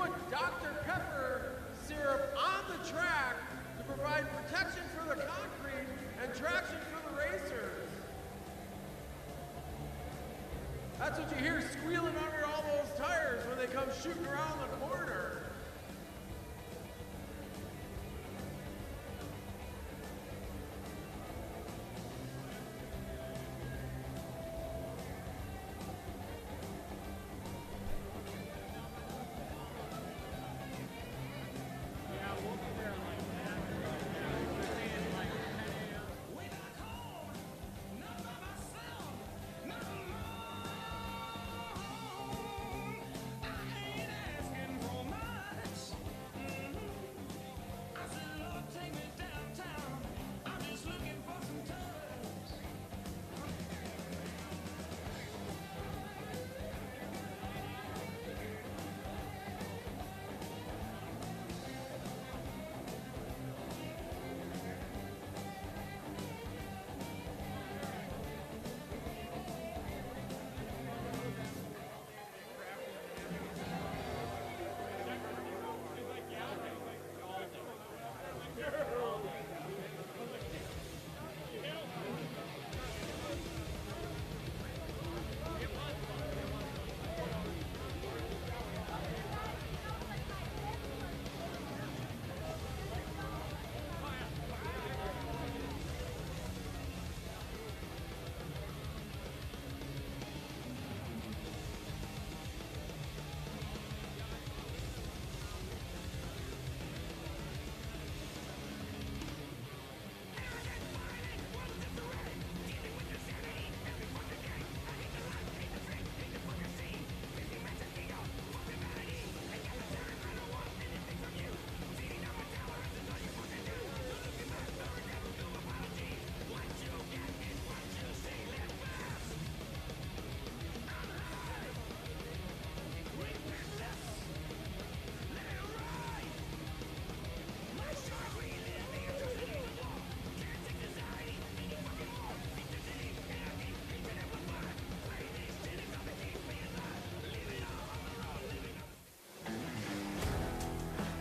put Dr. Pepper syrup on the track to provide protection for the concrete and traction for the racers. That's what you hear squealing under all those tires when they come shooting around the corner.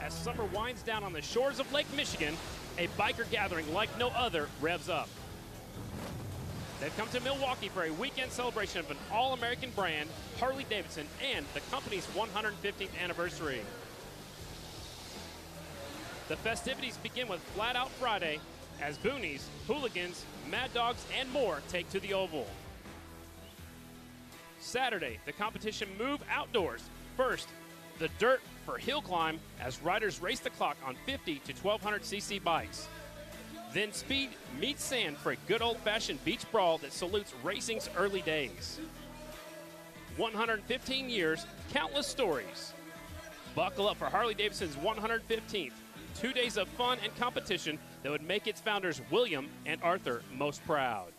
Summer winds down on the shores of Lake Michigan, a biker gathering like no other revs up. They've come to Milwaukee for a weekend celebration of an all-American brand, Harley-Davidson, and the company's 115th anniversary. The festivities begin with Flat Out Friday as Boonies, Hooligans, Mad Dogs, and more take to the oval. Saturday, the competition move outdoors. First, the dirt for hill climb as riders race the clock on 50 to 1200cc bikes. Then speed meets sand for a good old-fashioned beach brawl that salutes racing's early days. 115 years, countless stories. Buckle up for Harley-Davidson's 115th, 2 days of fun and competition that would make its founders William and Arthur most proud.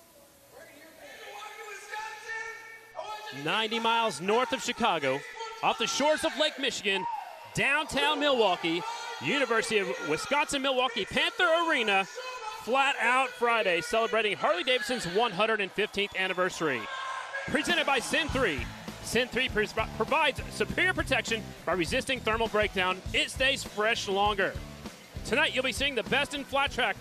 90 miles north of Chicago, off the shores of Lake Michigan, downtown Milwaukee, University of Wisconsin-Milwaukee Panther Arena, Flat Out Friday, celebrating Harley-Davidson's 115th anniversary. Presented by Sin 3. Sin 3 provides superior protection by resisting thermal breakdown. It stays fresh longer. Tonight, you'll be seeing the best in flat track,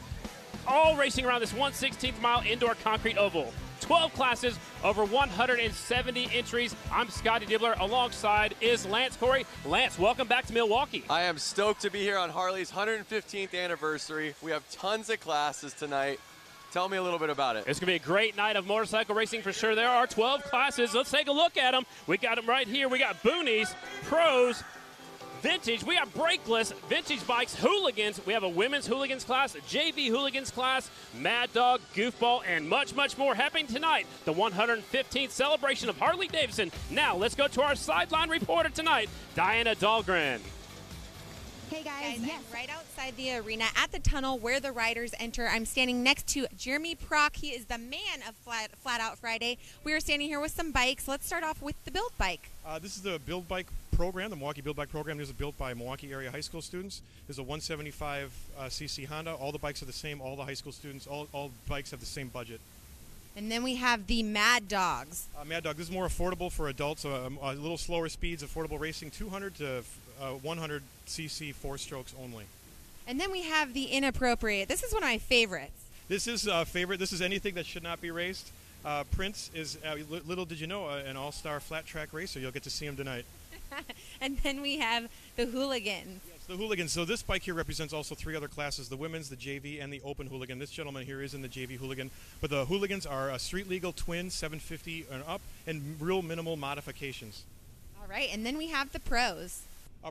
all racing around this 1/16th mile indoor concrete oval. 12 classes, over 170 entries. I'm Scotty Dibbler. Alongside is Lance Corey. Lance, welcome back to Milwaukee. I am stoked to be here on Harley's 115th anniversary. We have tons of classes tonight. Tell me a little bit about it. It's going to be a great night of motorcycle racing for sure. There are 12 classes. Let's take a look at them. We got them right here. We got Boonies, Pros, Vintage. We have Brakeless, Vintage Bikes, Hooligans. We have a Women's Hooligans class, a JV Hooligans class, Mad Dog, Goofball, and much, much more happening tonight. The 115th celebration of Harley-Davidson. Now, let's go to our sideline reporter tonight, Diana Dahlgren. Hey guys, yes. I'm right outside the arena at the tunnel where the riders enter. I'm standing next to Jeremy Prock. He is the man of Flat Out Friday. We are standing here with some bikes. Let's start off with the build bike. This is the build bike program, the Milwaukee build bike program. This is built by Milwaukee area high school students. There's a 175cc Honda. All the bikes are the same. All the high school students, all bikes have the same budget. And then we have the Mad Dogs. Mad Dog, this is more affordable for adults, so a little slower speeds, affordable racing, 200 to 100 cc, 4 strokes only. And then we have the Inappropriate. This is one of my favorites. This is a favorite. This is anything that should not be raced. Prince is, little did you know, an all-star flat track racer. You'll get to see him tonight. And then we have the Hooligan. Yes, the Hooligan. So this bike here represents also 3 other classes, the women's, the JV, and the open Hooligan. This gentleman here is in the JV Hooligan. But the Hooligans are a street legal twin, 750 and up, and real minimal modifications. All right, and then we have the Pros.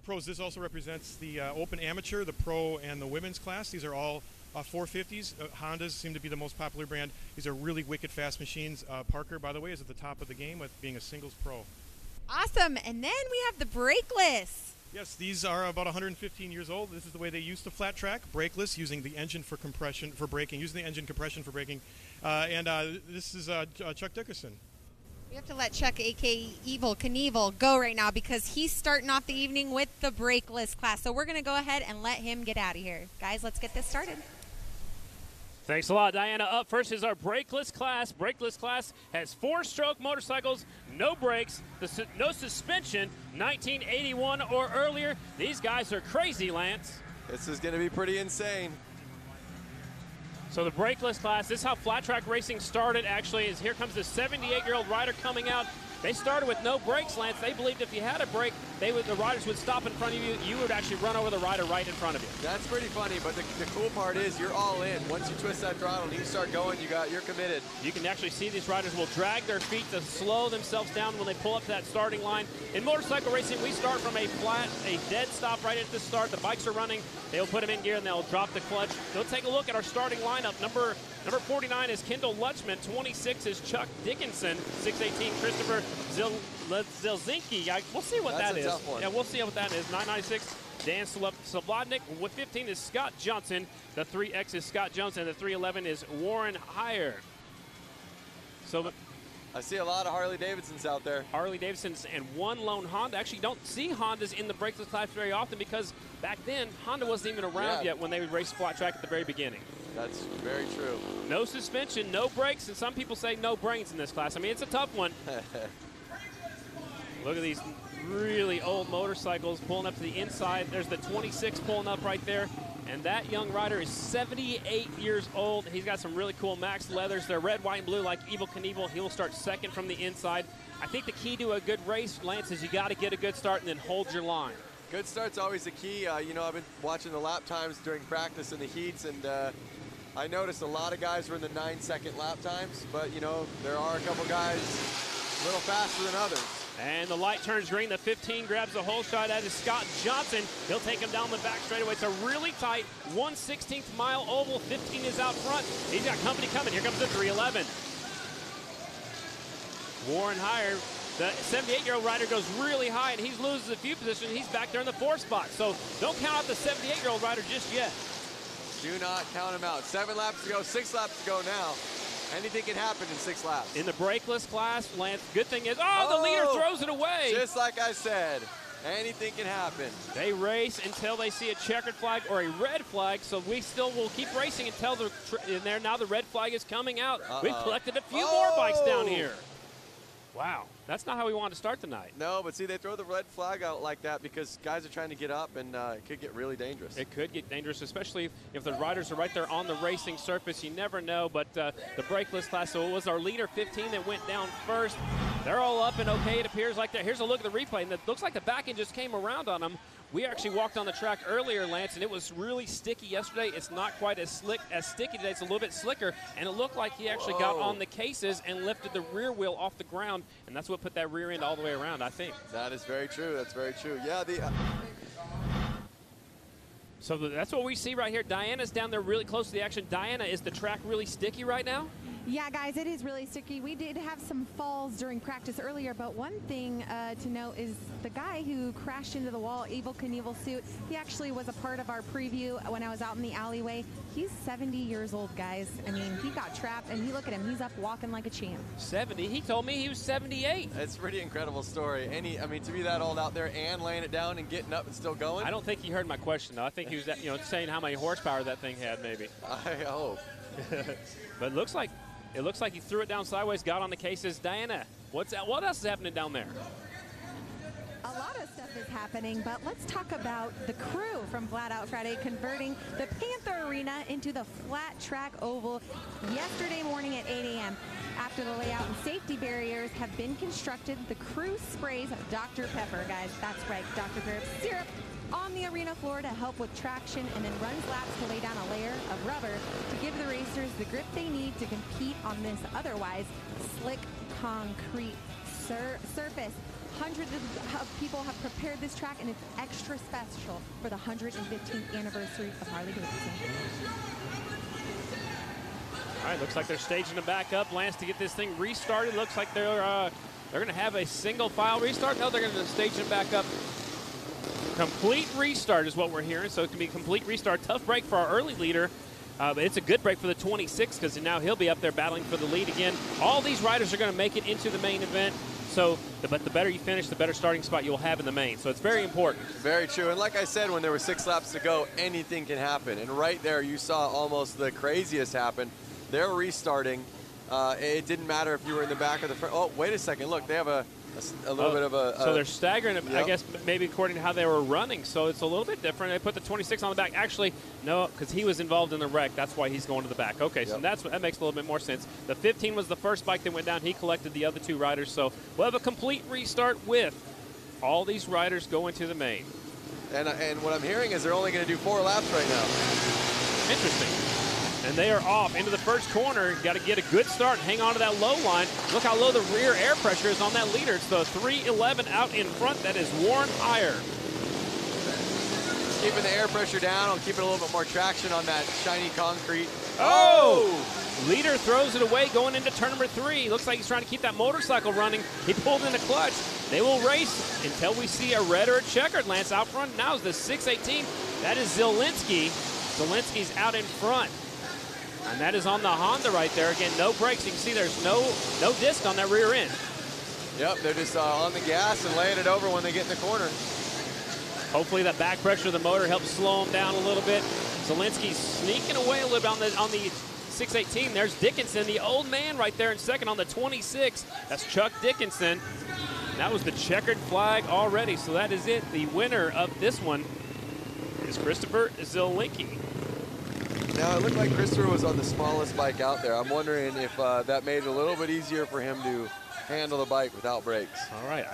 Pros, this also represents the open amateur, the pro, and the women's class. These are all 450s. Hondas seem to be the most popular brand. These are really wicked fast machines. Parker, by the way, is at the top of the game with being a singles pro. Awesome, and then we have the Brakeless. Yes, these are about 115 years old. This is the way they used to flat track. Brakeless, using the engine for compression for braking, using the engine compression for braking. This is Chuck Dickerson. We have to let Chuck, a.k.a. Evil Knievel, go right now because he's starting off the evening with the Brakeless class. So we're going to go ahead and let him get out of here. Guys, let's get this started. Thanks a lot, Diana. Up first is our Brakeless class. Brakeless class has 4-stroke motorcycles, no brakes, no suspension, 1981 or earlier. These guys are crazy, Lance. This is going to be pretty insane. So the Brakeless class, this is how flat track racing started actually, is here comes this 78-year-old rider coming out. They started with no brakes, Lance. They believed if you had a brake, the riders would stop in front of you. You would actually run over the rider right in front of you. That's pretty funny, but the cool part is you're all in. Once you twist that throttle and you start going, you're committed. You can actually see these riders will drag their feet to slow themselves down when they pull up to that starting line. In motorcycle racing, we start from a dead stop right at the start. The bikes are running. They'll put them in gear and they'll drop the clutch. They'll take a look at our starting lineup. Number 49 is Kendall Lutchman. 26 is Chuck Dickinson. 618 Christopher Zelzinski. We'll see what that is. That's a tough one. Yeah, we'll see what that is. 996 Dan Slobodnik. With 15 is Scott Johnson. The 3X is Scott Jones, and the 311 is Warren Heyer. So I see a lot of Harley-Davidsons out there. Harley-Davidsons and one lone Honda. Actually, don't see Hondas in the Brakeless class very often because back then, Honda wasn't even around yet when they would race flat track at the very beginning. That's very true. No suspension, no brakes, and some people say no brains in this class. I mean, it's a tough one. Look at these really old motorcycles pulling up to the inside. There's the 26 pulling up right there. And that young rider is 78 years old. He's got some really cool Max leathers. They're red, white, and blue like Evil Knievel. He will start second from the inside. I think the key to a good race, Lance, is you got to get a good start and then hold your line. Good start's always the key. You know, I've been watching the lap times during practice in the heats, and I noticed a lot of guys were in the 9-second lap times, but, you know, there are a couple guys a little faster than others. And the light turns green. The 15 grabs the whole shot. That is Scott Johnson. He'll take him down the back straightaway. It's a really tight 1/16th mile oval. 15 is out front. He's got company coming. Here comes the 311. Warren Heyer, the 78-year-old rider, goes really high, and he loses a few positions. He's back there in the 4th spot. So don't count out the 78-year-old rider just yet. Do not count him out. 7 laps to go, 6 laps to go now. Anything can happen in 6 laps. In the Brakeless class, Lance, good thing is, the leader throws it away. Just like I said, anything can happen. They race until they see a checkered flag or a red flag, so we still will keep racing until now the red flag is coming out. We've collected a few more bikes down here. Wow, that's not how we wanted to start tonight. No, but see, they throw the red flag out like that because guys are trying to get up, and it could get really dangerous. It could get dangerous, especially if the riders are right there on the racing surface. You never know, but the Brakeless class, so it was our leader 15 that went down first. They're all up and okay, it appears like that. Here's a look at the replay, and it looks like the back end just came around on them. We actually walked on the track earlier, Lance, and it was really sticky yesterday. It's not quite as sticky today. It's a little bit slicker, and it looked like he actually got on the cases and lifted the rear wheel off the ground, and that's what put that rear end all the way around, I think. That is very true. That's very true. Yeah, So that's what we see right here. Diana's down there really close to the action. Diana, is the track really sticky right now? Yeah, guys, it is really sticky. We did have some falls during practice earlier, but one thing to note is the guy who crashed into the wall, Evil Knievel suit, he actually was a part of our preview when I was out in the alleyway. He's 70 years old, guys. I mean, he got trapped, and look at him. He's up walking like a champ. 70? He told me he was 78. It's a pretty incredible story. I mean, to be that old out there and laying it down and getting up and still going. I don't think he heard my question, though. I think he was saying how many horsepower that thing had, maybe. I hope. But it looks like It looks like he threw it down sideways, got on the cases. Diana, what else is happening down there? A lot of stuff is happening, but let's talk about the crew from Flat Out Friday converting the Panther Arena into the flat track oval yesterday morning at 8 a.m. After the layout and safety barriers have been constructed, the crew sprays Dr. Pepper, guys. That's right, Dr. Pepper syrup on the arena floor to help with traction, and then runs laps to lay down a layer of rubber to give the racers the grip they need to compete on this otherwise slick concrete surface. Hundreds of people have prepared this track, and it's extra special for the 115th anniversary of Harley-Davidson. All right, looks like they're staging them back up, Lance, to get this thing restarted. Looks like they're going to have a single file restart. No, they're going to stage them back up. Complete restart is what we're hearing, so it can be a complete restart. Tough break for our early leader, but it's a good break for the 26 because now he'll be up there battling for the lead again. All these riders are going to make it into the main event. So, but the better you finish, the better starting spot you'll have in the main. So it's very important. Very true. And like I said, when there were 6 laps to go, anything can happen. And right there, you saw almost the craziest happen. They're restarting. It didn't matter if you were in the back or the front. Oh, wait a second. Look, they have a little bit of a... So they're staggering, yep. I guess, maybe according to how they were running. So it's a little bit different. They put the 26 on the back. Actually, no, because he was involved in the wreck. That's why he's going to the back. Okay, so that makes a little bit more sense. The 15 was the first bike that went down. He collected the other 2 riders. So we'll have a complete restart with all these riders going to the main. And what I'm hearing is they're only going to do 4 laps right now. Interesting. And they are off into the first corner. Got to get a good start and hang on to that low line. Look how low the rear air pressure is on that leader. It's the 311 out in front that is worn higher. Keeping the air pressure down. I'll keep it a little bit more traction on that shiny concrete. Oh! Leader throws it away going into turn number 3. Looks like he's trying to keep that motorcycle running. He pulled in the clutch. They will race until we see a red or a checkered. Lance out front now is the 618. That is Zielinski. Zielinski's out in front. And that is on the Honda right there. Again, no brakes. You can see there's no disc on that rear end. Yep, they're just on the gas and laying it over when they get in the corner. Hopefully that back pressure of the motor helps slow them down a little bit. Zielinski's sneaking away a little bit on the 618. There's Dickinson, the old man right there in second on the 26. That's Chuck Dickinson. That was the checkered flag already, so that is it. The winner of this one is Christopher Zielinski. Now, it looked like Christopher was on the smallest bike out there. I'm wondering if that made it a little bit easier for him to handle the bike without brakes. All right,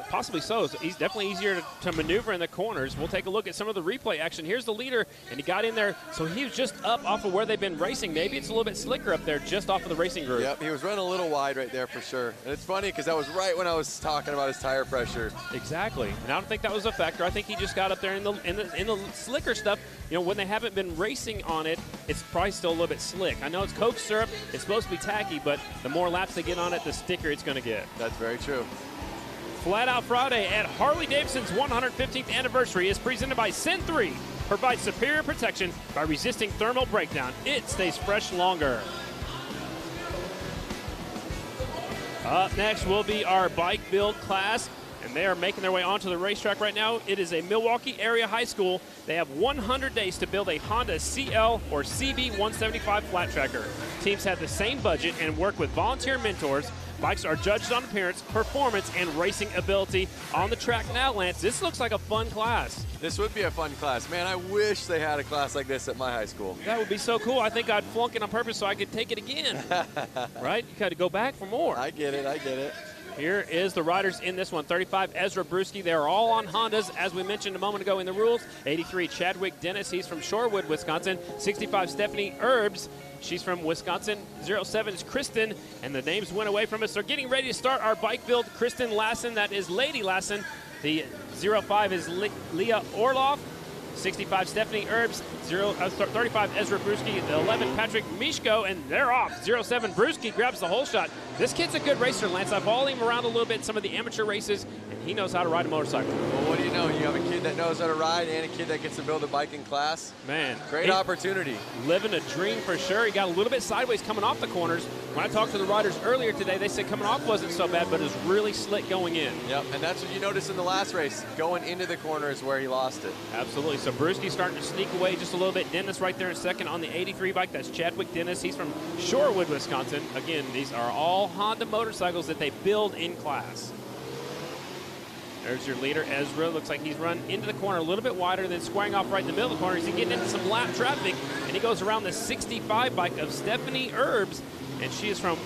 possibly so. He's definitely easier to maneuver in the corners. We'll take a look at some of the replay action. Here's the leader, and he got in there, so he was just up off of where they've been racing. Maybe it's a little bit slicker up there, just off of the racing group. Yep, he was running a little wide right there for sure. And it's funny because that was right when I was talking about his tire pressure. Exactly, and I don't think that was a factor. I think he just got up there in the slicker stuff. You know, when they haven't been racing on it, it's probably still a little bit slick. I know it's Coke syrup. It's supposed to be tacky, but the more laps they get on it, the stickier it's going to get. That's very true. Flat Out Friday at Harley-Davidson's 115th anniversary is presented by Sin 3. Provides superior protection by resisting thermal breakdown. It stays fresh longer. Up next will be our bike build class, and they are making their way onto the racetrack right now. It is a Milwaukee area high school. They have 100 days to build a Honda CL or CB 175 flat tracker. Teams have the same budget and work with volunteer mentors. Bikes are judged on appearance, performance, and racing ability. On the track now, Lance, this looks like a fun class. This would be a fun class. Man, I wish they had a class like this at my high school. That would be so cool. I think I'd flunk it on purpose so I could take it again. Right? You got to go back for more. I get it. I get it. Here is the riders in this one. 35, Ezra Brewski. They are all on Hondas, as we mentioned a moment ago in the rules. 83, Chadwick Dennis. He's from Shorewood, Wisconsin. 65, Stephanie Erbs. She's from Wisconsin. 07 is Kristen, and the names went away from us. They're getting ready to start our bike build. Kristen Lassen, that is Lady Lassen. The 05 is Leah Orloff. 65, Stephanie Erbs. 35, Ezra Brewski. The 11, Patrick Mishko, and they're off. 07, Brewski grabs the whole shot. This kid's a good racer, Lance. I followed him around a little bit in some of the amateur races, and he knows how to ride a motorcycle. Well, what do you know? You have a kid that knows how to ride and a kid that gets to build a bike in class. Man. Great opportunity. Living a dream for sure. He got a little bit sideways coming off the corners. When I talked to the riders earlier today, they said coming off wasn't so bad, but it was really slick going in. Yep, and that's what you noticed in the last race. Going into the corner is where he lost it. Absolutely. So Brewski starting to sneak away just a little bit. Dennis right there in second on the 83 bike. That's Chadwick Dennis. He's from Shorewood, Wisconsin. Again, these are all Honda motorcycles that they build in class. There's your leader, Ezra. Looks like he's run into the corner a little bit wider, then squaring off right in the middle of the corner. He's getting into some lap traffic, and he goes around the 65 bike of Stephanie Erbs, and she is from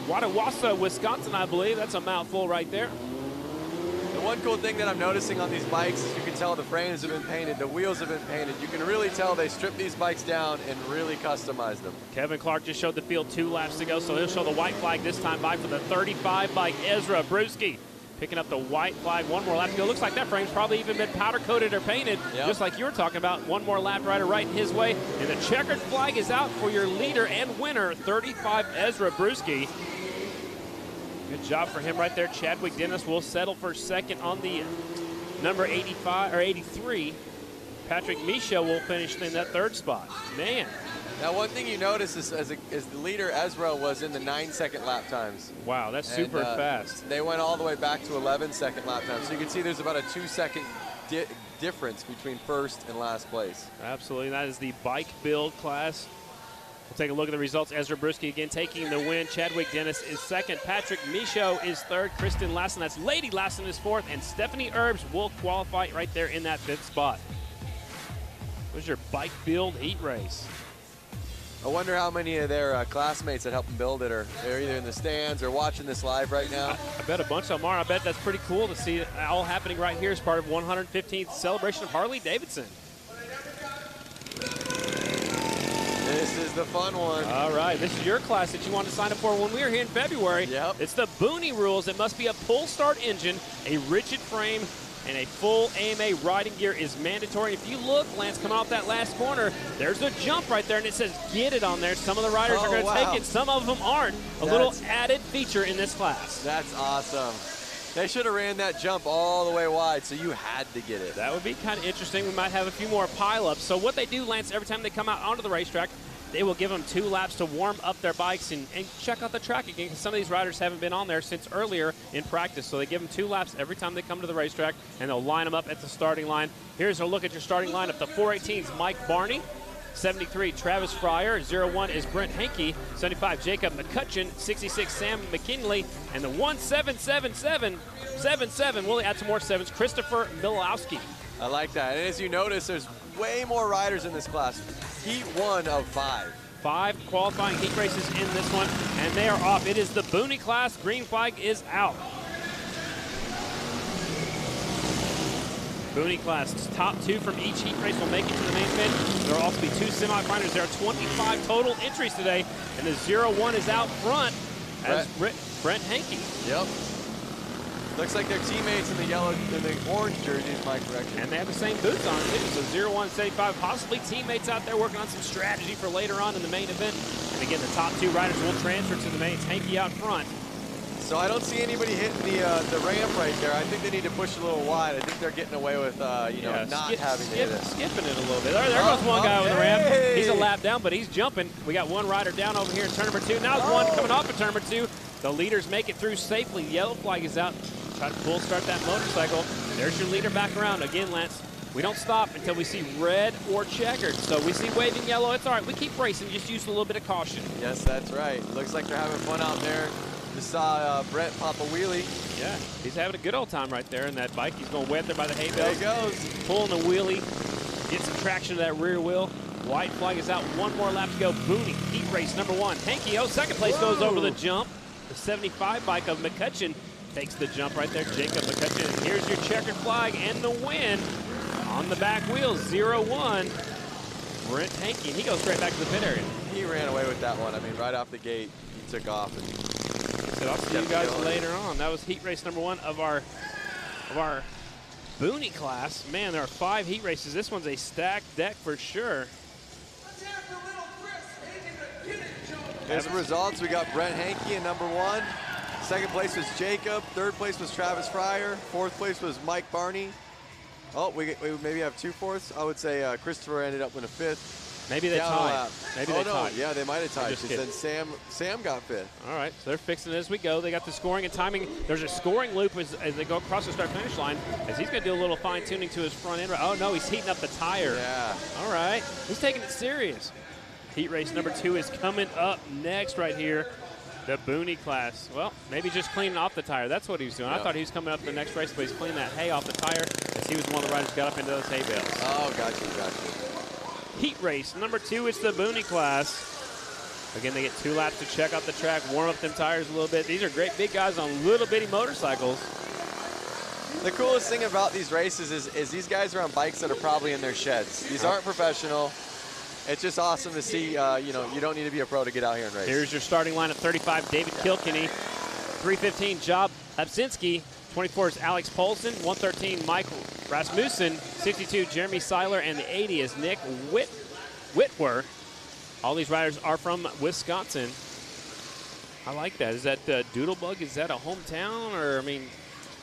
Watawassa, Wisconsin, I believe. That's a mouthful right there. The one cool thing that I'm noticing on these bikes is you can tell the frames have been painted, the wheels have been painted. You can really tell they stripped these bikes down and really customized them. Kevin Clark just showed the field 2 laps to go, so he'll show the white flag this time by for the 35 bike, Ezra Brewski. Picking up the white flag, 1 more lap to go. Looks like that frame's probably even been powder coated or painted, just like you were talking about. 1 more lap rider right in his way. And the checkered flag is out for your leader and winner, 35 Ezra Brewski. Good job for him right there. Chadwick Dennis will settle for second on the number 85 or 83. Patrick Michaud will finish in that 3rd spot. Man. Now, one thing you notice is as the leader, Ezra, was in the 9-second lap times. Wow, that's super fast. They went all the way back to 11-second lap times. So you can see there's about a 2-second difference between first and last place. Absolutely. That is the bike build class. We'll take a look at the results. Ezra Brewski again taking the win. Chadwick Dennis is second. Patrick Michaud is third. Kristen Lassen, that's Lady Lassen, is fourth. And Stephanie Erbs will qualify right there in that 5th spot. There's your bike build heat race. I wonder how many of their classmates that helped them build it are they're either in the stands or watching this live right now. I bet a bunch of them are. I bet that's pretty cool to see it all happening right here as part of 115th celebration of Harley-Davidson. This is the fun one. All right, this is your class that you want to sign up for when we were here in February. Yep. It's the Boonie rules. It must be a pull start engine, a rigid frame, and a full AMA riding gear is mandatory. If you look, Lance, coming off that last corner, there's a jump right there, and it says get it on there. Some of the riders are going to take it. Some of them aren't. Little added feature in this class. That's awesome. They should have ran that jump all the way wide, so you had to get it. That would be kind of interesting. We might have a few more pileups. So what they do, Lance, every time they come out onto the racetrack, they will give them 2 laps to warm up their bikes and check out the track again, because some of these riders haven't been on there since earlier in practice. So they give them 2 laps every time they come to the racetrack, and they'll line them up at the starting line. Here's a look at your starting lineup. The 418's Mike Barney. 73, Travis Fryer. 01 is Brent Hankey. 75, Jacob McCutcheon. 66, Sam McKinley. And the 1777, we'll add some more 7s, Christopher Milowski. I like that. And as you notice, there's way more riders in this class. Heat 1 of 5. 5 qualifying heat races in this one, and they are off. It is the Boonie class. Green flag is out. Boonie class, top 2 from each heat race will make it to the main event. There will also be 2 semifinals. There are 25 total entries today, and the 01 is out front as Brent Hankey. Yep. Looks like they're teammates in the yellow, in the orange jerseys, my correction. And they have the same boots on too. So 01, 75, possibly teammates out there working on some strategy for later on in the main event. And again, the top 2 riders will transfer to the mains. Hankey out front. So I don't see anybody hitting the ramp right there. I think they need to push a little wide. I think they're getting away with not having to hit it. Skipping it a little bit. There goes one guy over the ramp. He's a lap down, but he's jumping. We got 1 rider down over here in turn number 2. Now there's 1 coming off of turn number 2. The leaders make it through safely. Yellow flag is out. Try to full start that motorcycle. There's your leader back around. Again, Lance, we don't stop until we see red or checkered. So we see waving yellow. It's all right. We keep racing. Just use a little bit of caution. Yes, that's right. Looks like they're having fun out there. Just saw Brett pop a wheelie. Yeah, he's having a good old time right there in that bike. He's going wet there by the hay There bales. he goes. Pulling the wheelie. Get some traction to that rear wheel. White flag is out. 1 more lap to go. Boonie, heat race number 1. Hankey, second place goes over the jump. The 75 bike of McCutcheon takes the jump right there. Jacob McCutcheon. And here's your checkered flag and the win on the back wheel. 01. Brent Hankey, and he goes straight back to the pit area. He ran away with that one. I mean, right off the gate, he took off. And I'll see you guys later on. That was heat race number 1 of our Boonie class. Man, there are 5 heat races. This one's a stacked deck for sure. Here's the results. We got Brent Hankey in number 1. Second place was Jacob. Third place was Travis Fryer. Fourth place was Mike Barney. Oh, we maybe have 2 fourths. I would say Christopher ended up with a 5th. Maybe they tied. Maybe they tied. Yeah, they might have tied. Because then Sam got 5th. All right, so they're fixing it as we go. They got the scoring and timing. There's a scoring loop as they go across the start-finish line, as he's going to do a little fine-tuning to his front end. Oh, no, he's heating up the tire. Yeah. All right, he's taking it serious. Heat race number 2 is coming up next right here. The Boonie class. Well, maybe just cleaning off the tire. That's what he was doing. Yep. I thought he was coming up the next race, but he's cleaning that hay off the tire as he was one of the riders who got up into those hay bales. Oh, gotcha. Heat race number 2, it's the Boonie class. Again, they get 2 laps to check out the track, warm up them tires a little bit. These are great big guys on little bitty motorcycles. The coolest thing about these races is these guys are on bikes that are probably in their sheds. These aren't professional. It's just awesome to see, you know, you don't need to be a pro to get out here and race. Here's your starting line at 35, David Kilkenny. 315, Job Lapsinski. 24 is Alex Polson. 113, Mike Rasmussen. 62, Jeremy Seiler. And the 80 is Nick Whitwer. All these riders are from Wisconsin. I like that. Is that Doodlebug? Is that a hometown? Or, I mean,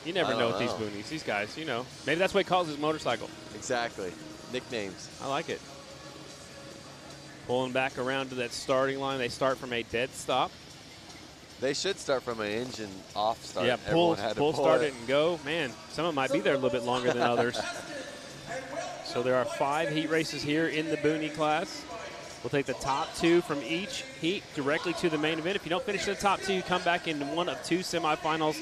you never know with these boonies. These guys, you know. Maybe that's what he calls his motorcycle. Exactly. Nicknames. I like it. Pulling back around to that starting line. They start from a dead stop. They should start from an engine off start. Yeah, pull start it and go. Man, some of them might be there a little bit longer than others. So there are 5 heat races here in the Boonie class. We'll take the top 2 from each heat directly to the main event. If you don't finish the top 2, you come back in one of 2 semifinals,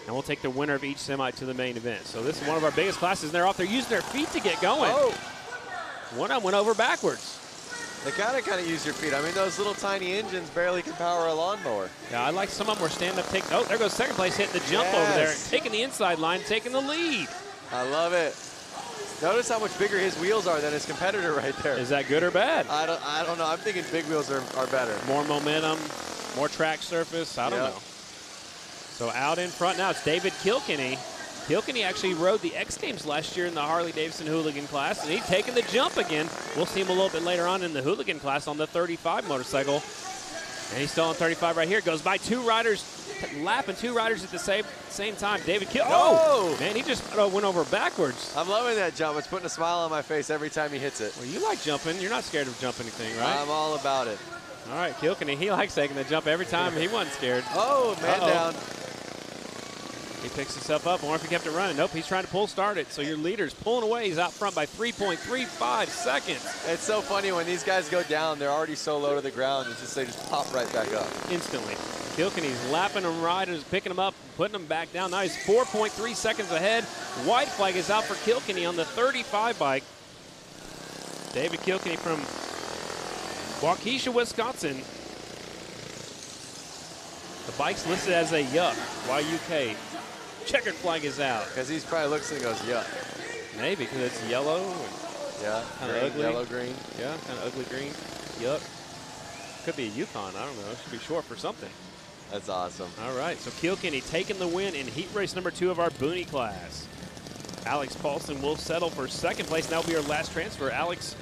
and we'll take the winner of each semi to the main event. So this is one of our biggest classes, and they're off there using their feet to get going. Oh. One of them went over backwards. They kind of use your feet. I mean, those little tiny engines barely can power a lawnmower. Yeah, I like some of them were stand up. Oh, there goes second place, hitting the jump over there, taking the inside line, taking the lead. I love it. Notice how much bigger his wheels are than his competitor right there. Is that good or bad? I don't know. I'm thinking big wheels are better. More momentum, more track surface. I don't know. So out in front now, it's David Kilkenny. Kilkenny actually rode the X Games last year in the Harley-Davidson Hooligan class, and he's taking the jump again. We'll see him a little bit later on in the Hooligan class on the 35 motorcycle. And he's still on 35 right here. Goes by 2 riders, lapping 2 riders at the same time. David Kilkenny. Oh, man, he just went over backwards. I'm loving that jump. It's putting a smile on my face every time he hits it. Well, you like jumping. You're not scared of jump anything, right? I'm all about it. All right, Kilkenny, he likes taking the jump every time. He wasn't scared. Oh, man down. He picks himself up. I wonder if he kept it running. Nope, he's trying to pull start it. So your leader's pulling away. He's out front by 3.35 seconds. It's so funny when these guys go down, they're already so low to the ground. They just pop right back up. Instantly. Kilkenny's lapping them riders, picking them up, putting them back down. Now he's 4.3 seconds ahead. White flag is out for Kilkenny on the 35 bike. David Kilkenny from Waukesha, Wisconsin. The bike's listed as a Yuck, Y-U-K. Checkered flag is out. Because he probably looks and goes, yuck. Maybe, because it's yellow. Yeah, kind of ugly. Yellow, green. Yeah, kind of ugly green. Yuck. Could be a Yukon. I don't know. It should be short for something. That's awesome. All right, so Kilkenny taking the win in heat race number 2 of our Boonie class. Alex Paulson will settle for second place. That will be our last transfer. Alex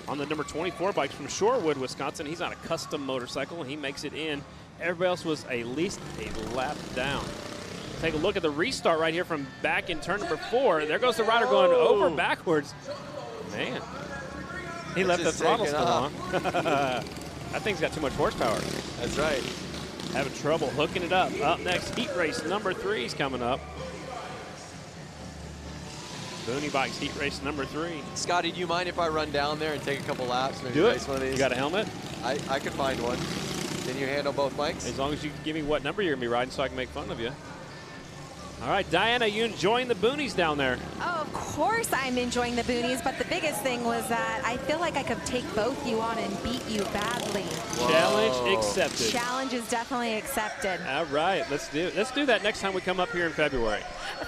on the number 24 bike from Shorewood, Wisconsin. He's on a custom motorcycle, and he makes it in. Everybody else was at least a lap down. Take a look at the restart right here from back in turn number 4. There goes the rider going over backwards. Man, he left the throttle still on. That thing's got too much horsepower. That's right. Having trouble hooking it up. Up next, heat race number 3 is coming up. Boonie Bikes heat race number 3. Scotty, do you mind if I run down there and take a couple laps? Maybe Do it. race one of these? You got a helmet? I could find one. Can you handle both bikes? As long as you give me what number you're going to be riding so I can make fun of you. All right, Diana, you enjoying the boonies down there? Oh, of course I'm enjoying the boonies, but the biggest thing was that I feel like I could take both you on and beat you badly. Whoa. Challenge accepted. Challenge is definitely accepted. All right, let's do that next time we come up here in February.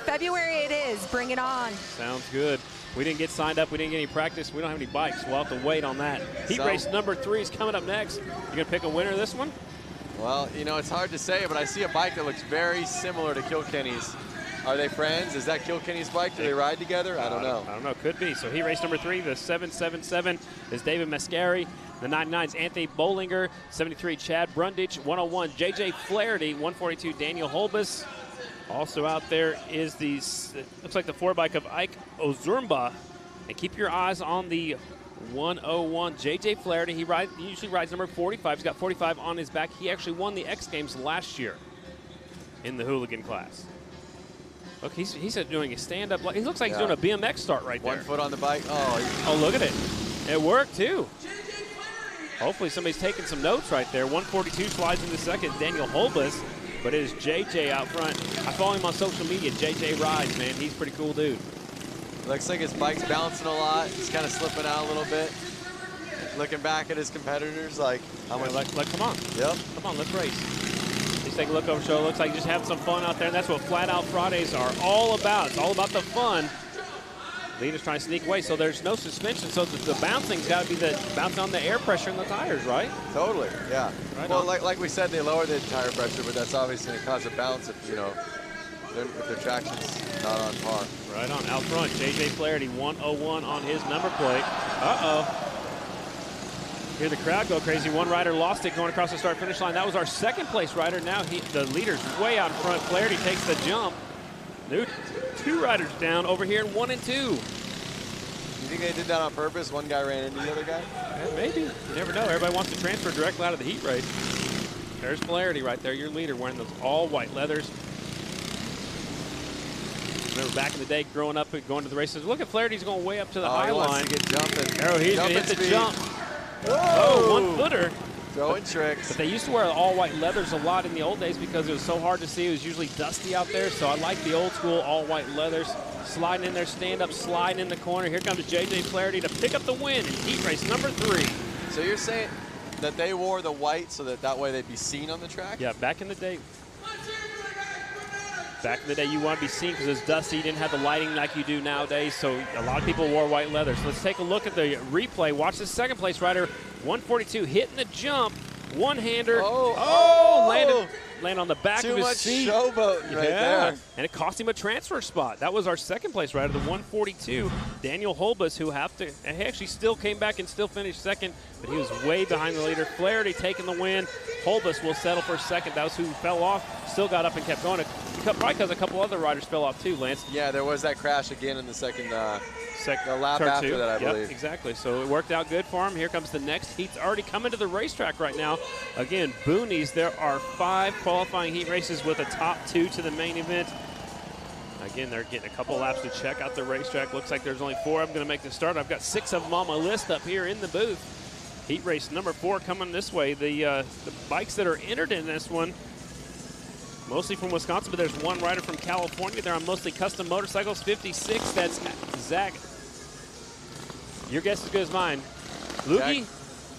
February it is. Bring it on. Sounds good. We didn't get signed up. We didn't get any practice. We don't have any bikes. We'll have to wait on that. Heat race number 3 is coming up next. You going to pick a winner of this one? Well, you know, it's hard to say, but I see a bike that looks very similar to Kilkenny's. Are they friends? Is that Kilkenny's bike? Do they ride together? I don't know. I don't know. Could be. So heat race number 3, the 777 is David Mascari. The 99's Anthony Bollinger. 73, Chad Brundage. 101, J.J. Flaherty. 142, Daniel Holbus. Also out there is the, looks like the 4-bike of Ike Ozurumba. And keep your eyes on the 101, J.J. Flaherty. He usually rides number 45. He's got 45 on his back. He actually won the X Games last year in the Hooligan class. Look, he's doing a stand-up. He looks like he's doing a BMX start right there. 1 foot on the bike. Oh, look at it. It worked, too. Hopefully somebody's taking some notes right there. 142 slides into second, Daniel Holbus. But it is JJ out front. I follow him on social media, JJ Rides, man. He's a pretty cool dude. Looks like his bike's bouncing a lot. He's kind of slipping out a little bit. Looking back at his competitors, like, how much? Come on. Yep. Come on, let's race. Let's take a look over show. It looks like just having some fun out there, and that's what Flat Out Fridays are all about. It's all about the fun. Leader's trying to sneak away, so there's no suspension. So the bouncing's got to be the bouncing on the air pressure in the tires, right? Totally, yeah. Right well, on. like we said, they lower the tire pressure, but that's obviously going to cause a bounce if, you know, if their traction's not on par. Right on. Out front, J.J. Flaherty, 101 on his number plate. Uh-oh. Hear the crowd go crazy. One rider lost it going across the start-finish line. That was our second-place rider. Now the leader's way out in front. Flaherty takes the jump. Dude, 2 riders down over here in 1 and 2. You think they did that on purpose? One guy ran into the other guy? Yeah, maybe. You never know. Everybody wants to transfer directly out of the heat race. There's Flaherty right there, your leader, wearing those all-white leathers. Remember back in the day, growing up and going to the races. Look at Flaherty's going way up to the high line. He wants to get jumping. Arrow, he's going to hit the speed. jump. Whoa! Oh, 1-footer. Throwing tricks. But they used to wear all-white leathers a lot in the old days because it was so hard to see. It was usually dusty out there, so I like the old-school all-white leathers. Sliding in there, stand-up, sliding in the corner. Here comes J.J. Flaherty to pick up the win in heat race number 3. So you're saying that they wore the white so that way they'd be seen on the track? Yeah, back in the day. Back in the day, you want to be seen because it was dusty. You didn't have the lighting like you do nowadays, so a lot of people wore white leather. So let's take a look at the replay. Watch the second-place rider, 142, hitting the jump. One-hander. Landed on the back of his seat. Too much showboating right there. And it cost him a transfer spot. That was our second-place rider, the 142, Daniel Holbus, who he actually still came back and still finished second, but he was way behind the leader. Flaherty taking the win. Holbus will settle for second. That was who fell off. Still got up and kept going. Probably because a couple other riders fell off too, Lance. Yeah, there was that crash again in the second the lap turn after 2. that, I believe. Exactly. So it worked out good for him. Here comes the next heat's already coming to the racetrack right now. Again, Boonies, there are 5 qualifying heat races with a top 2 to the main event. Again, they're getting a couple laps to check out the racetrack. Looks like there's only 4 of them going to make the start. I've got 6 of them on my list up here in the booth. Heat race number 4 coming this way. The bikes that are entered in this one, mostly from Wisconsin, but there's one rider from California. They're on mostly custom motorcycles. 56, that's Zach. Your guess is as good as mine. Lukey?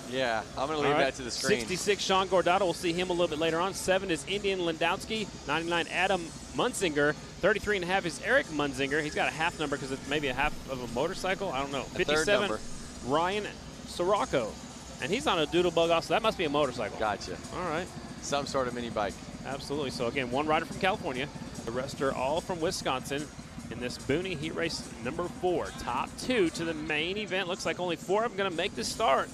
Yeah, I'm going to leave that to the screen. 66, Sean Gordado. We'll see him a little bit later on. 7 is Indian Lendowski. 99, Adam Munzinger. 33.5 is Eric Munzinger. He's got a half number because it's maybe a half of a motorcycle. I don't know. 57, Ryan Sirocco. And he's on a doodle bug also. That must be a motorcycle. Gotcha. All right. Some sort of mini bike. Absolutely. So, again, one rider from California. The rest are all from Wisconsin in this Boonie heat race number 4. Top 2 to the main event. Looks like only 4 of them going to make the start.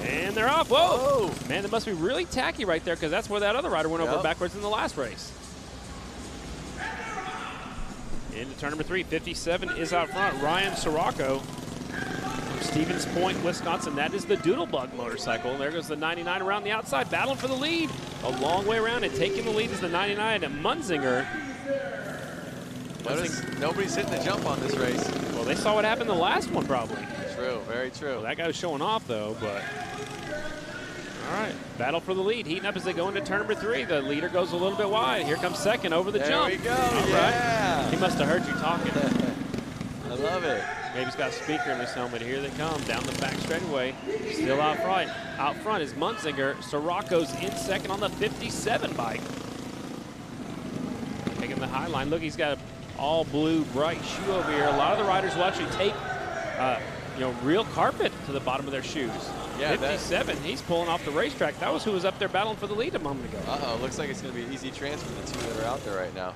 And they're off. Whoa! Man, that must be really tacky right there because that's where that other rider went over backwards in the last race. Into turn number 3. 57 is out front. Ryan Sirocco from Stevens Point, Wisconsin. That is the Doodlebug motorcycle. There goes the 99 around the outside, battling for the lead. A long way around, and taking the lead is the 99 at Munzinger. Nobody's hitting the jump on this race. Well, they saw what happened the last one, probably. True, very true. Well, that guy was showing off, though, but... All right, battle for the lead. Heating up as they go into turn number 3. The leader goes a little bit wide. Here comes second over the jump. There we go, All right. He must have heard you talking. I love it. Maybe he's got a speaker in his helmet. Here they come down the back straightaway. Still out front. Out front is Munzinger. Sirocco's in second on the 57 bike. Taking the high line. Look, he's got an all blue bright shoe over here. A lot of the riders will actually tape real carpet to the bottom of their shoes. Yeah, 57, he's pulling off the racetrack. That was who was up there battling for the lead a moment ago. Looks like it's going to be an easy transfer, the 2 that are out there right now.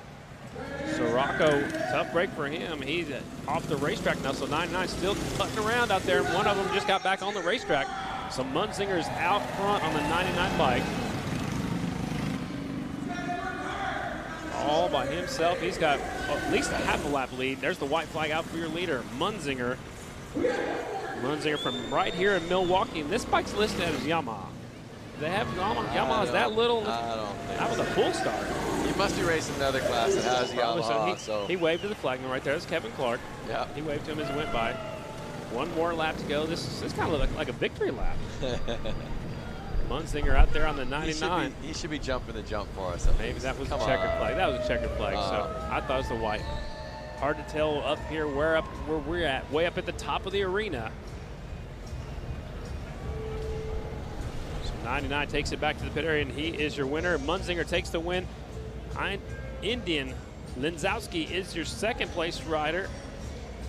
Sirocco, tough break for him. He's off the racetrack now, so 99 still cutting around out there, and one of them just got back on the racetrack. So Munzinger's out front on the 99 bike. All by himself. He's got at least a half a lap lead. There's the white flag out for your leader, Munzinger. Munzinger from right here in Milwaukee, and this bike's listed as Yamaha. Do they have Yamaha? Is that little? I don't think that was a full start. He must be racing another class that has Yamaha. So he waved to the flagman right there. That's Kevin Clark. Yeah. He waved to him as he went by. One more lap to go. This kind of looked like a victory lap. Munzinger out there on the 99. He should be jumping the jump for us. Maybe that was a checkered flag. That was a checkered flag. So I thought it was the white. Hard to tell up here where we're at. Way up at the top of the arena. So 99 takes it back to the pit area, and he is your winner. Munzinger takes the win. Indian Linzowski is your second place rider.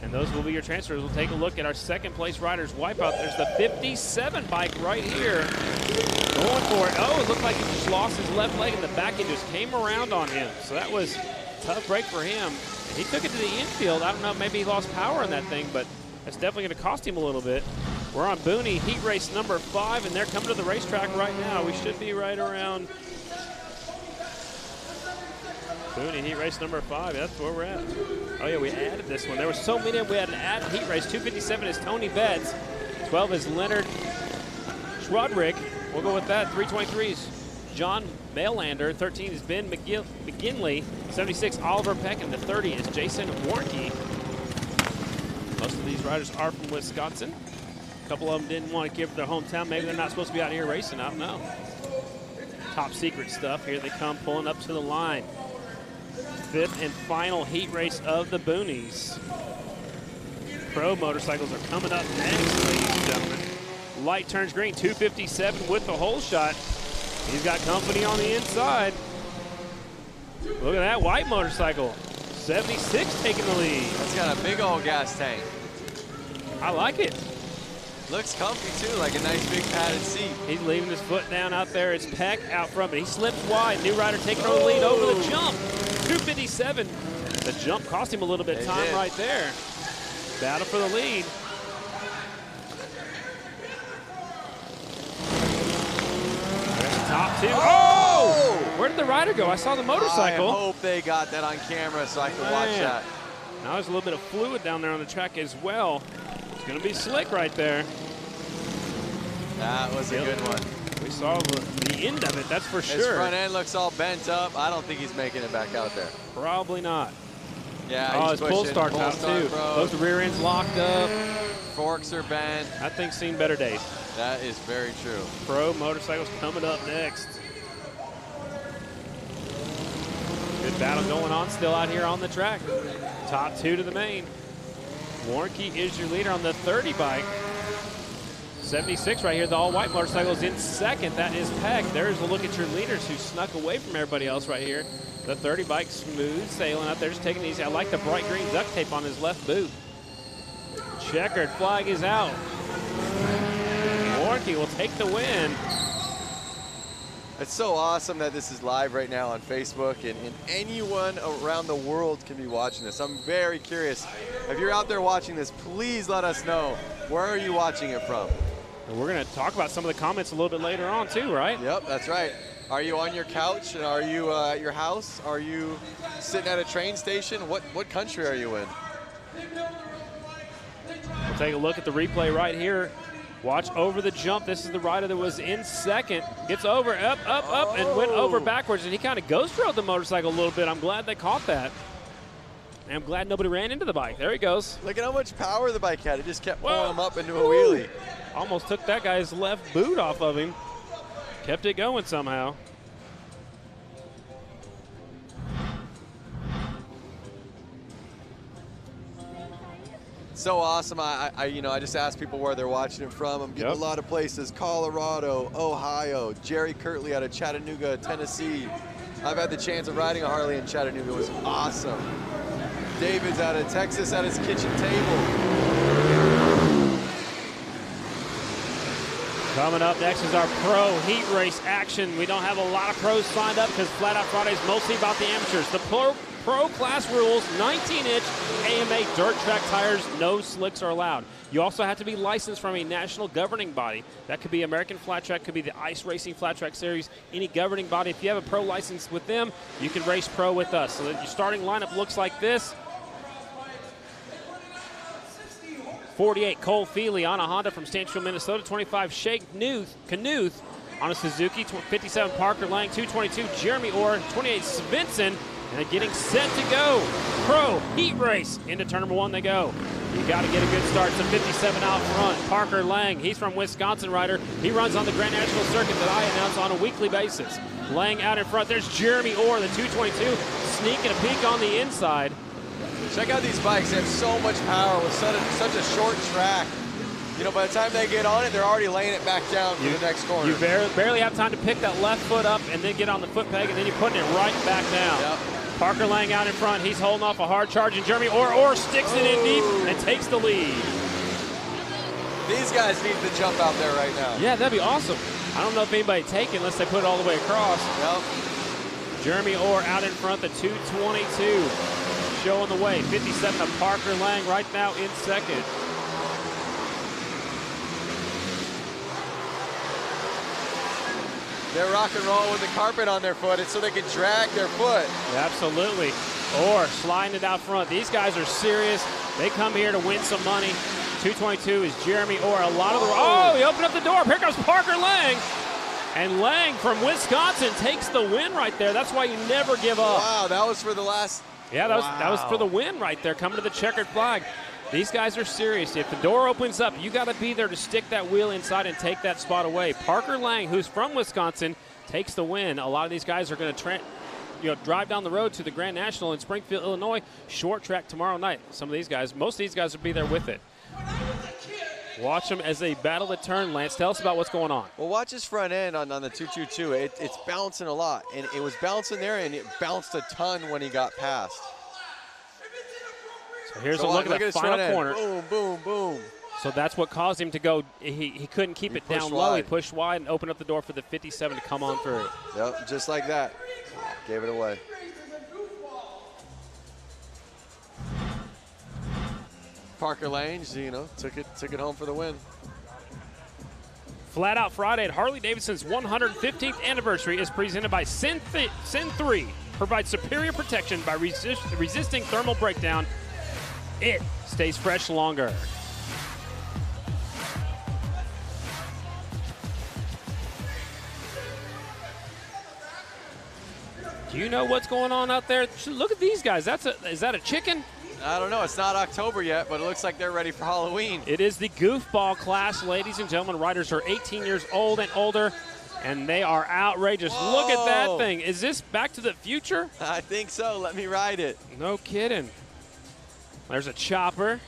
And those will be your transfers. We'll take a look at our second place riders wipeout. There's the 57 bike right here. Going for it. Oh, it looked like he just lost his left leg in the back and just came around on him. So that was a tough break for him. And he took it to the infield. I don't know, maybe he lost power on that thing, but that's definitely going to cost him a little bit. We're on Boonie, heat race number 5, and they're coming to the racetrack right now. We should be right around Boonie, heat race number 5. That's where we're at. Oh, yeah, we added this one. There were so many. We had an added heat race. 257 is Tony Betts. 12 is Leonard Schwadrick. We'll go with that. 323 is John Mailander. 13 is Ben McGinley. 76, Oliver Peck. And the 30 is Jason Warnke. Most of these riders are from Wisconsin. A couple of them didn't want to give their hometown. Maybe they're not supposed to be out here racing. I don't know. Top secret stuff. Here they come pulling up to the line. 5th and final heat race of the Boonies. Pro motorcycles are coming up next, ladies and gentlemen. Light turns green, 257 with the hole shot. He's got company on the inside. Look at that white motorcycle. 76 taking the lead. It's got a big old gas tank. I like it. Looks comfy too, like a nice big padded seat. He's leaving his foot down out there. It's Peck out front, but he slips wide. New rider taking over the lead over the jump. 257. The jump cost him a little bit of time right there. Battle for the lead. There's the top 2. Oh! Where did the rider go? I saw the motorcycle. I hope they got that on camera so I can watch that. Now there's a little bit of fluid down there on the track as well. It's going to be slick right there. That was a good one. We saw the end of it, that's for sure. His front end looks all bent up. I don't think he's making it back out there. Probably not. Yeah, his pull start's out too. Both the rear ends locked up. Forks are bent. That thing's seen better days. That is very true. Pro motorcycles coming up next. Good battle going on still out here on the track. Top 2 to the main. Warnke is your leader on the 30 bike. 76 right here, the all-white motorcycle is in second. That is Peck. There's a look at your leaders who snuck away from everybody else right here. The 30 bike smooth sailing out there, just taking it easy. I like the bright green duct tape on his left boot. Checkered flag is out. Warnke will take the win. It's so awesome that this is live right now on Facebook, and anyone around the world can be watching this. I'm very curious. If you're out there watching this, please let us know. Where are you watching it from? And we're going to talk about some of the comments a little bit later on too, right? Yep, that's right. Are you on your couch? Are you at your house? Are you sitting at a train station? What country are you in? We'll take a look at the replay right here. Watch over the jump. This is the rider that was in second. Gets over, up, and went over backwards. And he kind of ghost rode the motorcycle a little bit. I'm glad they caught that. And I'm glad nobody ran into the bike. There he goes. Look at how much power the bike had. It just kept pulling him up into a wheelie. Almost took that guy's left boot off of him. Kept it going somehow. So awesome. I just asked people where they're watching it from. I'm getting a lot of places: Colorado, Ohio, Jerry Kirtley out of Chattanooga, Tennessee. I've had the chance of riding a Harley in Chattanooga. It was awesome. David's out of Texas at his kitchen table. Coming up next is our pro heat race action. We don't have a lot of pros signed up because Flat Out Friday is mostly about the amateurs. The Pro class rules, 19-inch AMA dirt track tires, no slicks are allowed. You also have to be licensed from a national governing body. That could be American Flat Track, could be the Ice Racing Flat Track Series, any governing body. If you have a pro license with them, you can race pro with us. So that your starting lineup looks like this. 48, Cole Feely on a Honda from Stanfield, Minnesota. 25, Shake Knuth on a Suzuki. 57, Parker Lang. 222, Jeremy Orr. 28, Svensson. And they're getting set to go. Pro heat race. Into turn number 1 they go. You got to get a good start. So 57 out front. Parker Lang, he's from Wisconsin rider. He runs on the Grand National Circuit that I announce on a weekly basis. Lang out in front. There's Jeremy Orr, the 222, sneaking a peek on the inside. Check out these bikes. They have so much power with such a short track. You know, by the time they get on it, they're already laying it back down to the next corner. You barely have time to pick that left foot up and then get on the foot peg, and then you're putting it right back down. Yep. Parker Lang out in front. He's holding off a hard charge, and Jeremy Orr sticks it in deep and takes the lead. These guys need to jump out there right now. Yeah, that'd be awesome. I don't know if anybody take it unless they put it all the way across. Yep. Jeremy Orr out in front, the 222. Showing the way. 57 of Parker Lang right now in second. They're rock and roll with the carpet on their foot. It's so they can drag their foot. Absolutely. Orr sliding it out front. These guys are serious. They come here to win some money. 222 is Jeremy Orr. A lot of the... Oh, he opened up the door. Here comes Parker Lang. And Lang from Wisconsin takes the win right there. That's why you never give up. Wow, that was for the last... Yeah, that was for the win right there, coming to the checkered flag. These guys are serious. If the door opens up, you got to be there to stick that wheel inside and take that spot away. Parker Lang, who's from Wisconsin, takes the win. A lot of these guys are going to drive down the road to the Grand National in Springfield, Illinois. Short track tomorrow night. Some of these guys, most of these guys will be there with it. Watch them as they battle the turn. Lance, tell us about what's going on. Well, watch his front end on the 222. It's bouncing a lot, and it was bouncing there, and it bounced a ton when he got past. So here's a look at the final corner. Boom, boom, boom. So that's what caused him to go. He couldn't keep it down low. He pushed wide and opened up the door for the 57 to come on through. Yep, just like that. Gave it away. Parker Lang, you know, took it home for the win. Flat Out Friday at Harley-Davidson's 115th anniversary is presented by Sin 3. Provides superior protection by resisting thermal breakdown. It stays fresh longer. Do you know what's going on out there? Look at these guys. Is that a chicken? I don't know. It's not October yet, but it looks like they're ready for Halloween. It is the Goofball class, ladies and gentlemen. Riders are 18 years old and older, and they are outrageous. Whoa. Look at that thing. Is this Back to the Future? I think so. Let me ride it. No kidding. There's a chopper.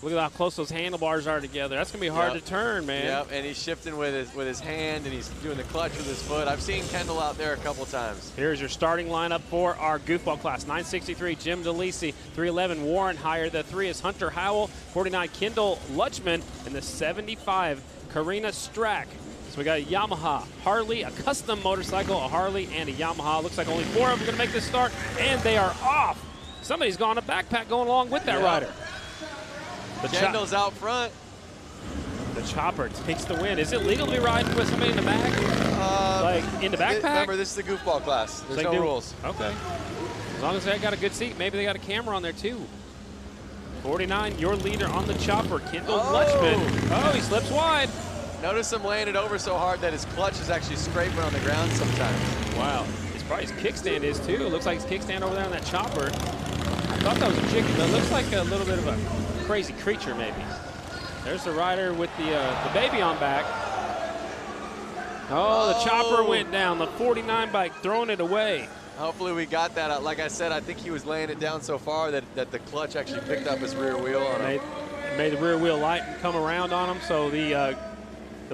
Look at how close those handlebars are together. That's going to be hard to turn, man. Yep, and he's shifting with his hand, and he's doing the clutch with his foot. I've seen Kendall out there a couple times. Here's your starting lineup for our Goofball class. 963, Jim DeLisi. 311, Warren Heyer. The 3 is Hunter Howell. 49, Kendall Lutchman. And the 75, Karina Strack. So we got a Yamaha, Harley, a custom motorcycle, a Harley, and a Yamaha. Looks like only 4 of them are going to make this start, and they are off. Somebody's got a backpack going along with that rider. Kendall's out front. The chopper takes the win. Is it legal to be riding with somebody in the back? Like in the backpack? Remember, this is the Goofball class. There's no rules. Okay. As long as they got a good seat, maybe they got a camera on there too. 49, your leader on the chopper, Kendall Lutchman. Oh, he slips wide. Notice him laying it over so hard that his clutch is actually scraping on the ground sometimes. Wow. It's probably his kickstand is too. Looks like his kickstand over there on that chopper. I thought that was a chicken, but it looks like a little bit of a crazy creature maybe. There's the rider with the baby on back. Oh, the chopper went down. The 49 bike throwing it away. Hopefully we got that out. Like I said, I think he was laying it down so far that the clutch actually picked up his rear wheel on him. Made the rear wheel light and come around on him. So the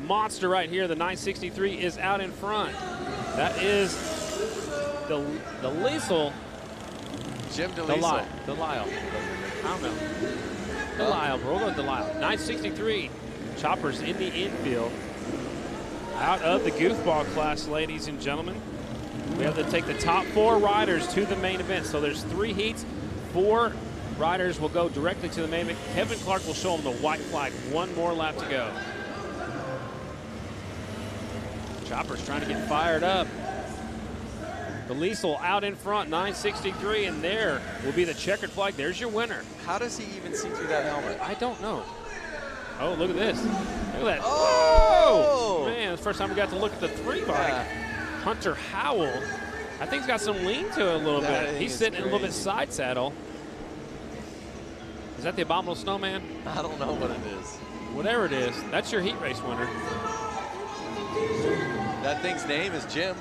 monster right here, the 963, is out in front. That is the Liesel. Jim DeLisle. Delisle. I don't know. Delisle, bro. We'll go Delisle. 963. Choppers in the infield. Out of the Goofball class, ladies and gentlemen. We have to take the top 4 riders to the main event. So there's 3 heats. 4 riders will go directly to the main event. Kevin Clark will show them the white flag. 1 more lap to go. Chopper's trying to get fired up. The Liesel out in front, 963, and there will be the checkered flag. There's your winner. How does he even see through that helmet? I don't know. Oh, look at this. Look at that. Oh! Man, it's the first time we got to look at the 3 bike. Yeah. Hunter Howell. I think he's got some lean to it a little bit. He's sitting in a little bit side saddle. Is that the Abominable Snowman? I don't know what it is. Whatever it is, that's your heat race winner. That thing's name is Jim.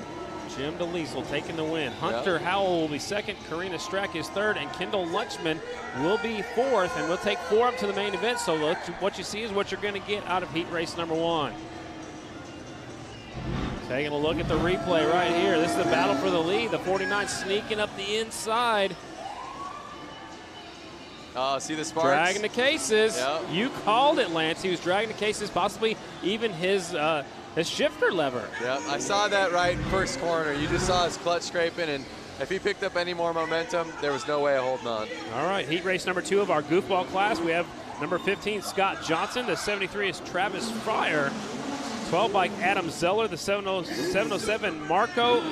Jim DeLiesel taking the win. Hunter Howell will be second. Karina Strack is third. And Kendall Lunchman will be fourth. And we'll take 4 up to the main event. So what you see is what you're going to get out of heat race number 1. Taking a look at the replay right here. This is the battle for the lead. The 49 sneaking up the inside. See the sparks? Dragging the cases. Yep. You called it, Lance. He was dragging the cases, possibly even his shifter lever. Yep, I saw that right in first corner. You just saw his clutch scraping, and if he picked up any more momentum, there was no way of holding on. All right, heat race number 2 of our goofball class. We have number 15, Scott Johnson. The 73 is Travis Fryer. 12 bike, Adam Zeller. The 707, Marco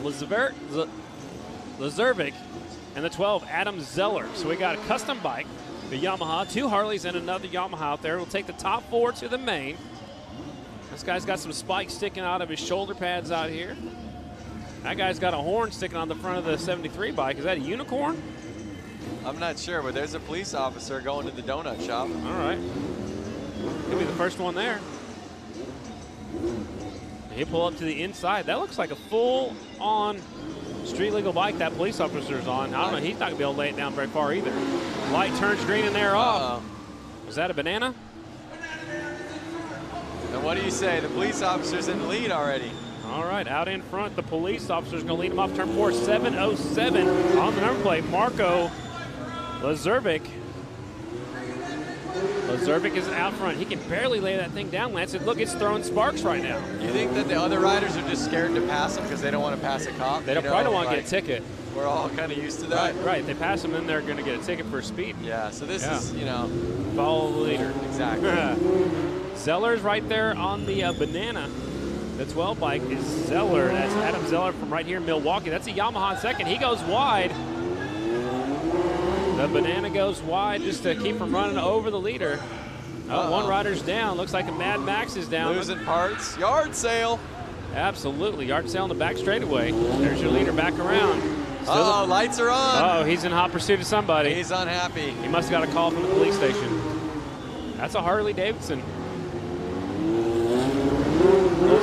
Lazervik. And the 12, Adam Zeller. So we got a custom bike, the Yamaha, 2 Harleys, and another Yamaha out there. We'll take the top 4 to the main. This guy's got some spikes sticking out of his shoulder pads out here. That guy's got a horn sticking on the front of the 73 bike. Is that a unicorn? I'm not sure, but there's a police officer going to the donut shop. All right. He'll be the first one there. He'll pull up to the inside. That looks like a full-on street legal bike that police officer's on. I don't know. He's not going to be able to lay it down very far either. Light turns green and they're off. Was that a banana? And what do you say? The police officer's in the lead already. All right, out in front, the police officer's going to lead him off turn 4. 707 on the number plate. Marco Lazervik. Lazervik is out front. He can barely lay that thing down, Lance. And look, it's throwing sparks right now. You think that the other riders are just scared to pass him because they don't want to pass a cop? They probably don't want to get a ticket. We're all kind of used to that. Right. If they pass them, then they're going to get a ticket for speed. Yeah, so this is, you know. Follow the leader. Exactly. Zeller's right there on the banana. The 12 bike is Zeller. That's Adam Zeller from right here in Milwaukee. That's a Yamaha in second. He goes wide. The banana goes wide just to keep from running over the leader. Oh, one rider's down. Looks like a Mad Max is down. Losing parts. Yard sale. Absolutely. Yard sale in the back straightaway. There's your leader back around. Uh-oh, lights are on. Oh, he's in hot pursuit of somebody. He's unhappy. He must have got a call from the police station. That's a Harley-Davidson.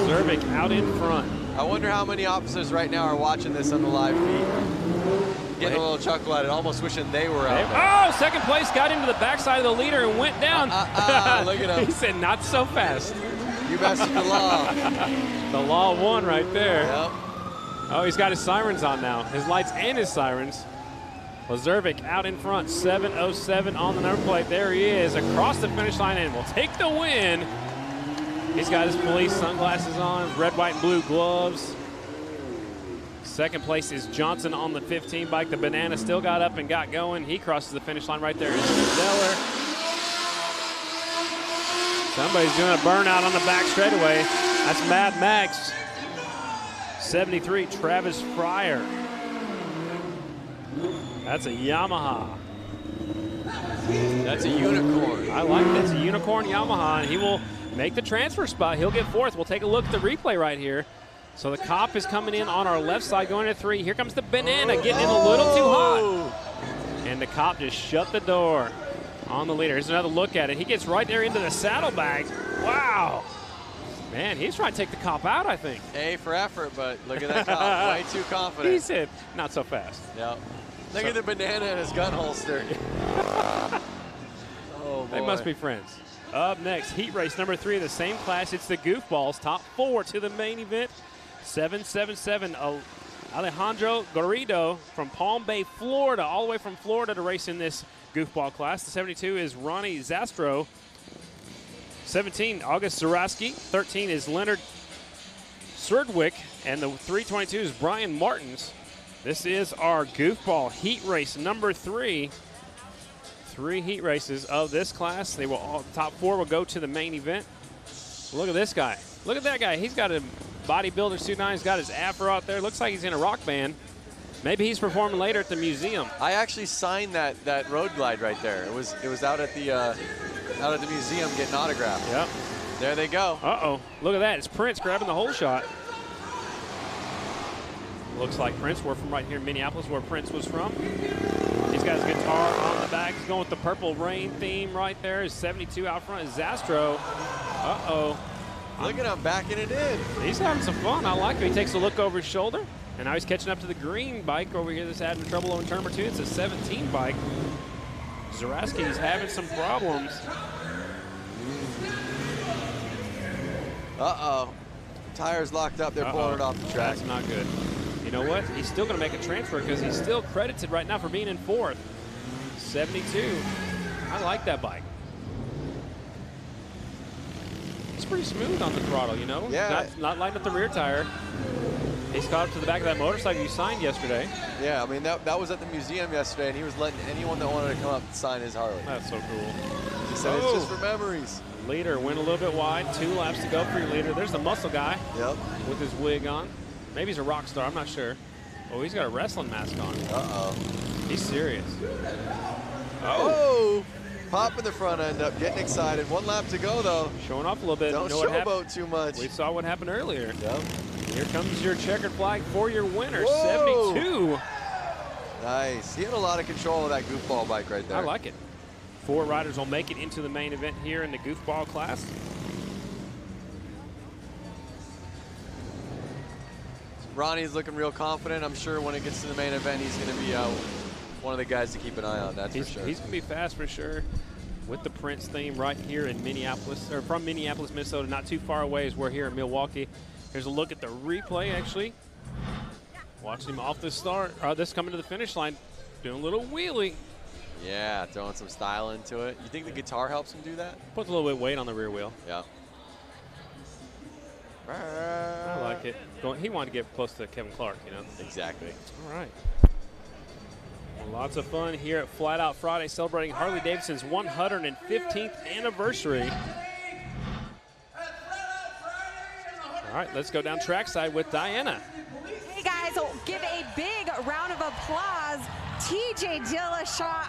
Zervik out in front. I wonder how many officers right now are watching this on the live feed. Getting a little chuckle at it, almost wishing they were out there. Oh, second place, got into the backside of the leader and went down. Look at him. He said, not so fast. You messed with the law. The law won right there. Yep. Oh, he's got his sirens on now. His lights and his sirens. Lazervik out in front, 707 on the number plate. There he is, across the finish line and will take the win. He's got his police sunglasses on, his red, white, and blue gloves. Second place is Johnson on the 15 bike. The banana still got up and got going. He crosses the finish line right there. Zeller. Somebody's doing a burnout on the back straightaway. That's Mad Max. 73, Travis Fryer. That's a Yamaha. That's a unicorn. I like that. It's a unicorn Yamaha, and he will make the transfer spot. He'll get fourth. We'll take a look at the replay right here. So the cop is coming in on our left side, going to 3. Here comes the banana, getting in a little too hot. And the cop just shut the door on the leader. Here's another look at it. He gets right there into the saddlebags. Wow. Man, he's trying to take the cop out, I think. A for effort, but look at that cop. Way too confident. He said, not so fast. Yep. Look at the banana in his gun holster. Oh, boy. They must be friends. Up next, heat race number 3 of the same class. It's the Goofballs. Top 4 to the main event. 777 Alejandro Garrido from Palm Bay, Florida, all the way from Florida to race in this Goofball class. The 72 is Ronnie Zastro. 17, August Zaraski. 13 is Leonard Serdwick, and the 322 is Brian Martins. This is our Goofball heat race number 3. 3 heat races of this class. They will all, top 4 will go to the main event. Look at this guy. Look at that guy. He's got a bodybuilder suit on. He's got his afro out there. Looks like he's in a rock band. Maybe he's performing later at the museum. I actually signed that road glide right there. It was out at the museum getting autographed. Yep. There they go. Uh-oh. Look at that. It's Prince grabbing the whole shot. Looks like Prince. We're from right here in Minneapolis, where Prince was from. He's got his guitar on the back. He's going with the Purple Rain theme right there. His 72 out front is Zastro. Uh-oh. Look at him backing it in. He's having some fun. I like him. He takes a look over his shoulder, and now he's catching up to the green bike over here that's having trouble on turn number 2. It's a 17 bike. Zaraski's having some problems. Uh-oh. Tires locked up. They're pulling it off the track. That's not good. You know what? He's still going to make a transfer because he's still credited right now for being in 4th. 72. I like that bike. It's pretty smooth on the throttle, you know? Yeah. Not lighting up the rear tire. He's caught up to the back of that motorcycle you signed yesterday. Yeah, I mean, that was at the museum yesterday, and he was letting anyone that wanted to come up and sign his Harley. That's so cool. He said it's just for memories. Leader went a little bit wide. 2 laps to go for your leader. There's the muscle guy. Yep. With his wig on. Maybe he's a rock star. I'm not sure. Oh, he's got a wrestling mask on. Uh-oh. He's serious. Oh! Popping the front end up, getting excited. 1 lap to go, though. Showing off a little bit. Don't showboat too much. We saw what happened earlier. Yep. Here comes your checkered flag for your winner, Whoa. 72. Nice. He had a lot of control of that goofball bike right there. I like it. 4 riders will make it into the main event here in the goofball class. Ronnie's looking real confident. I'm sure when it gets to the main event, he's going to be one of the guys to keep an eye on. That's for sure. He's going to be fast for sure. With the Prince theme right here in Minneapolis, or from Minneapolis, Minnesota, not too far away as we're here in Milwaukee. Here's a look at the replay, actually. Watching him off the start, this coming to the finish line, doing a little wheelie. Yeah, throwing some style into it. You think the guitar helps him do that? Puts a little bit of weight on the rear wheel. Yeah. I like it. He wanted to get close to Kevin Clark, you know? Exactly. All right. Well, lots of fun here at Flat Out Friday, celebrating Harley-Davidson's 115th anniversary. All right, let's go down trackside with Diana. Hey guys, give a big round of applause. TJ Dillashaw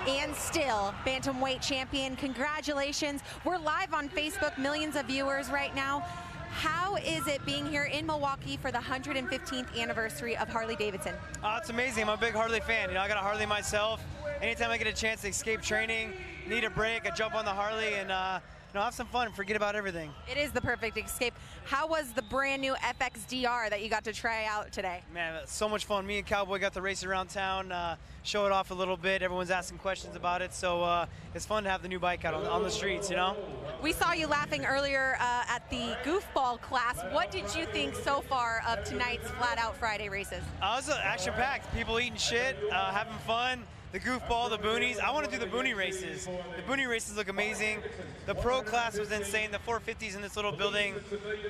and still bantamweight champion. Congratulations. We're live on Facebook, millions of viewers right now. How is it being here in Milwaukee for the 115th anniversary of Harley-Davidson? It's amazing. I'm a big Harley fan. You know, I got a Harley myself. Anytime I get a chance to escape training, need a break, I jump on the Harley and have some fun and forget about everything. It is the perfect escape. How was the brand new FXDR that you got to try out today? Man, so much fun. Me and Cowboy got to race around town, show it off a little bit. Everyone's asking questions about it, so it's fun to have the new bike out on the streets, you know? We saw you laughing earlier at the Goofball class. What did you think so far of tonight's Flat Out Friday races? It was action-packed. People eating shit, having fun. The Goofball, the Boonies. I want to do the Boonie races. The Boonie races look amazing. The pro class was insane. The 450s in this little building,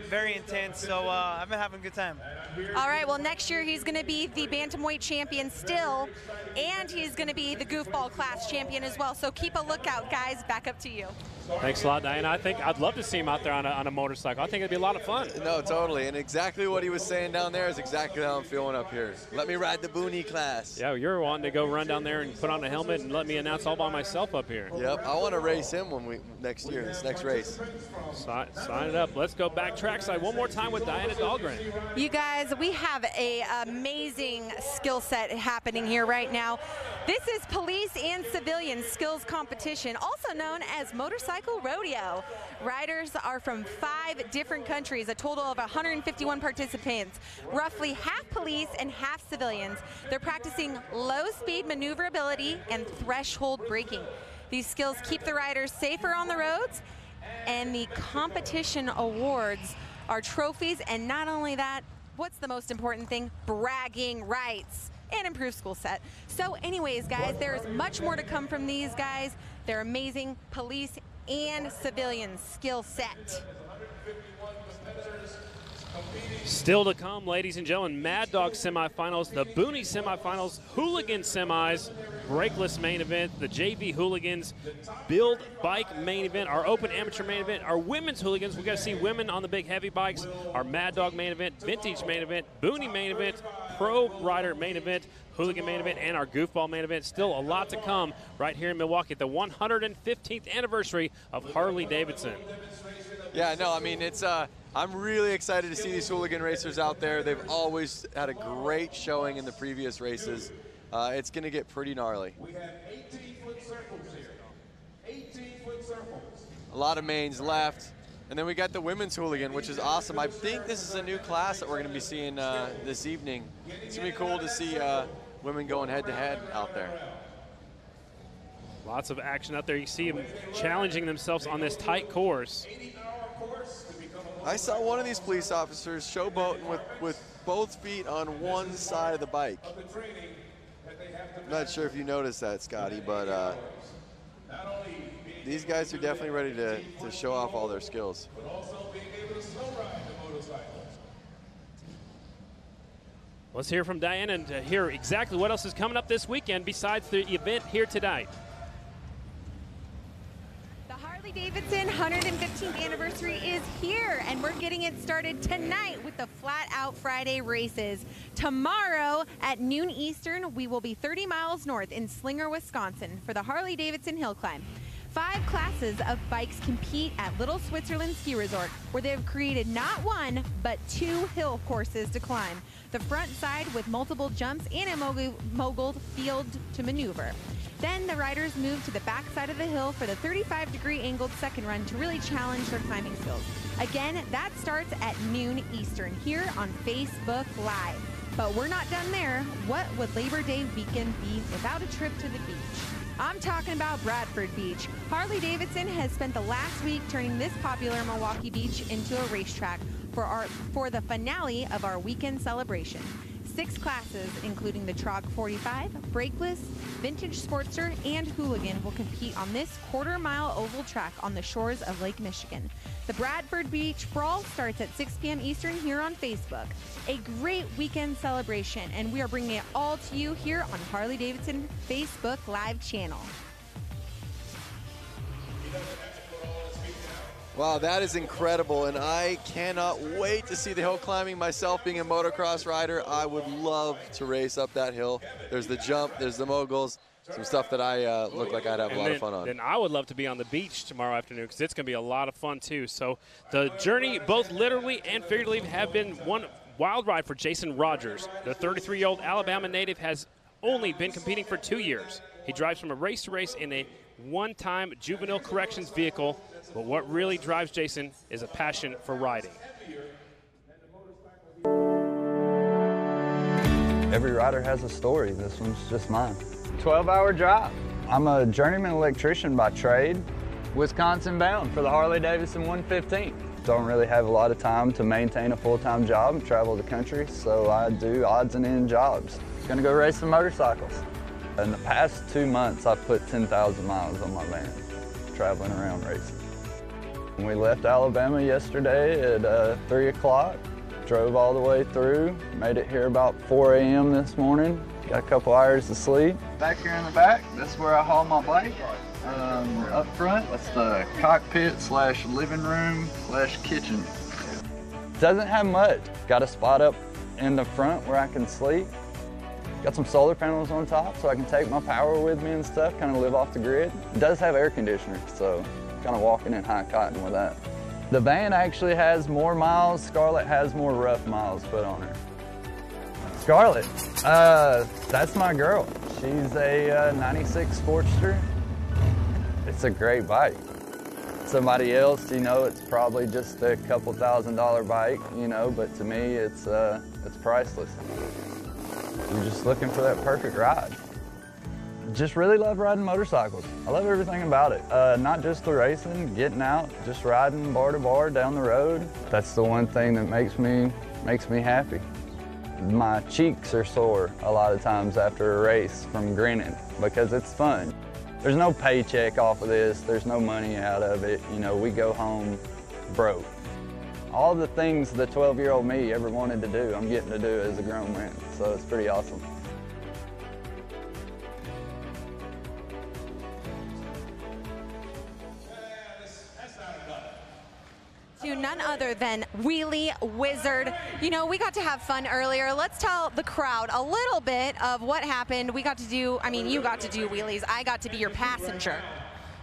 very intense. So I've been having a good time. All right, well, next year he's going to be the bantamweight champion still, and he's going to be the Goofball class champion as well. So keep a lookout, guys. Back up to you. Thanks a lot, Diana. I think I'd love to see him out there on a motorcycle. I think it'd be a lot of fun. No, totally. And exactly what he was saying down there is exactly how I'm feeling up here. Let me ride the Boonie class. Yeah, you're wanting to go run down there and put on a helmet and let me announce all by myself up here. Yep, I want to race him next year, this next race. Sign it up. Let's go back trackside one more time with Diana Dahlgren. You guys, we have an amazing skill set happening here right now. This is police and civilian skills competition, also known as motorcycle rodeo. Riders are from 5 different countries, a total of 151 participants, roughly half police and half civilians. They're practicing low-speed maneuverability and threshold braking. These skills keep the riders safer on the roads, and the competition awards are trophies, and not only that, what's the most important thing? Bragging rights and improved school set. So anyways, guys, there's much more to come from these guys. They're amazing police and civilian skill set. Still to come, ladies and gentlemen, Mad Dog semifinals, the Boonie semifinals, Hooligan semis, Brakeless main event, the JV Hooligans, Build Bike main event, our Open Amateur main event, our Women's Hooligans. We got to see women on the big heavy bikes, our Mad Dog main event, Vintage main event, Boonie main event, Pro Rider main event, Hooligan main event, and our Goofball main event. Still a lot to come right here in Milwaukee at the 115th anniversary of Harley-Davidson. Yeah, no, I mean, it's I'm really excited to see these Hooligan racers out there. They've always had a great showing in the previous races. It's going to get pretty gnarly. We have 18-foot circles here. 18-foot circles. A lot of mains left. And then we got the Women's Hooligan, which is awesome. I think this is a new class that we're going to be seeing this evening. It's going to be cool to see women going head-to-head out there. Lots of action out there. You see them challenging themselves on this tight course. I saw one of these police officers showboating with both feet on one side of the bike. I'm not sure if you noticed that, Scotty, but these guys are definitely ready to show off all their skills. Let's hear from Diana and hear exactly what else is coming up this weekend besides the event here tonight. Harley-Davidson 115th anniversary is here, and we're getting it started tonight with the Flat Out Friday races. Tomorrow at noon Eastern, we will be 30 miles north in Slinger, Wisconsin for the Harley-Davidson Hill Climb. 5 classes of bikes compete at Little Switzerland Ski Resort, where they have created not one, but 2 hill courses to climb. The front side with multiple jumps and a mogul field to maneuver. Then the riders move to the back side of the hill for the 35-degree angled second run to really challenge their climbing skills. Again, that starts at noon Eastern here on Facebook Live. But we're not done there. What would Labor Day weekend be without a trip to the beach? I'm talking about Bradford Beach. Harley-Davidson has spent the last week turning this popular Milwaukee beach into a racetrack for the finale of our weekend celebration. 6 classes, including the Trog 45, Brakeless, Vintage Sportster, and Hooligan, will compete on this quarter-mile oval track on the shores of Lake Michigan. The Bradford Beach Brawl starts at 6 p.m. Eastern here on Facebook. A great weekend celebration, and we are bringing it all to you here on Harley-Davidson Facebook Live channel. Wow, that is incredible, and I cannot wait to see the hill climbing. Myself being a motocross rider, I would love to race up that hill. There's the jump, there's the moguls, some stuff that I look like I'd have a lot of fun on. Then I would love to be on the beach tomorrow afternoon because it's going to be a lot of fun too. So the journey, both literally and figuratively, have been one wild ride for Jason Rogers. The 33-year-old Alabama native has only been competing for 2 years. He drives from race to race in a one-time juvenile corrections vehicle. But what really drives Jason is a passion for riding. Every rider has a story. This one's just mine. 12-hour drive. I'm a journeyman electrician by trade, Wisconsin bound for the Harley-Davidson 115. Don't really have a lot of time to maintain a full-time job and travel the country, so I do odds and end jobs. Gonna go race some motorcycles. In the past 2 months, I've put 10,000 miles on my van, traveling around racing. We left Alabama yesterday at 3 o'clock, drove all the way through, made it here about 4 a.m. this morning, got a couple hours of sleep. Back here in the back, that's where I haul my bike. Up front, that's the cockpit / living room / kitchen. Doesn't have much. Got a spot up in the front where I can sleep. Got some solar panels on top so I can take my power with me and stuff, kind of live off the grid. It does have air conditioning, so kind of walking in high cotton with that. The van actually has more miles. Scarlett has more rough miles put on her. Scarlett, that's my girl. She's a 96 Sportster. It's a great bike. Somebody else, you know, it's probably just a couple $1,000 bike, you know, but to me, it's priceless. You're just looking for that perfect ride. Just really love riding motorcycles. I love everything about it. Not just the racing, getting out, just riding bar to bar down the road. That's the one thing that makes me happy. My cheeks are sore a lot of times after a race from grinning because it's fun. There's no paycheck off of this. There's no money out of it. You know, we go home broke. all the things the 12-year-old me ever wanted to do, I'm getting to do as a grown man. So it's pretty awesome. To none other than Wheelie Wizard. You know, we got to have fun earlier. Let's tell the crowd a little bit of what happened. We got to do, I mean, you got to do wheelies. I got to be your passenger.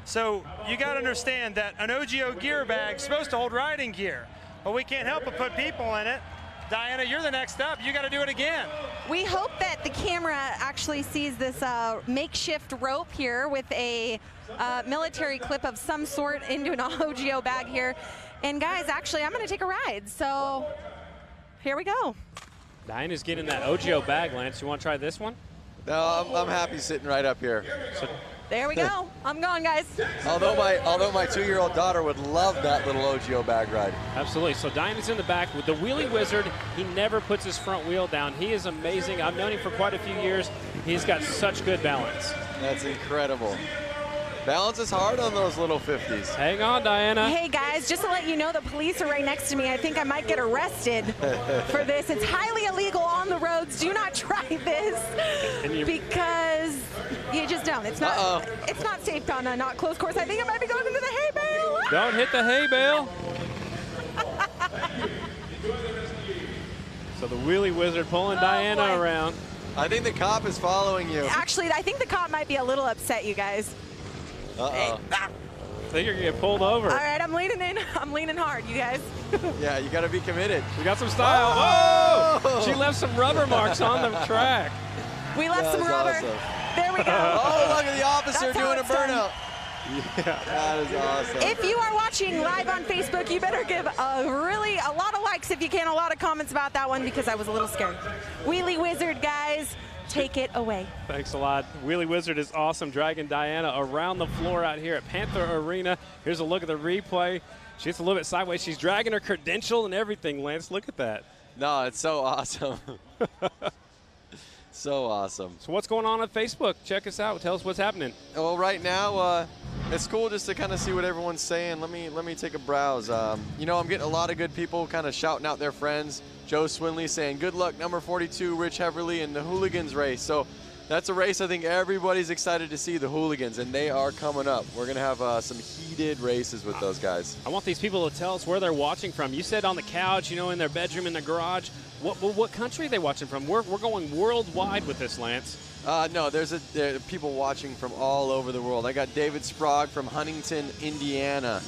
So you got to understand that an OGO gear bag is supposed to hold riding gear, but we can't help but put people in it. Diana, you're the next up. You got to do it again. We hope that the camera actually sees this makeshift rope here with a military clip of some sort into an OGO bag here. And guys, actually, I'm going to take a ride. So here we go. Diana's getting that OGO bag, Lance. You want to try this one? No, I'm happy sitting right up here. So, there we go. I'm going, guys. Although my 2-year-old daughter would love that little OGO bag ride. Absolutely. So Diana's in the back with the Wheelie Wizard. He never puts his front wheel down. He is amazing. I've known him for quite a few years. He's got such good balance. That's incredible. Balance is hard on those little 50s. Hang on, Diana. Hey, guys, just to let you know, the police are right next to me. I think I might get arrested for this. It's highly illegal on the roads. Do not try this because you just don't. It's not. It's not safe on a not closed course. I think I might be going into the hay bale. Don't hit the hay bale. So the Wheelie Wizard pulling Diana around. I think the cop is following you. Actually, I think the cop might be a little upset, you guys. Uh-oh. I think you're going to get pulled over. All right, I'm leaning in. I'm leaning hard, you guys. Yeah, you got to be committed. We got some style. Oh! She left some rubber marks on the track. We left some rubber. Awesome. There we go. Oh, look at the officer doing a burnout. Yeah. That is awesome. If you are watching live on Facebook, you better give a lot of likes if you can, a lot of comments about that one because I was a little scared. Wheelie Wizard, guys. Take it away. Thanks a lot. Wheelie Wizard is awesome, dragging Diana around the floor out here at Panther Arena. Here's a look at the replay. She's a little bit sideways. She's dragging her credential and everything, Lance. Look at that. No, it's so awesome. So awesome. So what's going on Facebook? Check us out. Tell us what's happening. Well, right now, it's cool just to kind of see what everyone's saying. Let me take a browse. You know, I'm getting a lot of good people kind of shouting out their friends. Joe Swinley saying, good luck, number 42, Rich Heverly, in the Hooligans race. So that's a race I think everybody's excited to see, the Hooligans, and they are coming up. We're going to have some heated races with those guys. I want these people to tell us where they're watching from. You said on the couch, you know, in their bedroom, in their garage. What country are they watching from? We're going worldwide with this, Lance. No, there are people watching from all over the world. I got David Sprague from Huntington, Indiana.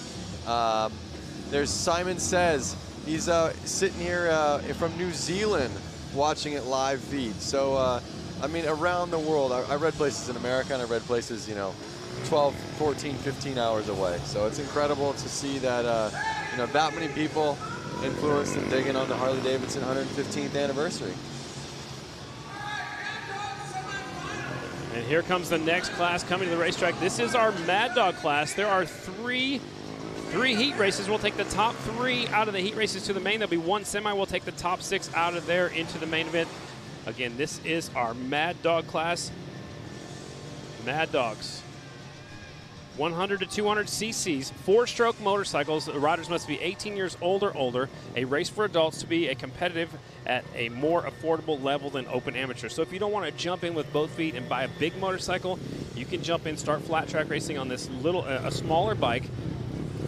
There's Simon Says. He's sitting here from New Zealand watching it live feed. So, I mean, around the world. I read places in America, and I read places, you know, 12, 14, 15 hours away. So it's incredible to see that, you know, that many people influenced and digging on the Harley-Davidson 115th anniversary. And here comes the next class coming to the racetrack. This is our Mad Dog class. There are three heat races. We'll take the top 3 out of the heat races to the main. There'll be 1 semi. We'll take the top 6 out of there into the main event. Again, this is our Mad Dog class. Mad Dogs. 100 to 200 cc's, 4-stroke motorcycles. The riders must be 18 years old or older. A race for adults to be a competitive at a more affordable level than open amateur. So if you don't want to jump in with both feet and buy a big motorcycle, you can jump in, start flat track racing on this little, a smaller bike.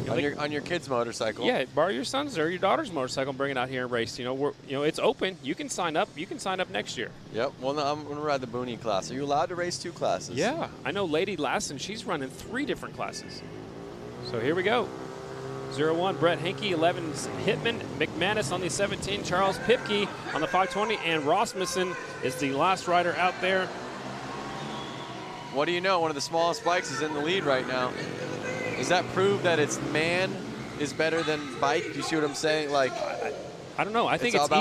On your kid's motorcycle. Yeah, borrow your son's or your daughter's motorcycle and bring it out here and race. You know, it's open. You can sign up. You can sign up next year. Yep. Well, no, I'm going to ride the Boonie class. Are you allowed to race 2 classes? Yeah. I know Lady Lassen, she's running 3 different classes. So here we go. 01, Brett Henke, 11, Hitman, McManus on the 17, Charles Pipke on the 520, and Rasmussen is the last rider out there. What do you know? One of the smallest bikes is in the lead right now. Does that prove that it's man is better than bike? Do you see what I'm saying? Like, I don't know. I think it's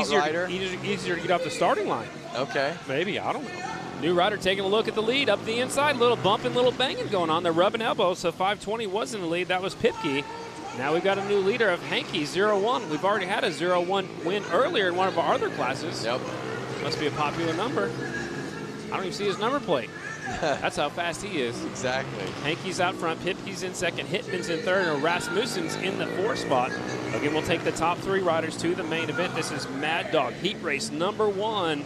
easier to get off the starting line. Okay. Maybe. I don't know. New rider taking a look at the lead up the inside. Little bumping, little banging going on. They're rubbing elbows. So 520 was in the lead. That was Pipke. Now we've got a new leader of Henke, 01. We've already had a 01 win earlier in one of our other classes. Yep. Must be a popular number. I don't even see his number plate. That's how fast he is. Exactly. Hankey's out front, Pipke's in second, Hitman's in third, and Rasmussen's in the 4th spot. Again, we'll take the top 3 riders to the main event. This is Mad Dog Heat Race number 1.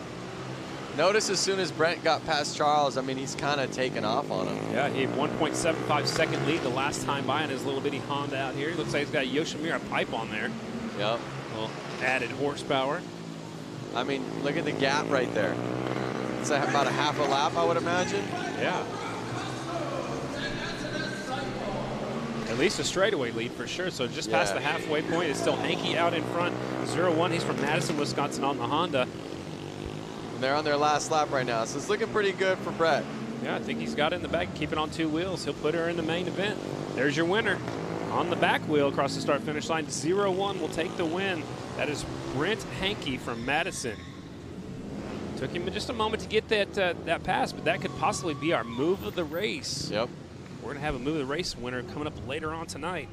Notice as soon as Brent got past Charles, I mean, he's kind of taken off on him. Yeah, he had 1.75 second lead the last time by in his little bitty Honda out here. He looks like he's got a Yoshimura pipe on there. Yep. Well, added horsepower. I mean, look at the gap right there. It's about a half a lap, I would imagine. Yeah. At least a straightaway lead for sure. So just past the halfway point, it's still Hankey out in front. 0-1, he's from Madison, Wisconsin on the Honda. And they're on their last lap right now, so it's looking pretty good for Brett. Yeah, I think he's got it in the bag. Keep it on 2 wheels. He'll put her in the main event. There's your winner. On the back wheel across the start-finish line, 0-1 will take the win. That is Brent Hankey from Madison. Took him just a moment to get that pass, but that could possibly be our move of the race. Yep. We're going to have a move of the race winner coming up later on tonight.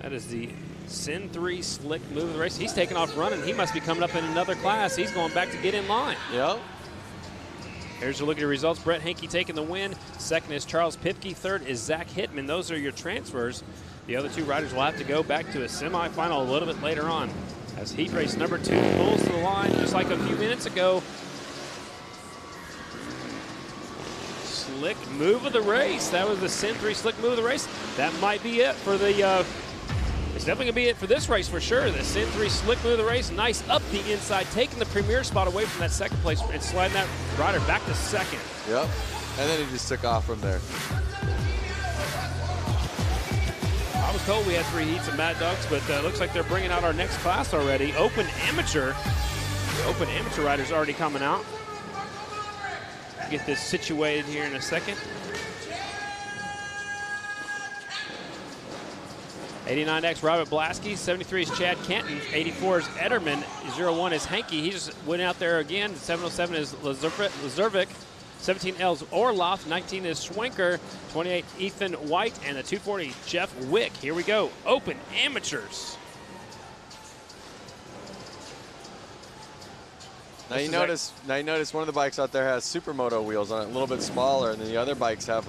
That is the Sin 3 Slick move of the race. He's taking off running. He must be coming up in another class. He's going back to get in line. Yep. Here's a look at the results. Brett Hankey taking the win. Second is Charles Pipke. Third is Zach Hitman. Those are your transfers. The other 2 riders will have to go back to a semifinal a little bit later on. As heat race number 2 pulls to the line just like a few minutes ago. Slick move of the race. That was the Sin 3 Slick move of the race. That might be it for the, it's definitely gonna be it for this race for sure. The Sin 3 Slick move of the race. Nice up the inside, taking the premier spot away from that second place and sliding that rider back to second. Yep, and then he just took off from there. I was told we had 3 heats of Mad Dogs, but looks like they're bringing out our next class already. Open Amateur. The Open Amateur riders already coming out. Get this situated here in a second. 89X Robert Blasky, 73 is Chad Canton, 84 is Ederman, 01 is Hankey. He just went out there again. 707 is Lazurvik, 17L is Orloff, 19 is Schwenker, 28 Ethan White, and the 240 Jeff Wick. Here we go, Open Amateurs. Now you notice one of the bikes out there has Supermoto wheels on it, a little bit smaller, and then the other bikes have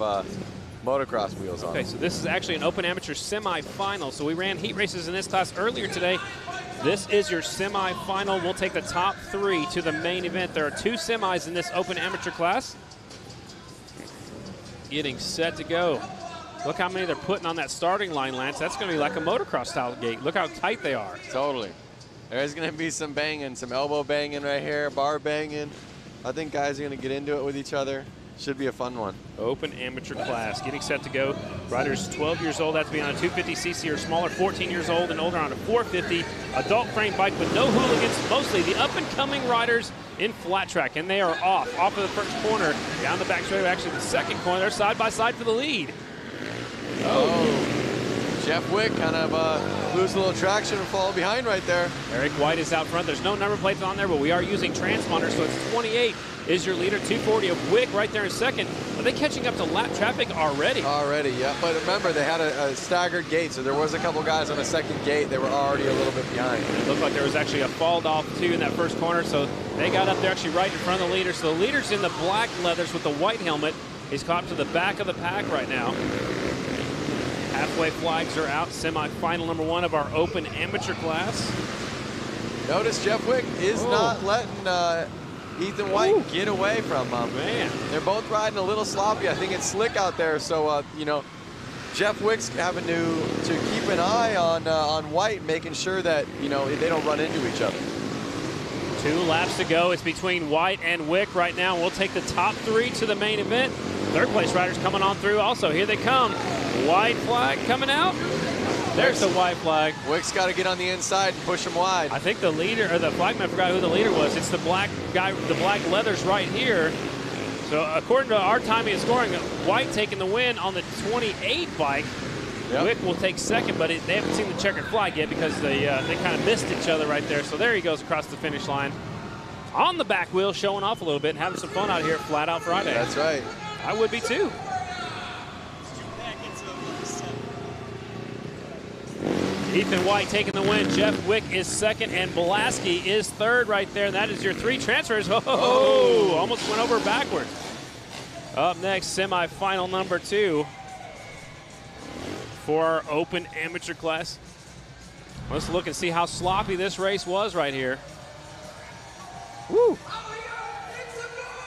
motocross wheels on it. Okay, so this is actually an Open Amateur semifinal. So we ran heat races in this class earlier today. This is your semifinal. We'll take the top 3 to the main event. There are 2 semis in this Open Amateur class. Getting set to go. Look how many they're putting on that starting line, Lance. That's going to be like a motocross style gate. Look how tight they are. Totally. There's going to be some banging, some elbow banging right here, bar banging. I think guys are going to get into it with each other. Should be a fun one. Open Amateur class, getting set to go. Riders 12 years old have to be on a 250cc or smaller, 14 years old and older on a 450. Adult frame bike with no hooligans, mostly the up-and-coming riders in flat track. And they are off of the first corner, down the back straight, actually the second corner. They're side by side for the lead. Oh. Jeff Wick kind of lose a little traction and fall behind right there. Eric White is out front. There's no number plates on there, but we are using transponders, so it's 28 is your leader. 240 of Wick right there in second. Are they catching up to lap traffic already? Already, yeah. But remember, they had a staggered gate, so there was a couple guys on a second gate. They were already a little bit behind. It looked like there was actually a fall off, too, in that first corner, so they got up there actually right in front of the leader. So the leader's in the black leathers with the white helmet. He's caught to the back of the pack right now. Halfway flags are out. Semi-final number 1 of our Open Amateur class. Notice Jeff Wick is not letting Ethan White get away from him. Man. They're both riding a little sloppy. I think it's slick out there, so, you know, Jeff Wick's having to keep an eye on White, making sure that, you know, they don't run into each other. 2 laps to go. It's between White and Wick right now. We'll take the top 3 to the main event. Third place riders coming on through also. Here they come. White flag coming out. There's the white flag. Wick's got to get on the inside and push him wide. I think the leader, or the flagman, forgot who the leader was. It's the black guy, the black leathers right here. So according to our timing and scoring, White taking the win on the 28 bike. Yep. Wick will take second, but they haven't seen the checkered flag yet because they kind of missed each other right there. So there he goes across the finish line. On the back wheel, showing off a little bit and having some fun out here at Flat Out Friday. That's right. I would be too. Ethan White taking the win. Jeff Wick is second, and Blasky is third right there. And that is your 3 transfers. Oh, almost went over backwards. Up next, semifinal number 2 for our open amateur class. Let's look and see how sloppy this race was right here. Woo!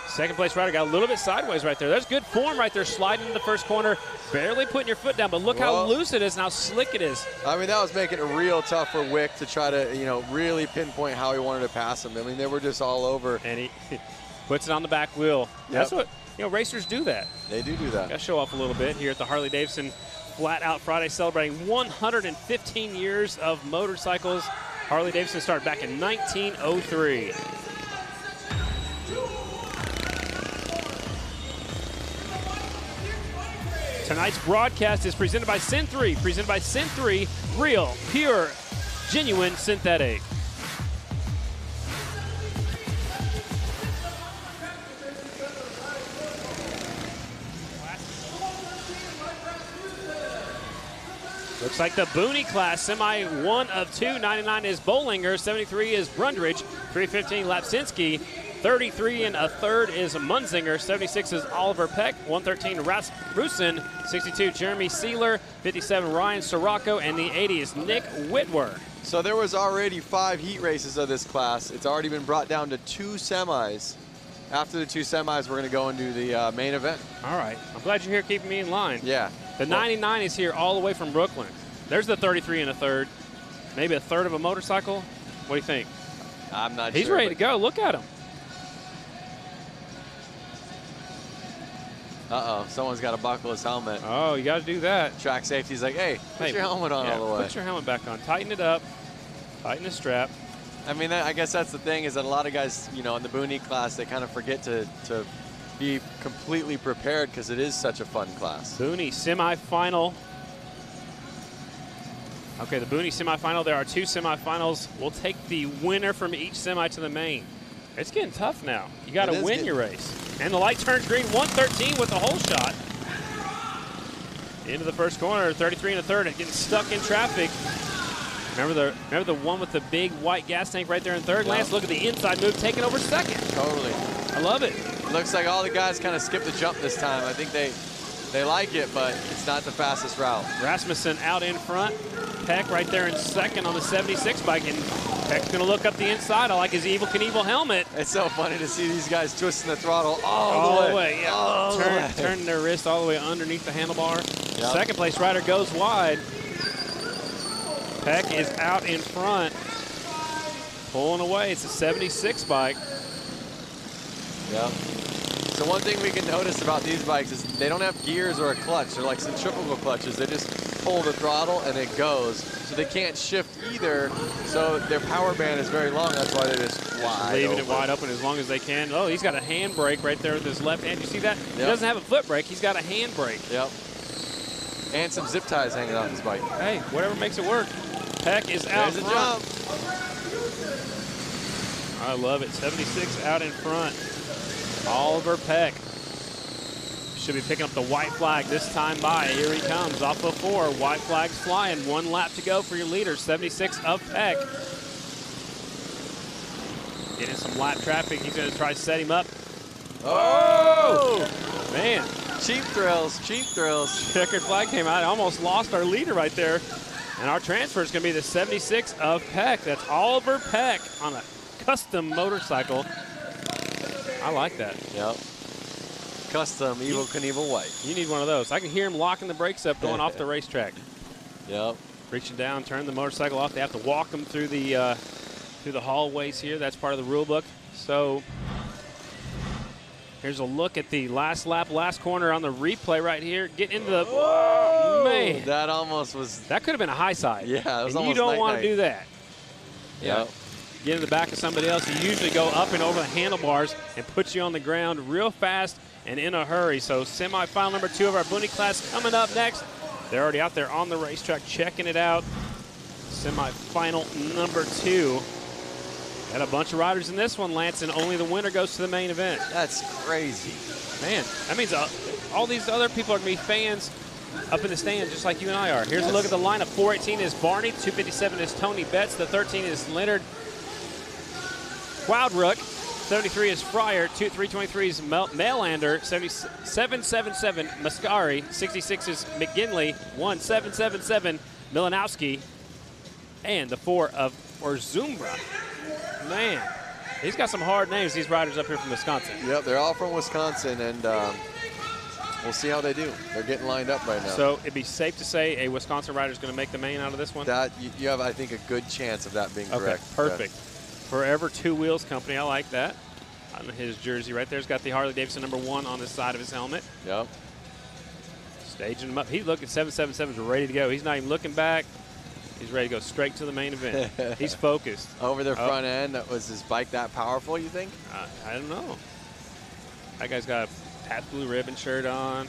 Second place rider got a little bit sideways right there. There's good form right there, sliding in the first corner, barely putting your foot down, but look how loose it is and how slick it is. I mean, that was making it real tough for Wick to try to, you know, really pinpoint how he wanted to pass him. I mean, they were just all over. And he puts it on the back wheel. Yep. That's what, you know, racers do that. They do that. Got to show off a little bit here at the Harley-Davidson Flat Out Friday, celebrating 115 years of motorcycles. Harley-Davidson started back in 1903. Tonight's broadcast is presented by Sin 3. Presented by Sin 3, real, pure, genuine synthetic. Looks like the Boonie class, semi 1 of 2. 99 is Bollinger, 73 is Brundridge, 315 Lapsinski, 33 and a third is Munzinger, 76 is Oliver Peck, 113 Rasmussen, 62 Jeremy Sealer, 57 Ryan Sirocco, and the 80 is Nick Whitwer. So there was already 5 heat races of this class. It's already been brought down to 2 semis. After the 2 semis, we're going to go and do the main event. All right. I'm glad you're here keeping me in line. Yeah. The 99 is here all the way from Brooklyn. There's the 33 and a third. Maybe a third of a motorcycle. What do you think? I'm not sure. He's ready to go. Look at him. Uh-oh, someone's got to buckle his helmet. Oh, you got to do that. Track safety's like, hey, put your helmet on all the way. Put your helmet back on. Tighten it up. Tighten the strap. I mean, I guess that's the thing is that a lot of guys, you know, in the Boonie class, they kind of forget to be completely prepared because it is such a fun class. Boonie semifinal. Okay, the Boonie semifinal. There are 2 semifinals. We'll take the winner from each semi to the main. It's getting tough now. You got to win your race. And the light turns green, 113 with the whole shot. Into the first corner, 33 and a third, and getting stuck in traffic. Remember the one with the big white gas tank right there in third? Lance, look at the inside move, taking over second. Totally. I love it. Looks like all the guys kind of skipped the jump this time. I think they like it, but it's not the fastest route. Rasmussen out in front. Peck right there in second on the 76 bike, and Peck's going to look up the inside. I like his Evil Knievel helmet. It's so funny to see these guys twisting the throttle all the way. Yeah. Turning their wrist all the way underneath the handlebar. Yep. Second place rider goes wide. Peck is out in front, pulling away. It's a 76 bike. Yeah. So one thing we can notice about these bikes is they don't have gears or a clutch. They're like centrifugal clutches. They just pull the throttle and it goes. So they can't shift either. So their power band is very long. That's why they're just leaving it wide open as long as they can. Oh, he's got a hand brake right there with his left hand. You see that? He doesn't have a foot brake. He's got a hand brake. Yep. And some zip ties hanging off his bike. Hey, whatever makes it work. Peck is out There's front. A jump. I love it. 76 out in front. Oliver Peck should be picking up the white flag this time by. Here he comes off of 4. White flag's flying. 1 lap to go for your leader. 76 of Peck. Getting some lap traffic. He's going to try to set him up. Oh! Man. Cheap thrills. Cheap thrills. Checkered flag came out. I almost lost our leader right there. And our transfer is going to be the 76 of Peck. That's Oliver Peck on a custom motorcycle. I like that. Yep. Custom Evil Knievel white. You need one of those. I can hear him locking the brakes up going off the racetrack. Yep. Reaching down, turn the motorcycle off. They have to walk them through the hallways here. That's part of the rule book. So here's a look at the last lap, last corner on the replay right here. Get into the, whoa, man. That almost was. That could have been a high side. Yeah, it was and almost you don't want to night-night. do that. Yep. Get in the back of somebody else. You usually go up and over the handlebars and put you on the ground real fast and in a hurry. So semifinal number 2 of our Boonie class coming up next. They're already out there on the racetrack checking it out. Semifinal number 2. Got a bunch of riders in this one, Lance, and only the winner goes to the main event. That's crazy. Man, that means all these other people are going to be fans up in the stands just like you and I are. Here's a look at the lineup. 418 is Barney. 257 is Tony Betts. The 13 is Leonard Wildrook. 73 is Fryer. 323 is Mailander. 777 Mascari. 66 is McGinley. 1777 Milanowski. And the 4 of Orzumbra. Man, he's got some hard names, these riders up here from Wisconsin. Yep, they're all from Wisconsin, and we'll see how they do. They're getting lined up right now. So it'd be safe to say a Wisconsin rider is going to make the main out of this one? That you have, I think, a good chance of that being correct. Okay, perfect. Yeah. Forever Two Wheels Company, I like that. On his jersey right there, he's got the Harley-Davidson #1 on the side of his helmet. Yep. Staging him up. He looked at 777's ready to go. He's not even looking back. He's ready to go straight to the main event. He's focused. Over their front end, was his bike that powerful, you think? I don't know. That guy's got a Pat Blue Ribbon shirt on.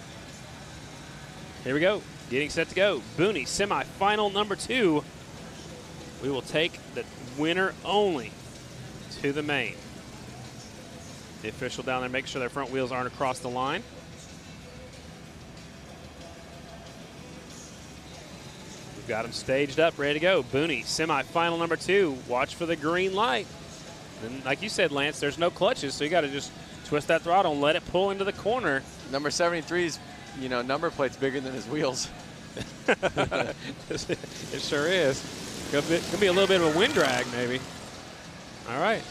Here we go. Getting set to go. Boonie, semifinal #2. We will take the winner only to the main. The official down there making sure their front wheels aren't across the line. We've got them staged up, ready to go. Boonie, semifinal #2. Watch for the green light. And like you said, Lance, there's no clutches, so you got to just twist that throttle and let it pull into the corner. Number 73's, number plate's bigger than his wheels. It sure is. Could be a little bit of a wind drag, maybe. All right.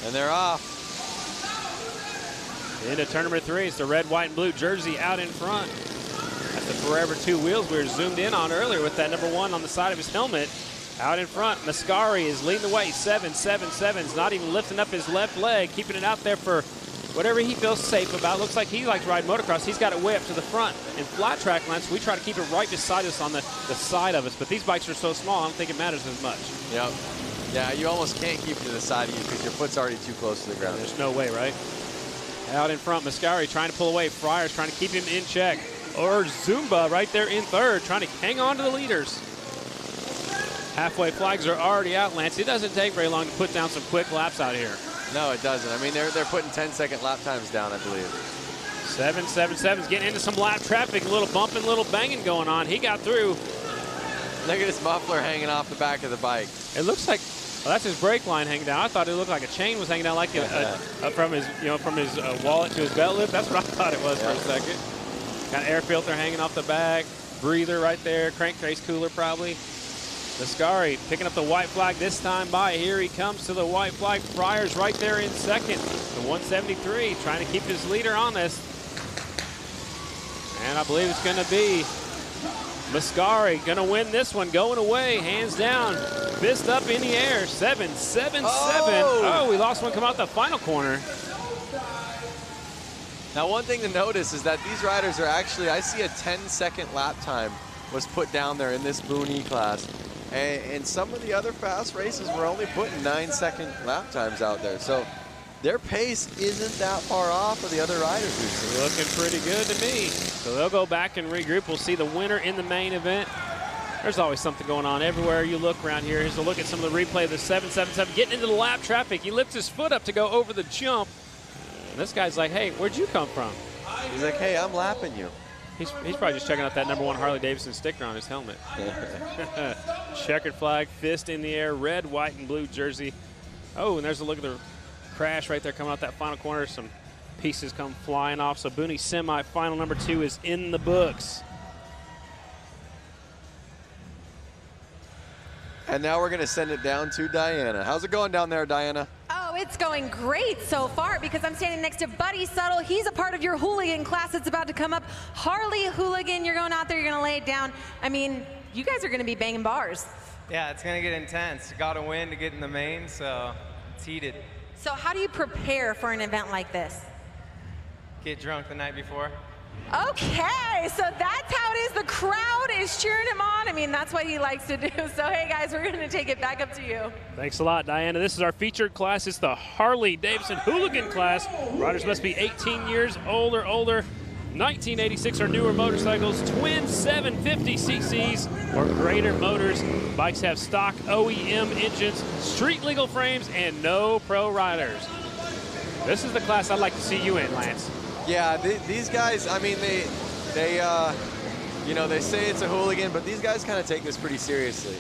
And they're off. Into turn #3. It's the red, white, and blue jersey out in front. That's the Forever Two Wheels we were zoomed in on earlier with that #1 on the side of his helmet. Out in front, Mascari is leading the way. 777's not even lifting up his left leg, keeping it out there for whatever he feels safe about. Looks like he likes to ride motocross. He's got it way up to the front. In flat track lines, we try to keep it right beside us on the side of us, but these bikes are so small, I don't think it matters as much. Yep. Yeah, you almost can't keep it to the side of you because your foot's already too close to the ground. There's no way, right? Out in front, Mascari trying to pull away. Fryer's trying to keep him in check. Or Zumba right there in third, trying to hang on to the leaders. Halfway flags are already out, Lance. It doesn't take very long to put down some quick laps out here. No, it doesn't. I mean, they're putting 10-second lap times down, I believe. 777's getting into some lap traffic. A little bumping, a little banging going on. He got through. Look at his muffler hanging off the back of the bike. It looks like, well, that's his brake line hanging down. I thought it looked like a chain was hanging down, like from his, from his wallet to his belt loop. That's what I thought it was for a second. Got an air filter hanging off the back, breather right there, crankcase cooler probably. Mascari picking up the white flag this time by. Here he comes to the white flag. Fryer's right there in second. The 173 trying to keep his leader honest. And I believe it's going to be Mascari going to win this one, going away, hands down, fist up in the air. 777. Oh, we lost one come out the final corner. Now, one thing to notice is that these riders are actually, I see a 10-second lap time was put down there in this Boonie class. And some of the other fast races were only putting 9-second lap times out there. So their pace isn't that far off of the other riders we've seen. Looking pretty good to me. So they'll go back and regroup. We'll see the winner in the main event. There's always something going on everywhere you look around here. Here's a look at some of the replay of the 777 getting into the lap traffic. He lifts his foot up to go over the jump. And this guy's like, hey, where'd you come from? He's like, hey, I'm lapping you. He's probably just checking out that #1 Harley-Davidson sticker on his helmet. Checkered flag, fist in the air, red, white, and blue jersey. Oh, and there's a look at the crash right there coming out that final corner. Some pieces come flying off. So Boonie semi-final #2 is in the books. And now we're going to send it down to Diana. How's it going down there, Diana? Oh, it's going great so far because I'm standing next to Buddy Subtle. He's a part of your Hooligan class that's about to come up. Harley Hooligan, you're going out there, you're going to lay it down. I mean, you guys are going to be banging bars. Yeah, it's going to get intense. You got to win to get in the main, so it's heated. So how do you prepare for an event like this? Get drunk the night before. Okay, so that's how it is. The crowd is cheering him on. I mean, that's what he likes to do. So, hey, guys, we're going to take it back up to you. Thanks a lot, Diana. This is our featured class. It's the Harley-Davidson Hooligan class. Riders must be 18 years old or older, 1986 or newer motorcycles, twin 750cc's or greater motors. Bikes have stock OEM engines, street-legal frames, and no pro riders. This is the class I'd like to see you in, Lance. Yeah, these guys, I mean, they say it's a hooligan, but these guys kind of take this pretty seriously.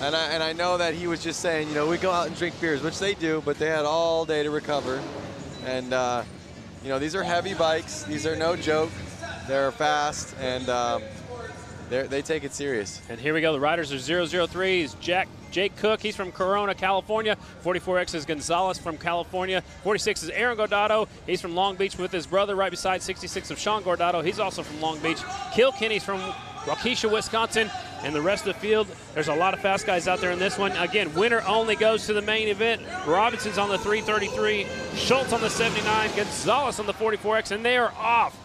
And I know that he was just saying, you know, we go out and drink beers, which they do, but they had all day to recover. And, you know, these are heavy bikes. These are no joke. They're fast, and they take it serious. And here we go. The riders are 003s. Jake Cook, he's from Corona, California. 44X is Gonzalez from California. 46 is Aaron Gordado. He's from Long Beach with his brother right beside 66 of Sean Gordado. He's also from Long Beach. Kilkenny's from Waukesha, Wisconsin. And the rest of the field, there's a lot of fast guys out there in this one. Again, winner only goes to the main event. Robinson's on the 333, Schultz on the 79, Gonzalez on the 44X, and they are off.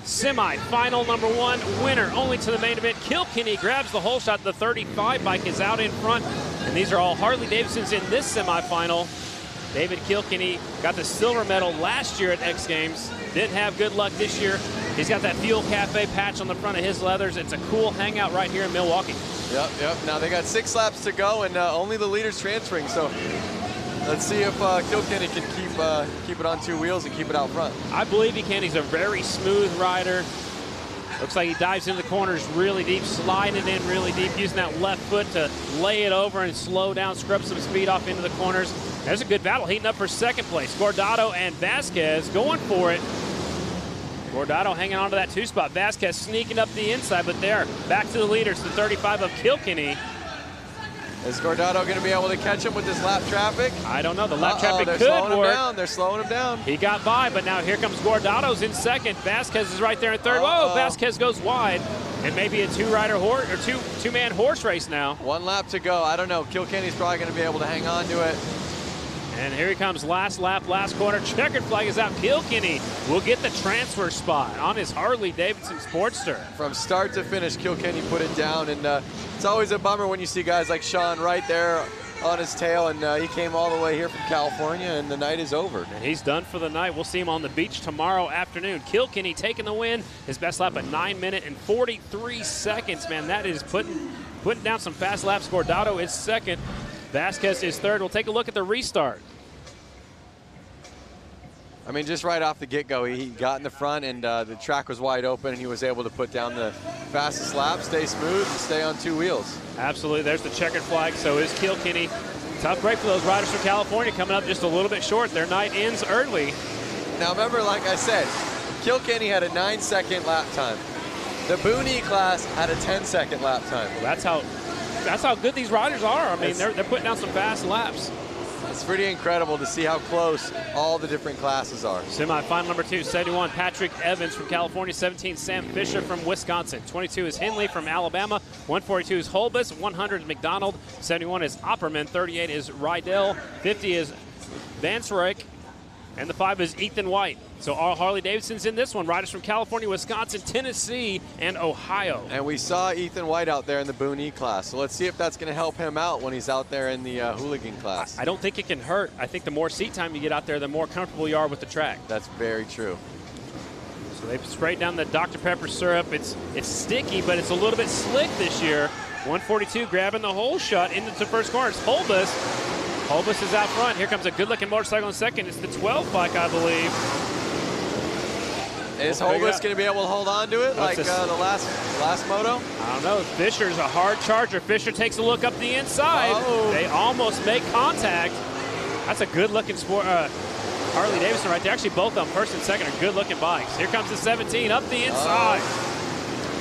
Semi-final number 1, winner only to the main event. Kilkenny grabs the whole shot. The 35 bike is out in front. And these are all Harley-Davidsons in this semifinal. David Kilkenny got the silver medal last year at X Games. Didn't have good luck this year. He's got that Fuel Cafe patch on the front of his leathers. It's a cool hangout right here in Milwaukee. Yep. Now they got 6 laps to go, and only the leader's transferring. So let's see if Kilkenny can keep it on 2 wheels and keep it out front. I believe he can. He's a very smooth rider. Looks like he dives into the corners really deep, sliding in really deep, using that left foot to lay it over and slow down, scrub some speed off into the corners. There's a good battle heating up for second place. Gordado and Vasquez going for it. Gordado hanging on to that 2 spot. Vasquez sneaking up the inside, but there, back to the leaders, the 35 of Kilkenny. Is Gordado going to be able to catch him with this lap trappic? I don't know. The lap traffic could work. They're slowing him down. He got by, but now here comes Gordado's in second. Vasquez is right there in third. Whoa, Vasquez goes wide. And maybe a two-man horse race now. 1 lap to go. I don't know. Kilkenny's probably going to be able to hang on to it. And here he comes, last lap, last corner. Checkered flag is out. Kilkenny will get the transfer spot on his Harley-Davidson Sportster. From start to finish, Kilkenny put it down, and it's always a bummer when you see guys like Sean right there on his tail, and he came all the way here from California, and the night is over. And he's done for the night. We'll see him on the beach tomorrow afternoon. Kilkenny taking the win. His best lap at 9 minutes and 43 seconds. Man, that is putting down some fast laps. Gordado is second. Vasquez is third. We'll take a look at the restart. I mean, just right off the get-go, he got in the front, and the track was wide open, and he was able to put down the fastest lap, stay smooth, and stay on 2 wheels. Absolutely. There's the checkered flag. So is Kilkenny. Tough break for those riders from California, coming up just a little bit short. Their night ends early. Now, remember, like I said, Kilkenny had a 9-second lap time. The Boonie class had a 10-second lap time. Well, that's how good these riders are. I mean, they're putting down some fast laps. It's pretty incredible to see how close all the different classes are. Semi-final number 2, 71, Patrick Evans from California. 17, Sam Fisher from Wisconsin. 22 is Henley from Alabama. 142 is Holbus. 100 is McDonald. 71 is Opperman. 38 is Rydell. 50 is Vance Rake. And the 5 is Ethan White. So all Harley-Davidsons in this one. Riders from California, Wisconsin, Tennessee, and Ohio. And we saw Ethan White out there in the Boonie class. So let's see if that's going to help him out when he's out there in the Hooligan class. I don't think it can hurt. I think the more seat time you get out there, the more comfortable you are with the track. That's very true. So they've sprayed down the Dr. Pepper syrup. It's sticky, but it's a little bit slick this year. 142 grabbing the whole shot into the first corner. It's Holbus. Holbus is out front. Here comes a good-looking motorcycle in second. It's the 12 bike, I believe. Is Holbus going to be able to hold on to it like the last moto? I don't know. Fisher's a hard charger. Fisher takes a look up the inside. They almost make contact. That's a good-looking sport. Harley-Davidson right there. Actually, both of them, first and second, are good-looking bikes. Here comes the 17 up the inside.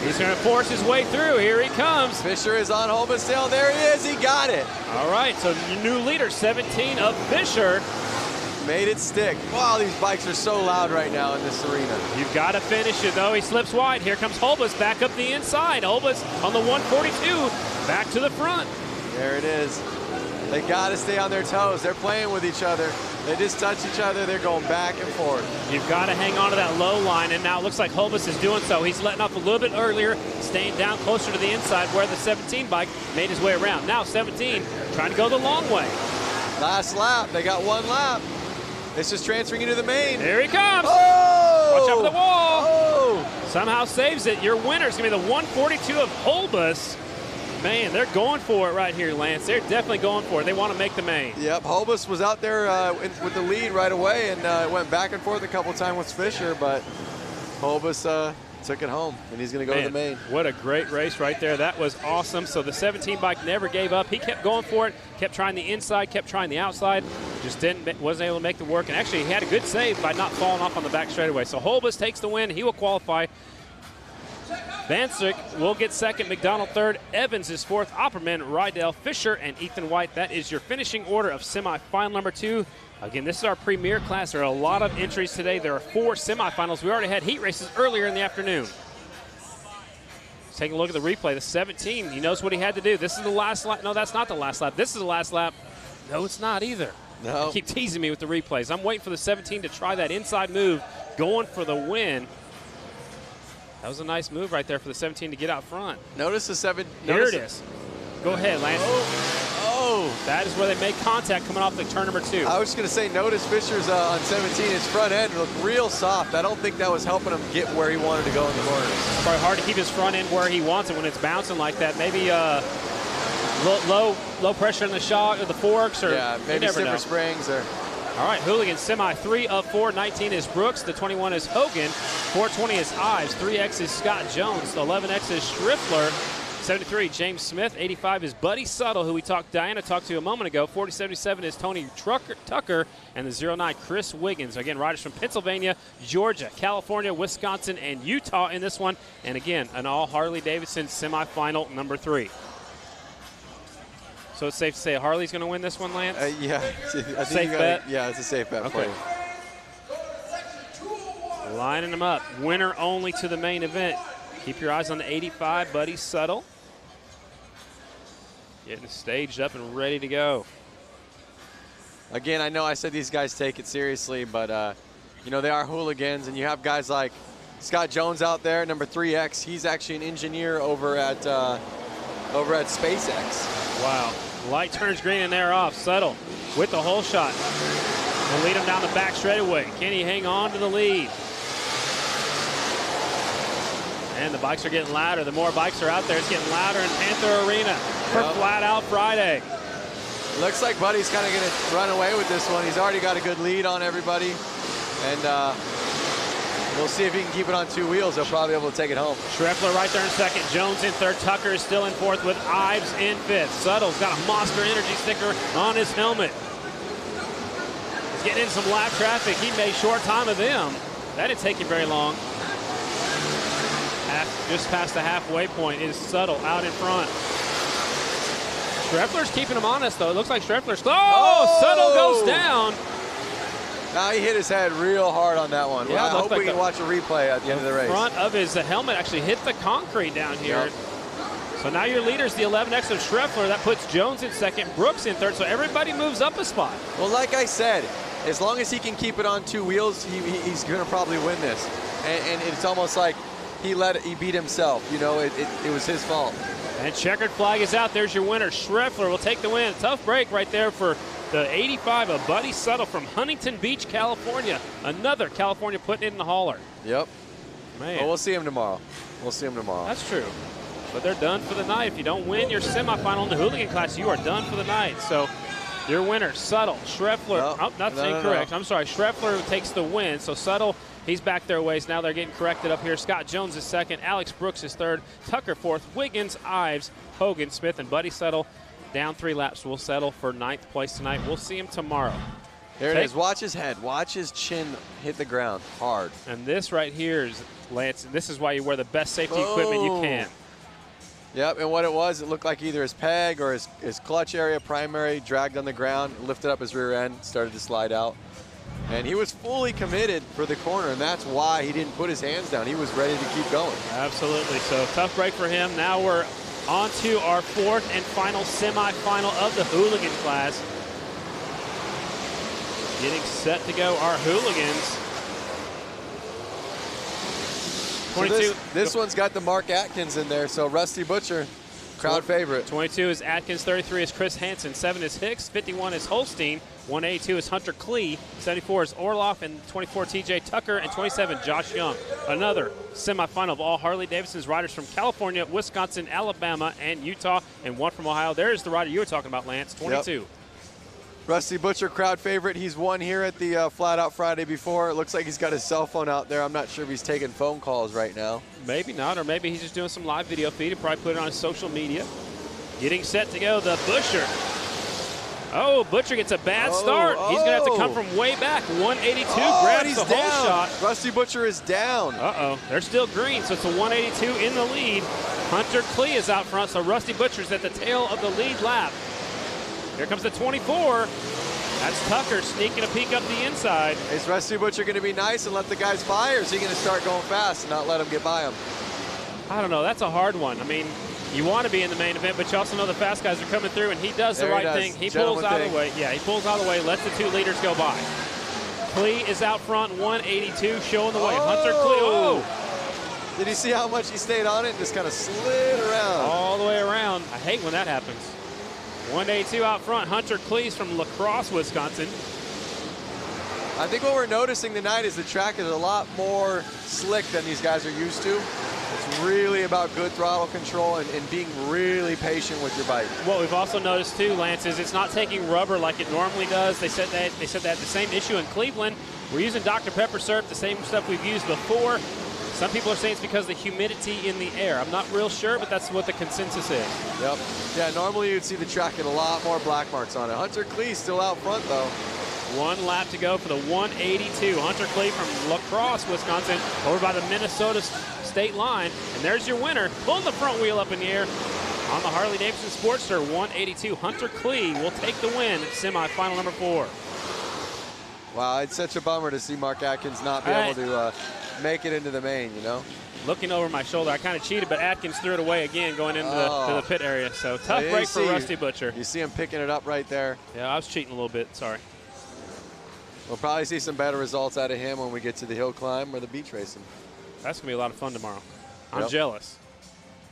He's going to force his way through. Here he comes. Fisher is on Holbus still. There he is. He got it. All right, so new leader, 17 of Fisher. Made it stick. Wow, these bikes are so loud right now in this arena. You've got to finish it, though. He slips wide. Here comes Holbus back up the inside. Holbus on the 142, back to the front. There it is. They got to stay on their toes. They're playing with each other. They just touch each other. They're going back and forth. You've got to hang on to that low line, and now it looks like Holbus is doing so. He's letting off a little bit earlier, staying down closer to the inside where the 17 bike made his way around. Now 17 trying to go the long way. Last lap. They got 1 lap. This is transferring into the main. Here he comes. Oh! Watch out for the wall. Oh! Somehow saves it. Your winner is going to be the 142 of Holbus. Man, they're going for it right here, Lance. They're definitely going for it. They want to make the main. Yep, Holbus was out there with the lead right away, and went back and forth a couple times with Fisher, but Holbus took it home, and he's going to go to the main. What a great race right there. That was awesome. So the 17 bike never gave up. He kept going for it, kept trying the inside, kept trying the outside, just wasn't able to make the work. And actually, he had a good save by not falling off on the back straightaway. So Holbus takes the win. He will qualify. Vancic will get second, McDonald third, Evans is fourth, Opperman, Rydell, Fisher, and Ethan White. That is your finishing order of semifinal number 2. Again, this is our premier class. There are a lot of entries today. There are 4 semifinals. We already had heat races earlier in the afternoon. Let's take a look at the replay. The 17, he knows what he had to do. This is the last lap. No, that's not the last lap. This is the last lap. No, it's not either. No. They keep teasing me with the replays. I'm waiting for the 17 to try that inside move, going for the win. That was a nice move right there for the 17 to get out front. Notice the 7. Here it is. Go ahead, Lance. Oh. That is where they make contact coming off the turn number 2. I was just going to say, notice Fisher's on 17. His front end looked real soft. I don't think that was helping him get where he wanted to go in the corners. It's probably hard to keep his front end where he wants it when it's bouncing like that. Maybe low pressure in the shock or the forks, or yeah, maybe stiffer springs or. All right, Hooligan semi 3 of 4. 19 is Brooks. The 21 is Hogan. 420 is Ives. 3X is Scott Jones. 11X is Schriffler. 73, James Smith. 85 is Buddy Suttle, who Diana talked to a moment ago. 4077 is Tony Tucker. And the 09, Chris Wiggins. Again, riders from Pennsylvania, Georgia, California, Wisconsin, and Utah in this one. And again, an all Harley-Davidson semifinal number 3. So it's safe to say Harley's going to win this one, Lance? Yeah. I think safe bet? Yeah, it's a safe bet for you. Lining them up. Winner only to the main event. Keep your eyes on the 85, Buddy Suttle. Getting staged up and ready to go. Again, I know I said these guys take it seriously, but, you know, they are hooligans, and you have guys like Scott Jones out there, number 3X. He's actually an engineer over at SpaceX. Wow. Light turns green and they're off. Suttle with the hole shot. Will lead him down the back straightaway. Can he hang on to the lead? And the bikes are getting louder. The more bikes are out there, it's getting louder in Panther Arena for Flat Out Friday. Looks like Buddy's kind of going to run away with this one. He's already got a good lead on everybody. And we'll see if he can keep it on 2 wheels. He'll probably be able to take it home. Schriffler right there in second. Jones in third. Tucker is still in fourth with Ives in fifth. Suttle's got a Monster Energy sticker on his helmet. He's getting in some lap traffic. He made short time of them. That didn't take him very long. Just past the halfway point is Suttle out in front. Schriffler's keeping him honest, though. It looks like Schriffler's close. Oh! Suttle goes down. Now he hit his head real hard on that one. Yeah, I hope we can watch a replay at the end of the race. The front of his helmet actually hit the concrete down here. Yep. So now your leader's the 11X of Schriffler. That puts Jones in second, Brooks in third. So everybody moves up a spot. Well, like I said, as long as he can keep it on 2 wheels, he's going to probably win this. And it's almost like he beat himself. You know, it was his fault. And checkered flag is out. There's your winner. Schriffler will take the win. Tough break right there for the 85 of Buddy Suttle from Huntington Beach, California. Another California putting it in the hauler. Yep. Man. Well, we'll see him tomorrow. We'll see him tomorrow. That's true. But they're done for the night. If you don't win your semifinal in the Hooligan class, you are done for the night. So your winner, Suttle, Schriffler. Incorrect. I'm sorry. Schriffler takes the win. So Suttle, he's back their ways. Now they're getting corrected up here. Scott Jones is second. Alex Brooks is third. Tucker fourth. Wiggins, Ives, Hogan, Smith, and Buddy Suttle down 3 laps. Will settle for 9th place tonight. We'll see him tomorrow. There it is. Watch his head. Watch his chin hit the ground hard. And this right here is, Lance, this is why you wear the best safety equipment you can. Yep, and what it was, it looked like either his peg or his clutch area, primary, dragged on the ground, lifted up his rear end, started to slide out. And he was fully committed for the corner, and that's why he didn't put his hands down. He was ready to keep going. Absolutely. So tough break for him. Now we're on to our 4th and final semifinal of the Hooligan class. Getting set to go, our Hooligans. 22. So this one's got the Mark Atkins in there, so Rusty Butcher, crowd favorite. 22 is Atkins, 33 is Chris Hansen, 7 is Hicks, 51 is Holstein, 182 is Hunter Klee, 74 is Orloff, and 24 TJ Tucker, and 27 Josh Young. Another semifinal of all Harley-Davidson's riders from California, Wisconsin, Alabama, and Utah, and 1 from Ohio. There's the rider you were talking about, Lance, 22. Yep. Rusty Butcher, crowd favorite. He's won here at the Flat Out Friday before. It looks like he's got his cell phone out there. I'm not sure if he's taking phone calls right now. Maybe not, or maybe he's just doing some live video feed and probably put it on his social media. Getting set to go, the Butcher. Oh, Butcher gets a bad start. He's going to have to come from way back. 182 grabs the whole shot. Rusty Butcher is down. Uh-oh. They're still green, so it's a 182 in the lead. Hunter Klee is out front, so Rusty Butcher's at the tail of the lead lap. Here comes the 24. That's Tucker sneaking a peek up the inside. Is Rusty Butcher going to be nice and let the guys by, or is he going to start going fast and not let them get by him? I don't know. That's a hard one. I mean, you want to be in the main event, but you also know the fast guys are coming through, and he does the right thing. He pulls out of the way. Yeah, he pulls out of the way, lets the 2 leaders go by. Klee is out front, 182, showing the way. Hunter Klee, Did you see how much he stayed on it and just kind of slid around? All the way around. I hate when that happens. 182 out front. Hunter Klee from La Crosse, Wisconsin. I think what we're noticing tonight is the track is a lot more slick than these guys are used to. It's really about good throttle control and being really patient with your bike. What we've also noticed too, Lance, is it's not taking rubber like it normally does. They said they had the same issue in Cleveland. We're using Dr. Pepper syrup, the same stuff we've used before. Some people are saying it's because of the humidity in the air. I'm not real sure, but that's what the consensus is. Yep. Yeah, normally you'd see the track get a lot more black marks on it. Hunter Klee still out front, though. 1 lap to go for the 182. Hunter Klee from La Crosse, Wisconsin, over by the Minnesota state line. And there's your winner, pulling the front wheel up in the air on the Harley-Davidson Sportster 182. Hunter Klee will take the win at semifinal number 4. Wow, it's such a bummer to see Mark Atkins not be able to make it into the main, you know? Looking over my shoulder, I kind of cheated, but Atkins threw it away again going into the pit area. So tough break for Rusty Butcher. You see him picking it up right there. Yeah, I was cheating a little bit, sorry. We'll probably see some better results out of him when we get to the hill climb or the beach racing. That's going to be a lot of fun tomorrow. I'm jealous.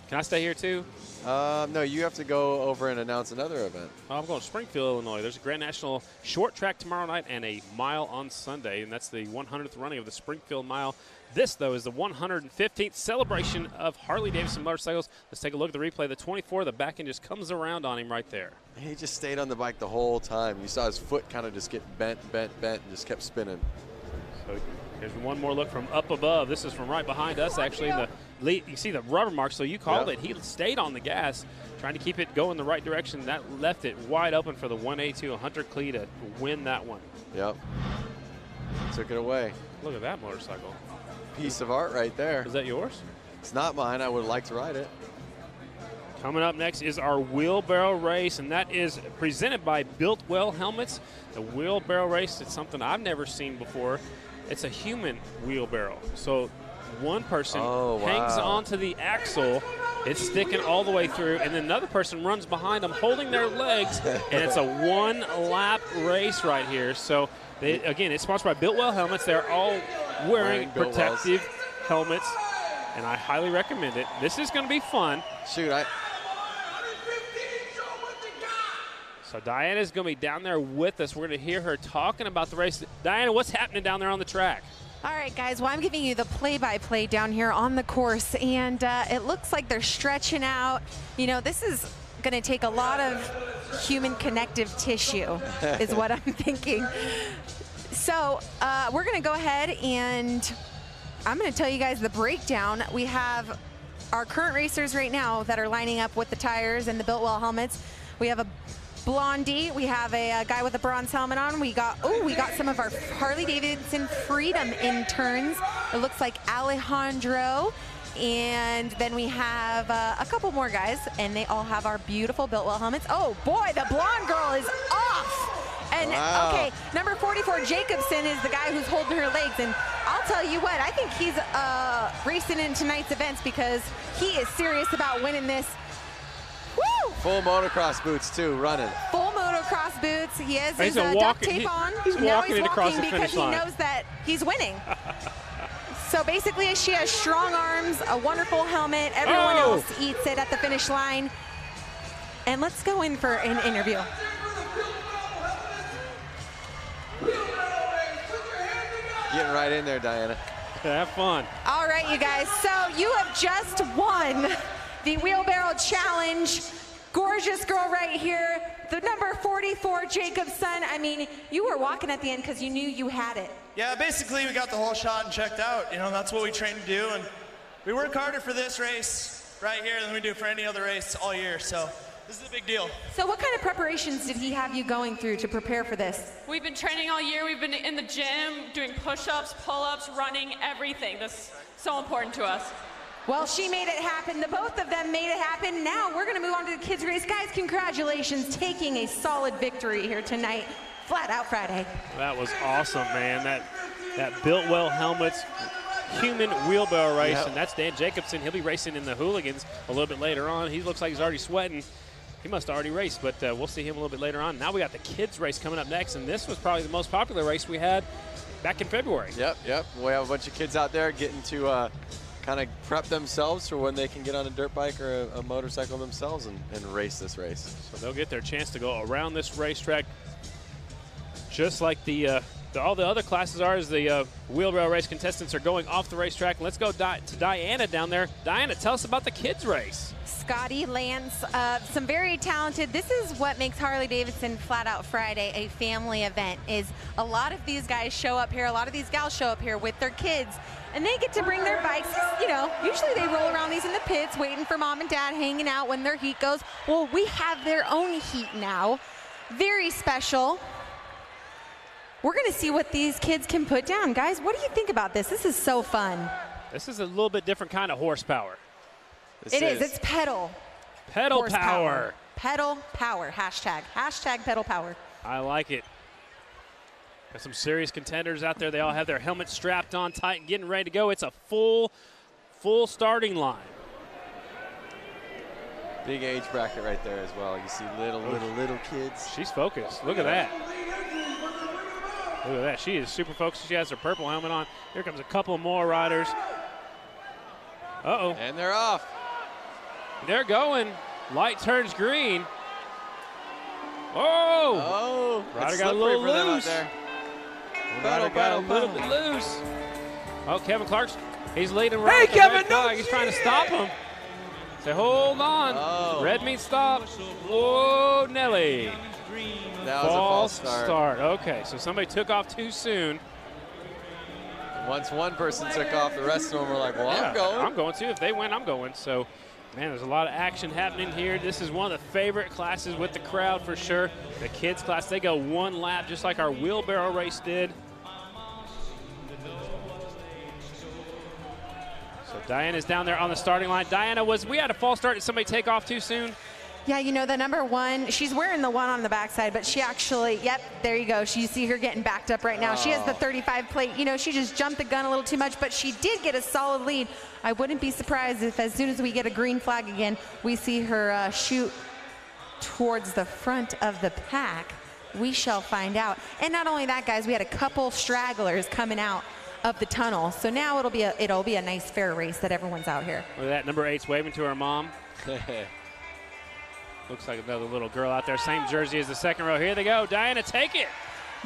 Can I stay here too? No, you have to go over and announce another event. Oh, I'm going to Springfield, Illinois. There's a Grand National short track tomorrow night and a mile on Sunday, and that's the 100th running of the Springfield Mile. This, though, is the 115th celebration of Harley-Davidson motorcycles. Let's take a look at the replay. The 24, the back end just comes around on him right there. He just stayed on the bike the whole time. You saw his foot kind of just get bent, and just kept spinning. So here's one more look from up above. This is from right behind us, actually. The lead, you see the rubber mark, so you called it. He stayed on the gas, trying to keep it going the right direction. That left it wide open for the 182 Hunter Klee to win that one. Yep. Took it away. Look at that motorcycle. Piece of art right there. Is that yours? It's not mine. I would like to ride it. Coming up next is our wheelbarrow race, and that is presented by Built Well Helmets. The wheelbarrow race is something I've never seen before. It's a human wheelbarrow. So one person hangs onto the axle, it's sticking all the way through, and then another person runs behind them holding their legs, and it's a 1-lap race right here. So again, it's sponsored by Built Well Helmets. They're all wearing protective helmets, and I highly recommend it. This is going to be fun. Shoot, So Diana's going to be down there with us. We're going to hear her talking about the race. Diana, what's happening down there on the track? All right, guys. Well, I'm giving you the play-by-play down here on the course, and it looks like they're stretching out. You know, this is going to take a lot of human connective tissue is what I'm thinking. So we're going to go ahead, and I'm going to tell you guys the breakdown. We have our current racers right now that are lining up with the tires and the Built Well helmets. We have a Blondie, we have a guy with a bronze helmet on. We got some of our Harley-Davidson Freedom interns. It looks like Alejandro. And then we have a couple more guys, and they all have our beautiful Built Well helmets. Oh boy, the blonde girl is off. And okay, number 44, Jacobson, is the guy who's holding her legs. And I'll tell you what, I think he's racing in tonight's events because he is serious about winning this. Woo! Full motocross boots too, running. Full motocross boots. He has his duct tape on. He's walking across the because finish line. He knows that he's winning. So basically, she has strong arms, a wonderful helmet. Everyone else eats it at the finish line. And let's go in for an interview. Getting right in there, Diana. Have fun. All right, you guys. So you have just won the Wheelbarrow Challenge. Gorgeous girl right here. The number 44, Jacobson. I mean, you were walking at the end because you knew you had it. Yeah, basically we got the whole shot and checked out. You know, that's what we trained to do. And We work harder for this race right here than we do for any other race all year, so this is a big deal. So what kind of preparations did he have you going through to prepare for this? We've been training all year. We've been in the gym, doing push-ups, pull-ups, running, everything. That's so important to us. Well, she made it happen. The both of them made it happen. Now we're going to move on to the kids' race. Guys, congratulations, taking a solid victory here tonight. Flat Out Friday. That was awesome, man. That Built Well Helmets human wheelbarrow race, and that's Dan Jacobson. He'll be racing in the Hooligans a little bit later on. He looks like he's already sweating. He must have already raced, but we'll see him a little bit later on. Now we got the kids race coming up next, and this was probably the most popular race we had back in February. Yep. We have a bunch of kids out there getting to kind of prep themselves for when they can get on a dirt bike or a motorcycle themselves and race this race. So they'll get their chance to go around this racetrack just like all the other classes are, as the wheelbarrow race contestants are going off the racetrack. Let's go to Diana down there. Diana, tell us about the kids race. Scotty, Lance, some very talented. This is what makes Harley-Davidson Flat Out Friday a family event, is a lot of these guys show up here, a lot of these gals show up here with their kids, and they get to bring their bikes. You know, usually they roll around these in the pits waiting for mom and dad, hanging out when their heat goes. Well, we have their own heat now. Very special. We're going to see what these kids can put down. Guys, what do you think about this? This is so fun. This is a little bit different kind of horsepower. It is. It's pedal. Pedal power. Pedal power. Hashtag pedal power. I like it. Got some serious contenders out there. They all have their helmets strapped on tight and getting ready to go. It's a full starting line. Big age bracket right there as well. You see little kids. She's focused. Look at that. Look at that. She is super focused. She has her purple helmet on. Here comes a couple more riders. Uh-oh. And they're off. They're going. Light turns green. Oh! Rider got a little loose. Rider got a little bit loose. Oh, Kevin Clark's, he's leading right. Hey, Kevin, no! He's trying to stop him. Say, hold on. Oh. Red means stop. Whoa, Nelly. That was a false start. Okay, so somebody took off too soon. Once one person took off, the rest of them were like, well, yeah, I'm going. I'm going too. If they win, I'm going. So, man, there's a lot of action happening here. This is one of the favorite classes with the crowd for sure. The kids class, they go one lap just like our wheelbarrow race did. So Diana's down there on the starting line. Diana, we had a false start. Did somebody take off too soon? Yeah, you know, the number one, she's wearing the one on the backside, but she actually, yep, there you go. You see her getting backed up right now. She has the 35 plate. You know, she just jumped the gun a little too much, but she did get a solid lead. I wouldn't be surprised if as soon as we get a green flag again, we see her shoot towards the front of the pack. We shall find out. And not only that, guys, we had a couple stragglers coming out of the tunnel. So now it'll be a nice fair race that everyone's out here. Look at that, number 8's waving to her mom. Looks like another little girl out there. Same jersey as the second row. Here they go. Diana, take it.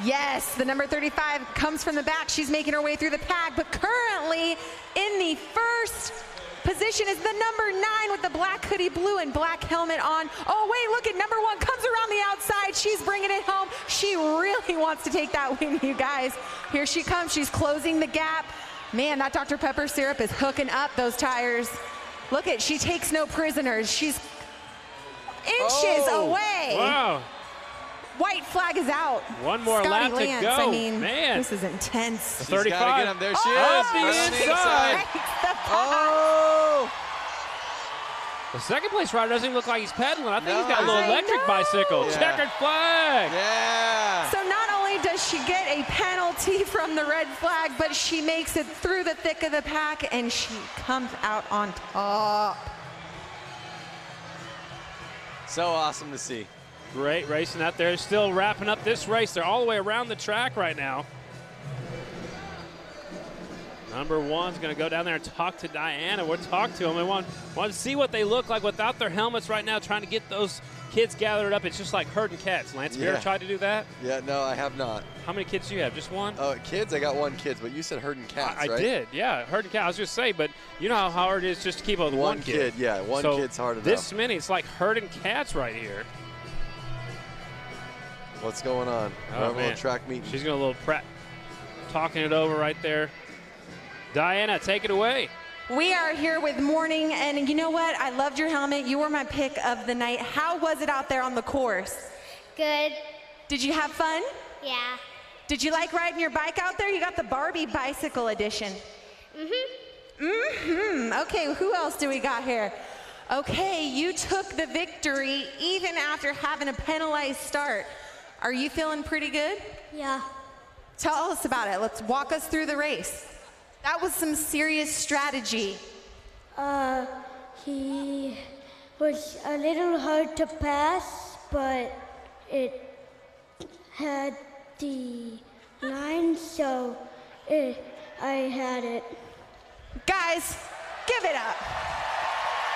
Yes, the number 35 comes from the back. She's making her way through the pack, but currently in the first position is the number 9 with the black hoodie, blue and black helmet on. Oh, wait, look at number 1 comes around the outside. She's bringing it home. She really wants to take that win, you guys. Here she comes. She's closing the gap. Man, that Dr. Pepper syrup is hooking up those tires. Look at, she takes no prisoners. She's inches away. Wow. White flag is out. One more lap to go. I mean, man, this is intense. She's 35. Gotta get him. There she is. Off the inside. Oh! The second place rider doesn't even look like he's pedaling. I think he's got a little electric bicycle. Yeah. Checkered flag. Yeah. So not only does she get a penalty from the red flag, but she makes it through the thick of the pack and she comes out on top. So awesome to see. Great racing out there. Still wrapping up this race. They're all the way around the track right now. Number 1's going to go down there and talk to Diana. We'll talk to them. We want to see what they look like without their helmets right now, trying to get those kids gathered up. It's just like herding cats. Lance, have you ever tried to do that? Yeah, no, I have not. How many kids do you have? Just one? Oh, kids? I got 1 kid, but you said herding cats, I right? did, yeah. Herding cats. I was just saying, but you know how hard it is just to keep up with one kid. Yeah, one kid's hard enough. This many, it's like herding cats right here. What's going on? Oh, man. Track meeting. She's going a little prep, talking it over right there. Diana, take it away. We are here with Morning, and you know what? I loved your helmet. You were my pick of the night. How was it out there on the course? Good. Did you have fun? Yeah. Did you like riding your bike out there? You got the Barbie bicycle edition. Okay, who else do we got here? Okay, you took the victory even after having a penalized start. Are you feeling pretty good? Yeah. Tell us about it. Let's walk us through the race. That was some serious strategy. He was a little hard to pass, but it had the line, so I had it. Guys, give it up.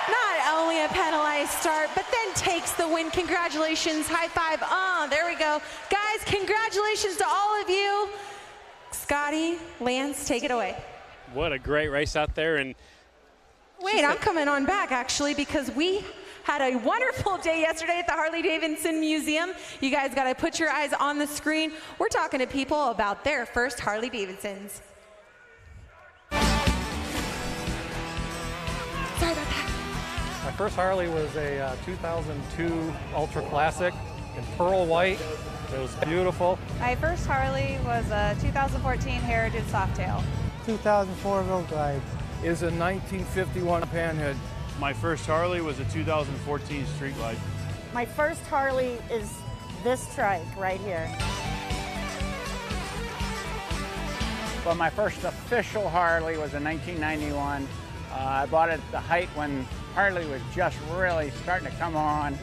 Not only a penalized start, but then takes the win. Congratulations, high five. There we go. Guys, congratulations to all of you. Scotty, Lance, take it away. What a great race out there. And wait, I'm coming on back actually, because we had a wonderful day yesterday at the Harley-Davidson Museum. You guys got to put your eyes on the screen. We're talking to people about their first Harley-Davidsons. Sorry about that. My first Harley was a 2002 Ultra Classic in pearl white. It was beautiful. My first Harley was a 2014 Heritage Softail. 2004 Road Glide. Is a 1951 Panhead. My first Harley was a 2014 Street Glide. My first Harley is this trike right here. Well, my first official Harley was in 1991. I bought it at the height when Harley was just really starting to come on,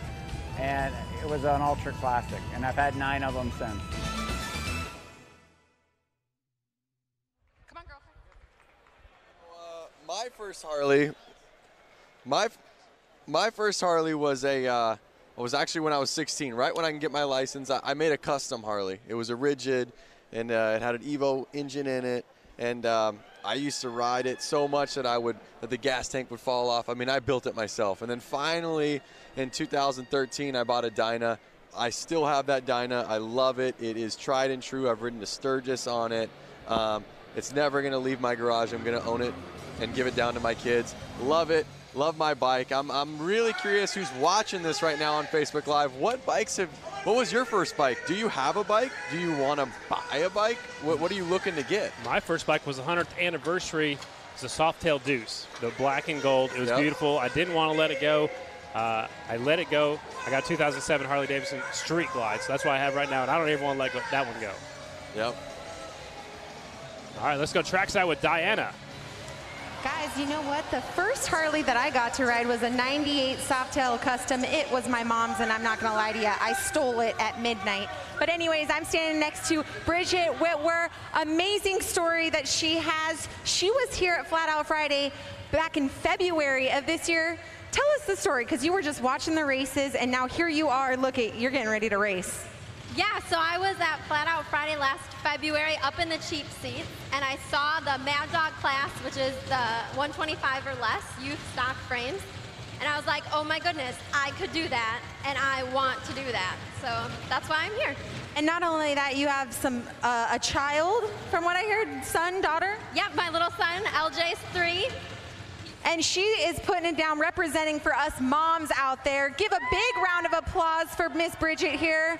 and it was an Ultra Classic, and I've had 9 of them since. My first Harley, my first Harley was was actually when I was 16, right when I can get my license. I made a custom Harley. It was a rigid, and it had an Evo engine in it, and I used to ride it so much that the gas tank would fall off. I mean, I built it myself. And then finally, in 2013, I bought a Dyna. I still have that Dyna. I love it. It is tried and true. I've ridden to Sturgis on it. It's never going to leave my garage. I'm going to own it and give it down to my kids. Love it. Love my bike. I'm really curious who's watching this right now on Facebook Live. What was your first bike? Do you have a bike? Do you want to buy a bike? What are you looking to get? My first bike was the 100th anniversary. It's a Softail Deuce, the black and gold. It was beautiful. I didn't want to let it go. I let it go. I got a 2007 Harley-Davidson Street Glide, so that's what I have right now, and I don't even want to let that one go. Yep. All right, let's go trackside with Diana. Guys, you know what? The first Harley that I got to ride was a 98 Softail Custom. It was my mom's, and I'm not going to lie to you. I stole it at midnight. But anyways, I'm standing next to Bridget Whitwer. Amazing story that she has. She was here at Flat Out Friday back in February of this year. Tell us the story, because you were just watching the races, and now here you are. Look, you're getting ready to race. Yeah, so I was at Flat Out Friday last February up in the cheap seats, and I saw the Mad Dog class, which is the 125 or less youth stock frames, and I was like, oh my goodness, I could do that, and I want to do that. So that's why I'm here. And not only that, you have a child, from what I heard, son, daughter? Yep, my little son, LJ's 3. And she is putting it down, representing for us moms out there. Give a big round of applause for Miss Bridget here.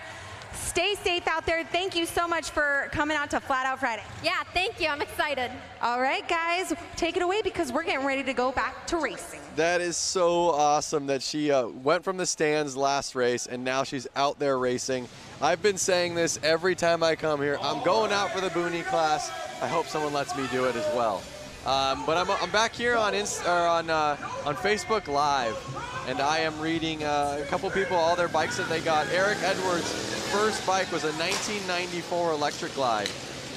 Stay safe out there. Thank you so much for coming out to Flat Out Friday. Yeah, thank you. I'm excited. All right, guys, take it away, because we're getting ready to go back to racing. That is so awesome that she went from the stands last race, and now she's out there racing. I've been saying this every time I come here. I'm going out for the Boonie class. I hope someone lets me do it as well. But I'm back here on Facebook Live, and I am reading a couple people, all their bikes that they got. Eric Edwards' first bike was a 1994 Electric Glide.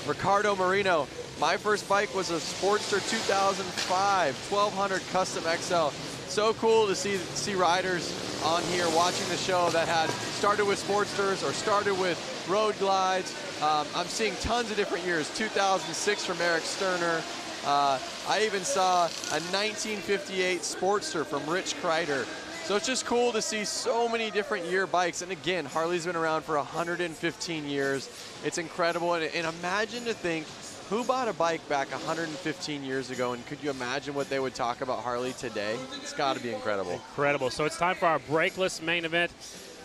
Ricardo Marino, my first bike was a Sportster 2005 1200 Custom XL. So cool to see riders on here watching the show that had started with Sportsters or started with road glides. I'm seeing tons of different years. 2006 from Eric Sterner. I even saw a 1958 Sportster from Rich Kreider. So it's just cool to see so many different year bikes. And again, Harley's been around for 115 years. It's incredible. And imagine to think Who bought a bike back 115 years ago, and could you imagine what they would talk about Harley today? It's got to be incredible. Incredible. So it's time for our brakeless main event.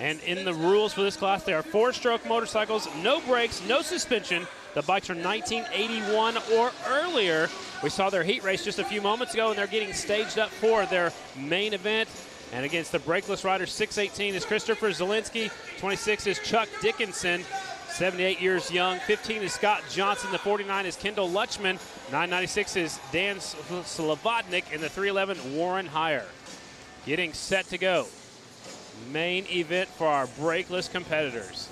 And in the rules for this class, there are 4-stroke motorcycles, no brakes, no suspension. The bikes are 1981 or earlier. We saw their heat race just a few moments ago, and they're getting staged up for their main event. And against the brakeless riders, 618 is Christopher Zielinski, 26 is Chuck Dickinson, 78 years young, 15 is Scott Johnson, the 49 is Kendall Lutchman, 996 is Dan Slavodnik, and the 311 Warren Heyer. Getting set to go. Main event for our brakeless competitors.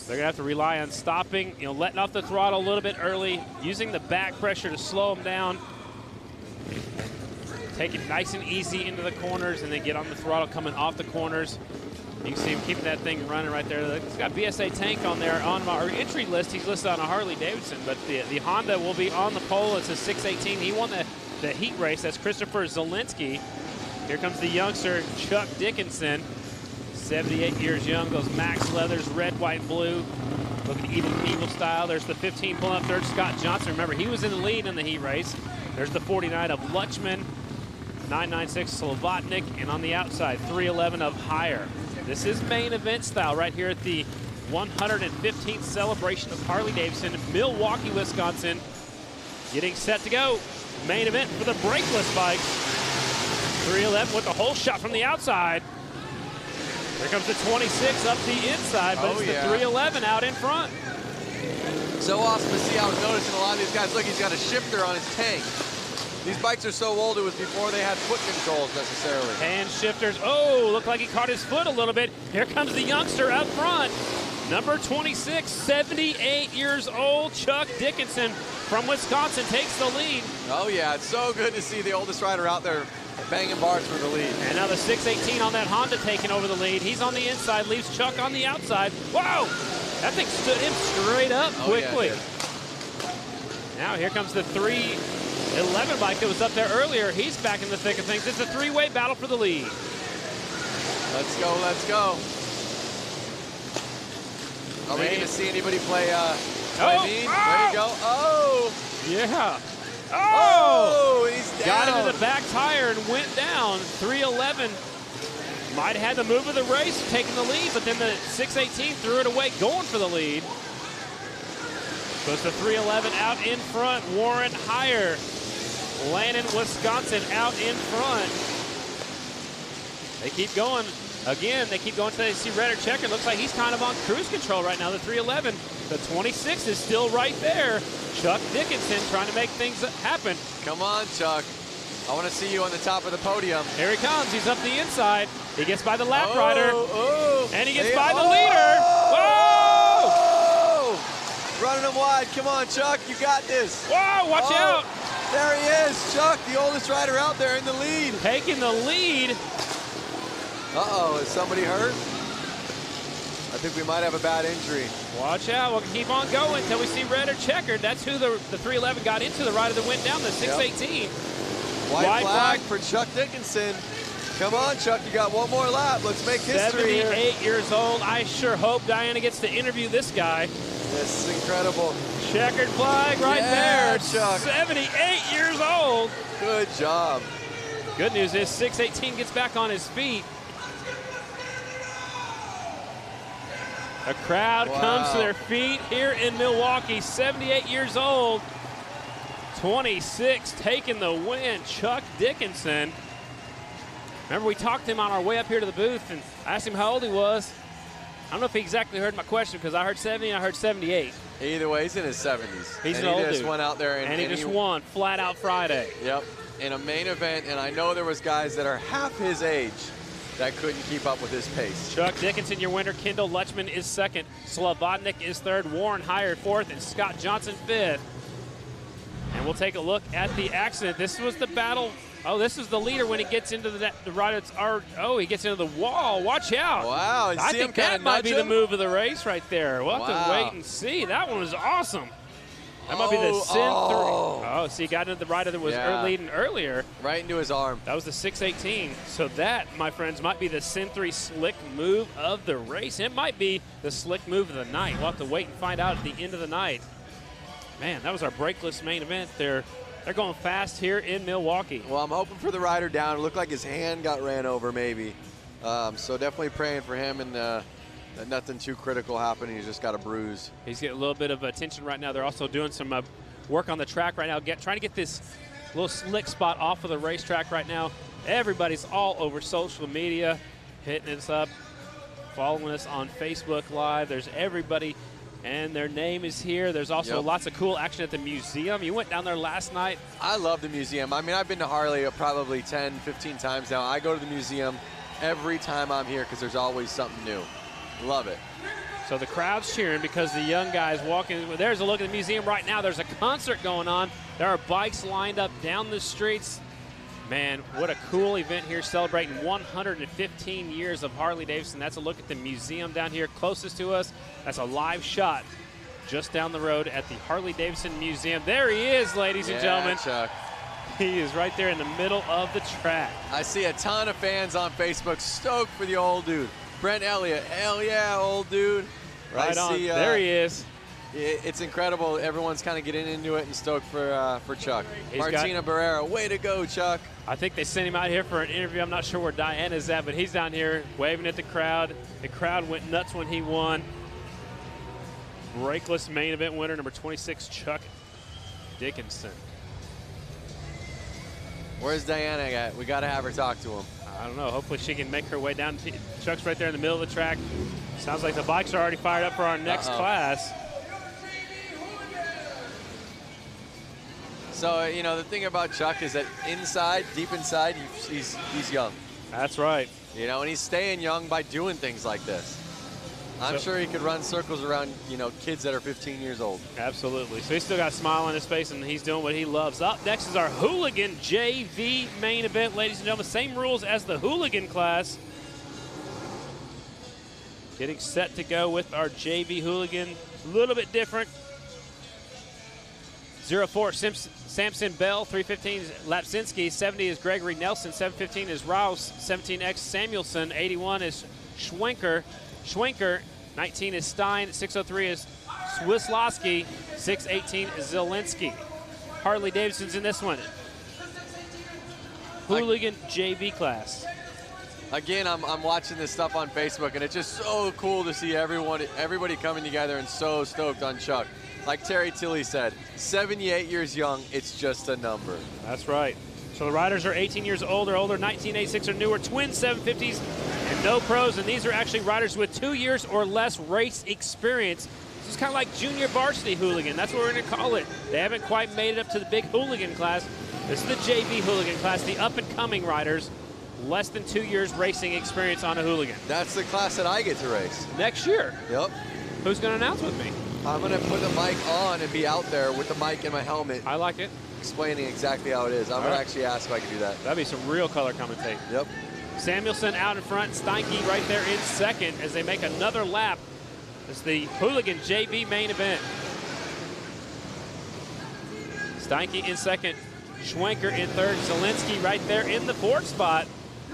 They're gonna have to rely on stopping, letting off the throttle a little bit early, using the back pressure to slow them down. Take it nice and easy into the corners and then get on the throttle coming off the corners. You can see him keeping that thing running right there. He's got BSA Tank on there. On our entry list, he's listed on a Harley-Davidson, but the Honda will be on the pole. It's a 618. He won the heat race. That's Christopher Zielinski. Here comes the youngster, Chuck Dickinson, 78 years young. Those Max leathers, red, white, and blue. Looking evil style. There's the 15 pulling up third, Scott Johnson. Remember, he was in the lead in the heat race. There's the 49 of Lutchman, 996 Slavodnik, and on the outside, 311 of Heyer. This is main event style right here at the 115th celebration of Harley-Davidson, Milwaukee, Wisconsin. Getting set to go. Main event for the brakeless bikes. 311 with the whole shot from the outside. Here comes the 26 up the inside, but it's the 311 out in front. So awesome to see. I was noticing a lot of these guys, look, he's got a shifter on his tank. These bikes are so old, it was before they had foot controls necessarily. Hand shifters. Oh, looked like he caught his foot a little bit. Here comes the youngster up front. Number 26, 78 years old, Chuck Dickinson from Wisconsin takes the lead. Oh yeah, it's so good to see the oldest rider out there banging bars for the lead. And now the 618 on that Honda taking over the lead. He's on the inside, leaves Chuck on the outside. Wow, that thing stood him straight up quickly. Yeah, now here comes the 311 bike that was up there earlier. He's back in the thick of things. It's a three-way battle for the lead. Let's go, let's go. Are we going to see anybody play There you go. Oh! Yeah. Oh! He's down. Got into the back tire and went down. 311 might have had the move of the race, taking the lead, but then the 618 threw it away, going for the lead. So it's the 311 out in front. Warren Heyer, Lannon, Wisconsin out in front. They keep going. Again, they keep going until they see red or checker. Looks like he's kind of on cruise control right now, the 311. The 26 is still right there. Chuck Dickinson trying to make things happen. Come on, Chuck. I want to see you on the top of the podium. Here he comes. He's up the inside. He gets by the lap rider. And he gets by the leader. Whoa! Running him wide. Come on, Chuck. You got this. Whoa, watch out. There he is. Chuck, the oldest rider out there in the lead. Taking the lead. Uh-oh, is somebody hurt? I think we might have a bad injury. Watch out, we'll keep on going until we see red or checkered. That's who the 311 got into, the rider that went down, the 618. Yep. White flag for Chuck Dickinson. Come on, Chuck, you got one more lap. Let's make history 78 here. years old. I sure hope Diana gets to interview this guy. This is incredible. Checkered flag right there. Chuck. 78 years old. Good job. Good news is 618 gets back on his feet. A crowd comes to their feet here in Milwaukee. 78 years old. 26 taking the win. Chuck Dickinson. Remember, we talked to him on our way up here to the booth, and I asked him how old he was. I don't know if he exactly heard my question, because I heard 70 and I heard 78. Either way, he's in his 70s. He's an old dude. He just went out there and he just won flat out Friday. Yep, in a main event, and I know there was guys that are half his age that couldn't keep up with his pace. Chuck Dickinson, your winner. Kendall Lutchman is second. Slavodnik is third. Warren Heyer fourth, and Scott Johnson fifth. And we'll take a look at the accident. This was the battle. Oh, this is the leader when he gets into the right. He gets into the wall. Watch out. Wow. I think that might be the move of the race right there. We'll have to wait and see. That one was awesome. That might be the Sin 3. Oh, see, he got into the rider that was leading earlier. Right into his arm. That was the 618. So that, my friends, might be the Sin 3 slick move of the race. It might be the slick move of the night. We'll have to wait and find out at the end of the night. Man, that was our Brakeless main event. They're going fast here in Milwaukee. Well, I'm hoping for the rider down. It looked like his hand got ran over maybe. So definitely praying for him and that nothing too critical happened. He's just got a bruise. He's getting a little bit of attention right now. They're also doing some work on the track right now, trying to get this little slick spot off of the racetrack right now. Everybody's all over social media, hitting us up, following us on Facebook Live. There's everybody, and their name is here. There's also lots of cool action at the museum. You went down there last night. I love the museum. I mean, I've been to Harley probably 10, 15 times now. I go to the museum every time I'm here because there's always something new. Love it. So the crowd's cheering because the young guys walking. There's a look at the museum right now. There's a concert going on. There are bikes lined up down the streets. Man, what a cool event here, celebrating 115 years of Harley-Davidson. That's a look at the museum down here closest to us. That's a live shot just down the road at the Harley-Davidson Museum. There he is, ladies and gentlemen. Chuck. He is right there in the middle of the track. I see a ton of fans on Facebook stoked for the old dude. Brent Elliott, hell yeah, old dude. Right on, there he is. It's incredible. Everyone's kind of getting into it and stoked for Chuck. Martina Barrera, way to go, Chuck. I think they sent him out here for an interview. I'm not sure where Diana's at, but he's down here waving at the crowd. The crowd went nuts when he won. Brakeless main event winner, number 26, Chuck Dickinson. Where's Diana at? We got to have her talk to him. I don't know. Hopefully she can make her way down. Chuck's right there in the middle of the track. Sounds like the bikes are already fired up for our next class. So, you know, the thing about Chuck is that inside, deep inside, he's young. That's right. You know, and he's staying young by doing things like this. I'm sure he could run circles around, you know, kids that are 15 years old. Absolutely. So he's still got a smile on his face, and he's doing what he loves. Up next is our Hooligan JV main event, ladies and gentlemen. Same rules as the Hooligan class. Getting set to go with our JV Hooligan. A little bit different. 04 Samson Bell, 315 is Lapsinski, 70 is Gregory Nelson, 715 is Rouse, 17X Samuelson, 81 is Schwenker, 19 is Stein, 603 is Swislowski, 618 is Zielinski. Harley-Davidson's in this one. Hooligan JV class. Again, I'm watching this stuff on Facebook, and it's just so cool to see everybody coming together and so stoked on Chuck. Like Terry Tilley said, 78 years young, it's just a number. That's right. So the riders are 18 years old or older, 1986 or newer, twin 750s, and no pros. And these are actually riders with 2 years or less race experience. This is kind of like junior varsity hooligan. That's what we're going to call it. They haven't quite made it up to the big hooligan class. This is the JV hooligan class, the up-and-coming riders. Less than 2 years racing experience on a hooligan. That's the class that I get to race. Next year? Yep. Who's going to announce with me? I'm going to put the mic on and be out there with the mic and my helmet. I like it. Explaining exactly how it is. I'm going to actually ask if I can do that. That'd be some real color commentating. Yep. Samuelson out in front, Steinke right there in second as they make another lap. It's the Hooligan JV main event. Steinke in second, Schwenker in third, Zielinski right there in the fourth spot.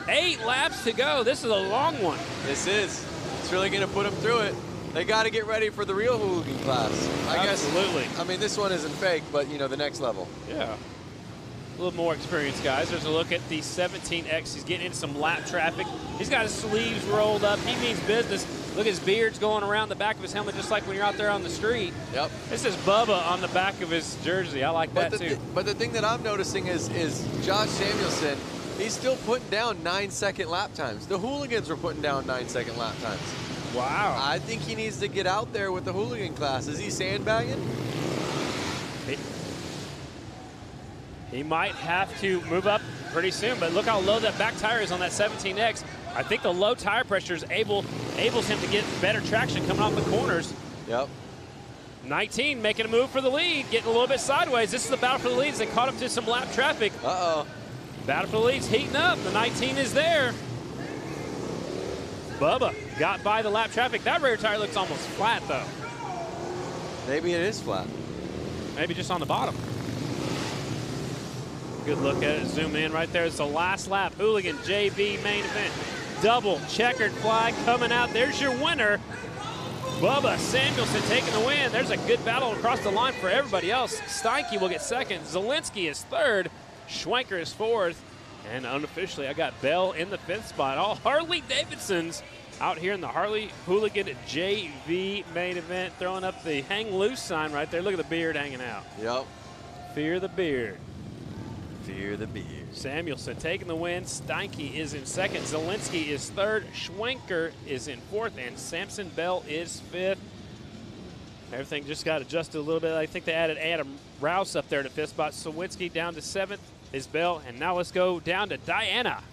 8 laps to go. This is a long one. This is. It's really going to put them through it. They got to get ready for the real hooligan class. Absolutely. I mean, this one isn't fake, but, you know, the next level. Yeah. A little more experience, guys. There's a look at the 17X. He's getting into some lap traffic. He's got his sleeves rolled up. He means business. Look at his beard's going around the back of his helmet just like when you're out there on the street. Yep. This is Bubba on the back of his jersey. I like that, too. But the thing that I'm noticing is Josh Samuelson, he's still putting down 9-second lap times. The hooligans were putting down 9-second lap times. Wow. I think he needs to get out there with the hooligan class. Is he sandbagging? He might have to move up pretty soon, but look how low that back tire is on that 17X. I think the low tire pressure is enables him to get better traction coming off the corners. Yep. 19 making a move for the lead, getting a little bit sideways. This is the battle for the leads. They caught up to some lap traffic. Uh-oh. Battle for the leads heating up. The 19 is there. Bubba got by the lap traffic. That rear tire looks almost flat, though. Maybe it is flat. Maybe just on the bottom. Good look at it. Zoom in right there. It's the last lap. Hooligan JV main event. Double checkered flag coming out. There's your winner. Bubba Samuelson taking the win. There's a good battle across the line for everybody else. Steinke will get second. Zielinski is third. Schwenker is fourth. And unofficially, I got Bell in the fifth spot. All Harley-Davidsons out here in the Harley Hooligan JV main event, throwing up the hang loose sign right there. Look at the beard hanging out. Yep. Fear the beard. Fear the beard. Samuelson taking the win. Steinke is in second. Zielinski is third. Schwenker is in fourth. And Samson Bell is fifth. Everything just got adjusted a little bit. I think they added Adam Rouse up there to fifth spot. Sawinski down to seventh is Bell. And now let's go down to Diana.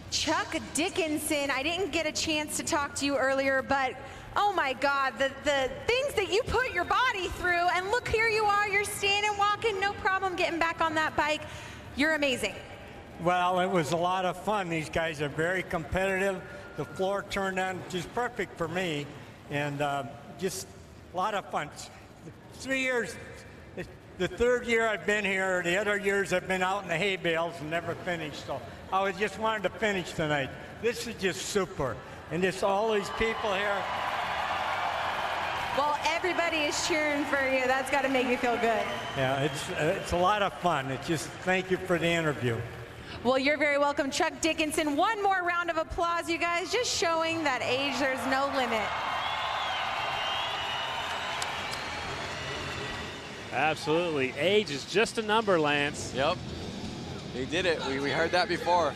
Chuck Dickinson, I didn't get a chance to talk to you earlier, but oh my God, the things that you put your body through, and look, here you are, you're standing, walking, no problem getting back on that bike. You're amazing. Well, it was a lot of fun. These guys are very competitive. The floor turned out just perfect for me, and just a lot of fun. 3 years, the third year I've been here, the other years I've been out in the hay bales and never finished, so I just wanted to finish tonight. This is just super, and just all these people here. Well, everybody is cheering for you. That's got to make you feel good. Yeah, it's a lot of fun. It's just thank you for the interview. Well, you're very welcome, Chuck Dickinson. One more round of applause, you guys, just showing that age, there's no limit. Absolutely. Age is just a number, Lance. Yep. He did it. We heard that before.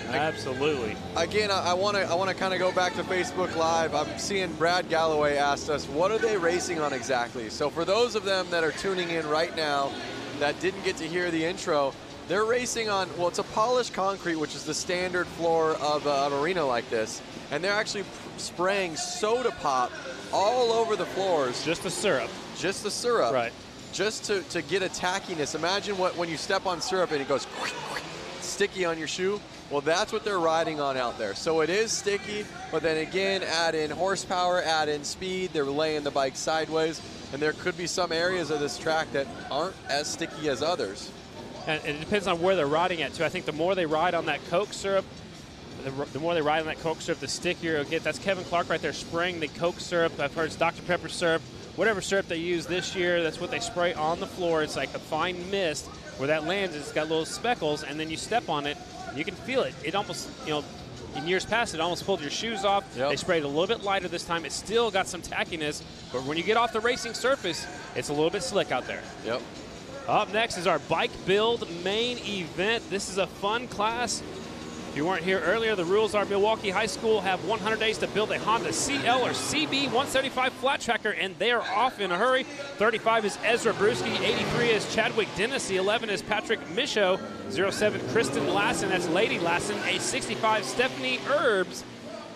Absolutely. Again, I want to kind of go back to Facebook Live. I'm seeing Brad Galloway asked us, what are they racing on exactly? So for those of them that are tuning in right now that didn't get to hear the intro, they're racing on, well, it's a polished concrete, which is the standard floor of an arena like this. And they're actually spraying soda pop all over the floors. Just the syrup. Just the syrup. Right. Just to get a tackiness. Imagine when you step on syrup and it goes sticky on your shoe. Well, that's what they're riding on out there. So it is sticky, but then again, add in horsepower, add in speed. They're laying the bike sideways, and there could be some areas of this track that aren't as sticky as others. And it depends on where they're riding at, too. I think the more they ride on that Coke syrup, the more they ride on that Coke syrup, the stickier it'll get. That's Kevin Clark right there spraying the Coke syrup. I've heard it's Dr. Pepper syrup. Whatever syrup they use this year, that's what they spray on the floor. It's like a fine mist. Where that lands, it's got little speckles, and then you step on it, and you can feel it. It almost, in years past, it almost pulled your shoes off. Yep. They sprayed a little bit lighter this time. It's still got some tackiness, but when you get off the racing surface, it's a little bit slick out there. Yep. Up next is our bike build main event. This is a fun class. If you weren't here earlier, the rules are Milwaukee High School have 100 days to build a Honda CL or CB 175 flat tracker, and they are off in a hurry. 35 is Ezra Brewski, 83 is Chadwick Dennis, 11 is Patrick Michaud, 07 Kristen Lassen, that's Lady Lassen, a 65 Stephanie Herbs.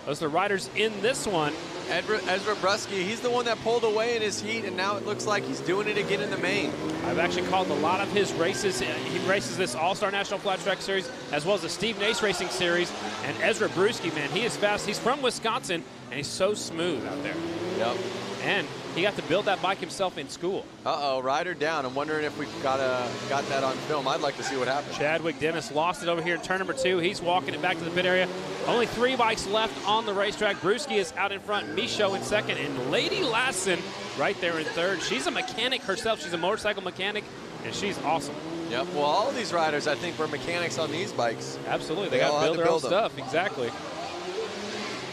Those are the riders in this one. Ezra Brusky, he's the one that pulled away in his heat, and now it looks like he's doing it again in the main. I've actually called a lot of his races. He races this All-Star National Flat Track Series as well as the Steve Nace Racing Series. And Ezra Brewski, man, he is fast. He's from Wisconsin, and he's so smooth out there. Yep. And he got to build that bike himself in school. Uh-oh, rider down. I'm wondering if we got that on film. I'd like to see what happened. Chadwick Dennis lost it over here in turn number 2. He's walking it back to the pit area. Only 3 bikes left on the racetrack. Brewski is out in front, Michaud in second, and Lady Lassen right there in third. She's a mechanic herself. She's a motorcycle mechanic, and she's awesome. Yep, well, all of these riders, I think, were mechanics on these bikes. Absolutely, they got to build their own stuff, exactly.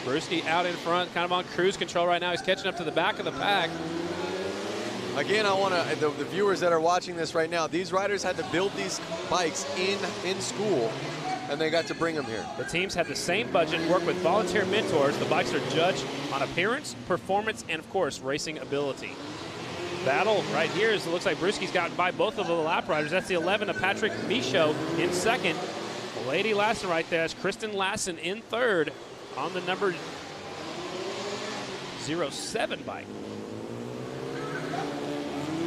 Brewski out in front, kind of on cruise control right now. He's catching up to the back of the pack. Again, I want to, the viewers that are watching this right now, these riders had to build these bikes in school, and they got to bring them here. The teams had the same budget, work with volunteer mentors. The bikes are judged on appearance, performance, and of course, racing ability. Battle right here is, it looks like Brewski's gotten by both of the lap riders. That's the 11 of Patrick Michaud in second. Lady Lassen right there. That's Kristen Lassen in third on the number 07 bike.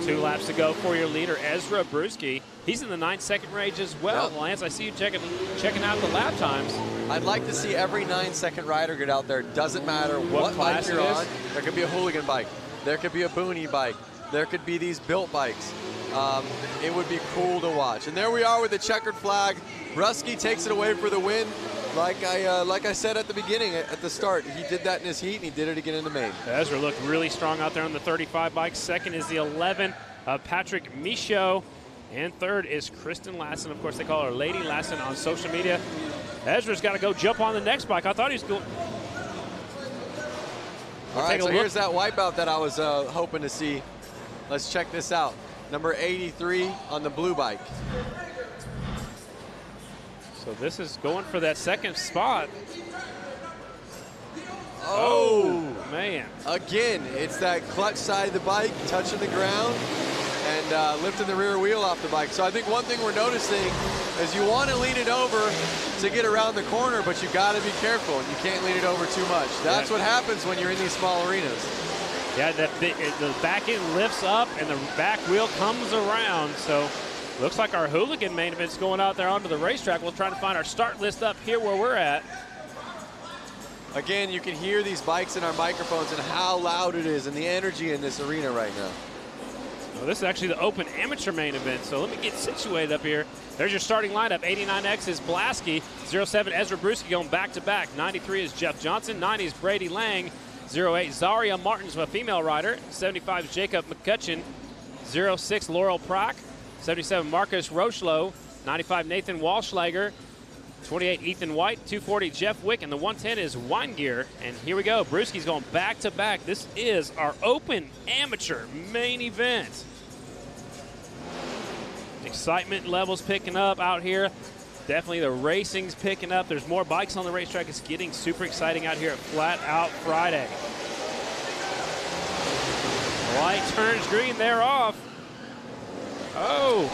2 laps to go for your leader, Ezra Brewski. He's in the 9-second range as well. Yep. Lance, I see you checking out the lap times. I'd like to see every 9-second rider get out there. Doesn't matter what bike you're on. There could be a Hooligan bike. There could be a Boonie bike. There could be these built bikes. It would be cool to watch. And there we are with the checkered flag. Brusky takes it away for the win. Like I said at the beginning, at the start, he did that in his heat, and he did it again in the main. Ezra looked really strong out there on the 35 bike. Second is the 11 of Patrick Michaud. And third is Kristen Lassen. Of course, they call her Lady Lassen on social media. Ezra's got to go jump on the next bike. I thought he was going. All right, so here's that wipeout that I was hoping to see. Let's check this out. Number 83 on the blue bike. So this is going for that second spot. Oh, man. Again, it's that clutch side of the bike, touching the ground, and lifting the rear wheel off the bike. So I think one thing we're noticing is you want to lean it over to get around the corner, but you got to be careful. You can't lean it over too much. That's what happens when you're in these small arenas. Yeah, the back end lifts up and the back wheel comes around. So looks like our Hooligan main event's going out there onto the racetrack. We'll try to find our start list up here where we're at. Again, you can hear these bikes in our microphones and how loud it is and the energy in this arena right now. Well, this is actually the Open Amateur main event, so let me get situated up here. There's your starting lineup. 89X is Blasky. 07 Ezra Brewski going back-to-back. 93 is Jeff Johnson. 90 is Brady Lang. 08 Zaria Martins, a female rider. 75 is Jacob McCutcheon. 06 Laurel Prock. 77 Marcus Rochlow. 95 Nathan Walschlager. 28 Ethan White. 240 Jeff Wick. And the 110 is Weingear. And here we go. Brewski's going back-to-back. This is our Open Amateur main event. Excitement levels picking up out here. Definitely the racing's picking up. There's more bikes on the racetrack. It's getting super exciting out here at Flat Out Friday. Light turns green, they're off. Oh.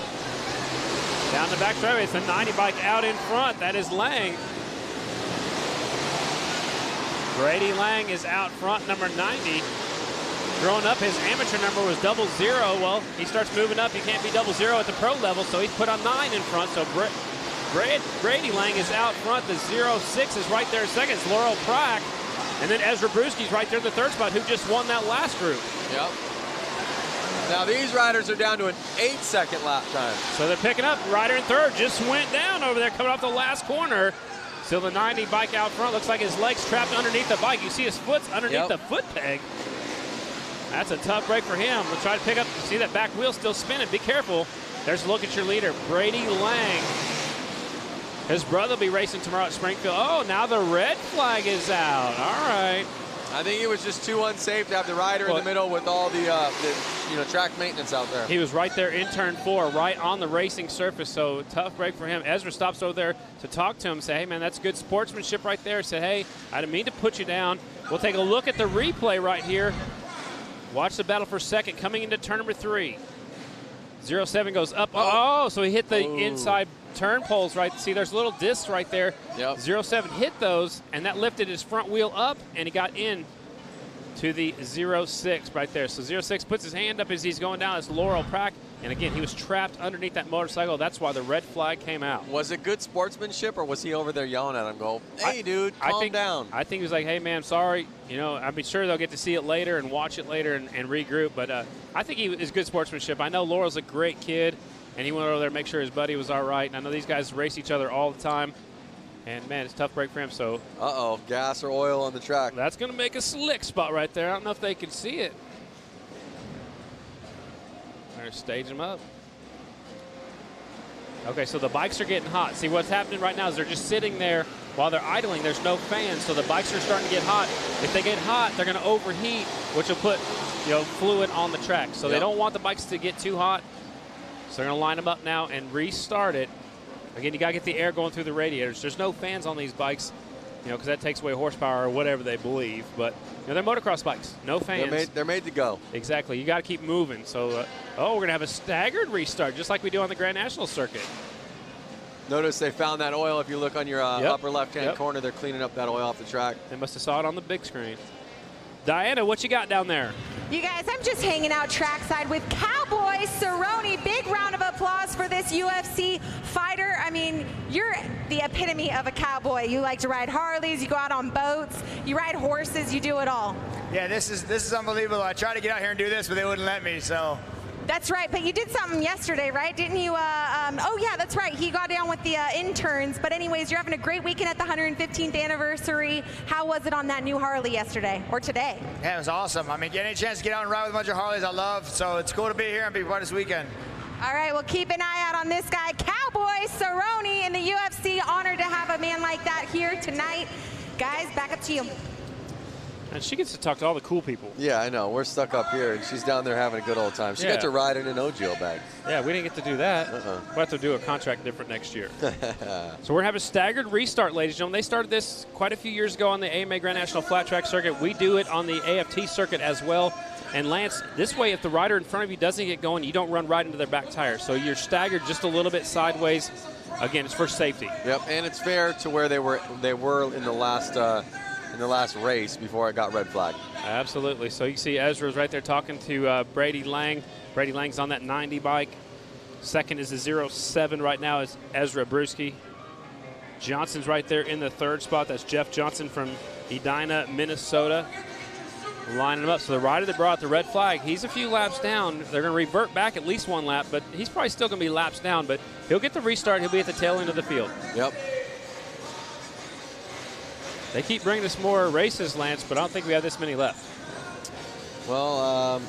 Down the back straightaway, it's a 90 bike out in front. That is Lang. Brady Lang is out front, number 90. Growing up, his amateur number was 00. Well, he starts moving up. He can't be 00 at the pro level, so he's put on 9 in front. So Brady Lang is out front. The 06 is right there second. It's Laurel Prack. And then Ezra Brewski's right there in the third spot, who just won that last group. Yep. Now these riders are down to an 8-second lap time. So they're picking up. Rider in third just went down over there coming off the last corner. Still the 90 bike out front. Looks like his leg's trapped underneath the bike. You see his foot's underneath the foot peg. That's a tough break for him. We'll try to pick up. See that back wheel still spinning. Be careful. There's a look at your leader, Brady Lang. His brother will be racing tomorrow at Springfield. Oh, now the red flag is out. All right. I think it was just too unsafe to have the rider in the middle with all the track maintenance out there. He was right there in turn 4, right on the racing surface, so tough break for him. Ezra stops over there to talk to him, say, hey, man, that's good sportsmanship right there. Say, hey, I didn't mean to put you down. We'll take a look at the replay right here. Watch the battle for second coming into turn number 3. 07 goes up. Oh, so he hit the inside turn poles, right? See, there's little discs right there. Yep. 07 hit those, and that lifted his front wheel up, and he got in to the 06 right there. So 06 puts his hand up as he's going down. It's Laurel Prack. And again, he was trapped underneath that motorcycle. That's why the red flag came out. Was it good sportsmanship, or was he over there yelling at him, go, hey, dude, calm down? I think he was like, hey, man, sorry. You know, I'm sure they'll get to see it later and watch it later and regroup. But I think he is good sportsmanship. I know Laurel's a great kid, and he went over there to make sure his buddy was all right. And I know these guys race each other all the time. And, man, it's a tough break for him. So, gas or oil on the track. That's going to make a slick spot right there. I don't know if they can see it. They're staging them up. Okay, so the bikes are getting hot. See, what's happening right now is they're just sitting there while they're idling. There's no fans, so the bikes are starting to get hot. If they get hot, they're going to overheat, which will put fluid on the track. So they don't want the bikes to get too hot. So they're going to line them up now and restart it. Again, you got to get the air going through the radiators. There's no fans on these bikes, because that takes away horsepower or whatever they believe. But they're motocross bikes, no fans. They're made to go. Exactly. You got to keep moving. So, we're going to have a staggered restart, just like we do on the Grand National circuit. Notice they found that oil. If you look on your upper left-hand corner, they're cleaning up that oil off the track. They must have saw it on the big screen. Diana, what you got down there? You guys, I'm just hanging out trackside with Cowboy Cerrone. Big round of applause for this UFC fighter. I mean, you're the epitome of a cowboy. You like to ride Harleys, you go out on boats, you ride horses, you do it all. Yeah, this is unbelievable. I tried to get out here and do this, but they wouldn't let me, so That's right, but you did something yesterday, right? Didn't you? Oh, yeah, that's right. He got down with the interns. But anyways, you're having a great weekend at the 115th anniversary. How was it on that new Harley yesterday or today? Yeah, it was awesome. I mean, getting a chance to get out and ride with a bunch of Harleys I love. So it's cool to be here and be part of this weekend. All right, well, keep an eye out on this guy, Cowboy Cerrone in the UFC. Honored to have a man like that here tonight. Guys, back up to you. And she gets to talk to all the cool people. Yeah, I know. We're stuck up here, and she's down there having a good old time. She got to ride in an OGO bag. Yeah, we didn't get to do that. We'll have to do a contract different next year. So we're having a staggered restart, ladies and gentlemen. They started this quite a few years ago on the AMA Grand National Flat Track Circuit. We do it on the AFT circuit as well. And Lance, this way, if the rider in front of you doesn't get going, you don't run right into their back tire. So you're staggered just a little bit sideways. Again, it's for safety. Yep, and it's fair to where they were in the last race before it got red flag. Absolutely. So you see Ezra's right there talking to Brady Lang. Brady Lang's on that 90 bike. Second is the 07 right now is Ezra Brewski. Johnson's right there in the third spot. That's Jeff Johnson from Edina, Minnesota. Lining them up. So the rider that brought the red flag, he's a few laps down. They're going to revert back at least one lap, but he's probably still going to be laps down, but he'll get the restart. He'll be at the tail end of the field. Yep. They keep bringing us more races, Lance, but I don't think we have this many left. Well,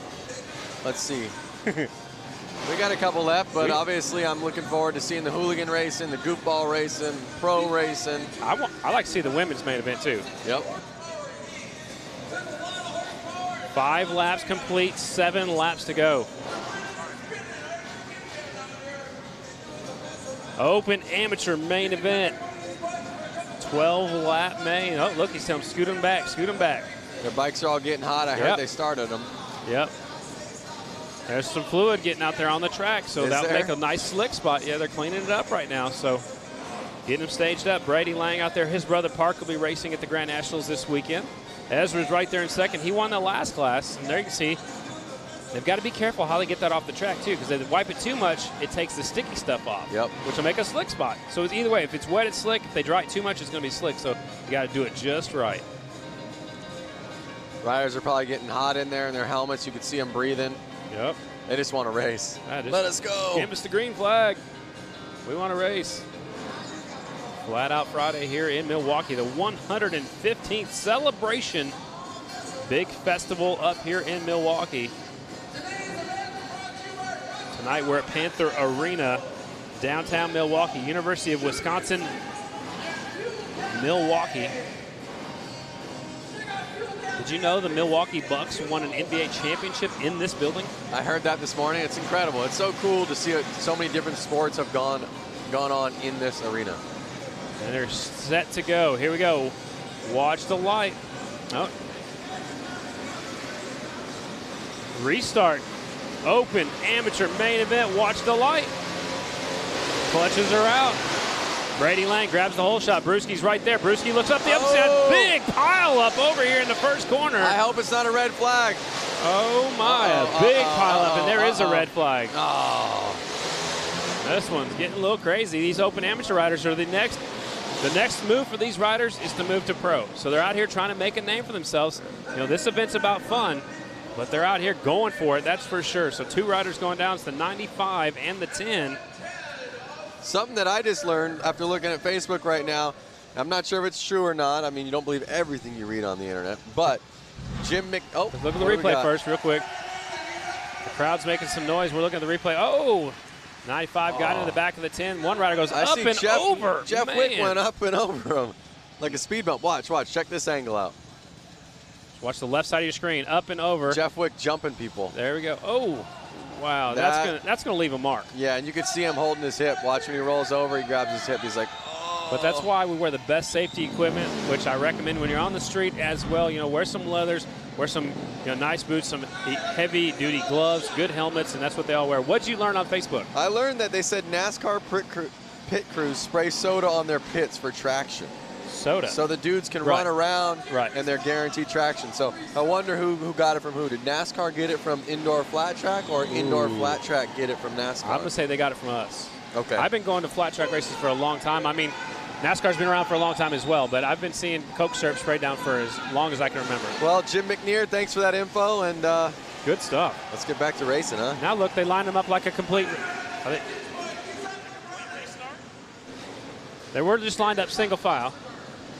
let's see. We got a couple left, but obviously I'm looking forward to seeing the Hooligan racing, the Goofball racing, Pro racing. I like to see the women's main event, too. Yep. 5 laps complete, 7 laps to go. Open amateur main event. 12-lap main. Oh, look, he's telling them, scoot them back, scoot them back. Their bikes are all getting hot. I heard they started them. Yep. There's some fluid getting out there on the track, so that'll make a nice slick spot. Yeah, they're cleaning it up right now, so getting them staged up. Brady Lang out there. His brother Park will be racing at the Grand Nationals this weekend. Ezra's right there in second. He won the last class, and there you can see they've got to be careful how they get that off the track, too, because if they wipe it too much, it takes the sticky stuff off, which will make a slick spot. So it's either way, if it's wet, it's slick. If they dry it too much, it's going to be slick, so you got to do it just right. Riders are probably getting hot in there in their helmets. You can see them breathing. Yep. They just want to race. Let us go. Give us the green flag. We want to race. Flat Out Friday here in Milwaukee, the 115th celebration. Big festival up here in Milwaukee. Tonight we're at Panther Arena, downtown Milwaukee, University of Wisconsin, Milwaukee. Did you know the Milwaukee Bucks won an NBA championship in this building? I heard that this morning. It's incredible. It's so cool to see so many different sports have gone on in this arena. And they're set to go. Here we go. Watch the light. Oh. Restart. Open amateur main event. Watch the light. Clutches are out. Brady Lang grabs the hole shot. Brewski's right there. Brewski looks up the upset. Big pile up over here in the first corner. I hope it's not a red flag. Oh my, a big pile up, and there is a red flag. Oh. This one's getting a little crazy. These open amateur riders are the next move for these riders is to move to pro. So they're out here trying to make a name for themselves. You know, this event's about fun, but they're out here going for it, that's for sure. So 2 riders going down. It's the 95 and the 10. Something that I just learned after looking at Facebook right now, I'm not sure if it's true or not. I mean, you don't believe everything you read on the internet, but Look at the replay first, real quick. The crowd's making some noise. We're looking at the replay. Oh, 95 got into the back of the 10. One rider goes up and over. Jeff Wick went up and over him like a speed bump. Watch. Check this angle out. Watch the left side of your screen. Up and over. Jeff Wick jumping people. There we go. Oh, wow. That's gonna leave a mark. Yeah, and you can see him holding his hip. Watch when he rolls over. He grabs his hip. He's like, oh. But that's why we wear the best safety equipment, which I recommend when you're on the street as well. You know, wear some leathers, wear some nice boots, some heavy-duty gloves, good helmets, and that's what they all wear. What did you learn on Facebook? I learned that they said NASCAR pit crews spray soda on their pits for traction. Soda. So the dudes can run around, and they're guaranteed traction. So I wonder who got it from who. Did NASCAR get it from indoor flat track, or indoor flat track get it from NASCAR? I'm going to say they got it from us. Okay. I've been going to flat track races for a long time. I mean, NASCAR's been around for a long time as well, but I've been seeing Coke syrup sprayed down for as long as I can remember. Well, Jim McNear, thanks for that info, and Good stuff. Let's get back to racing, huh? Now look, they line them up like a complete. They were just lined up single file.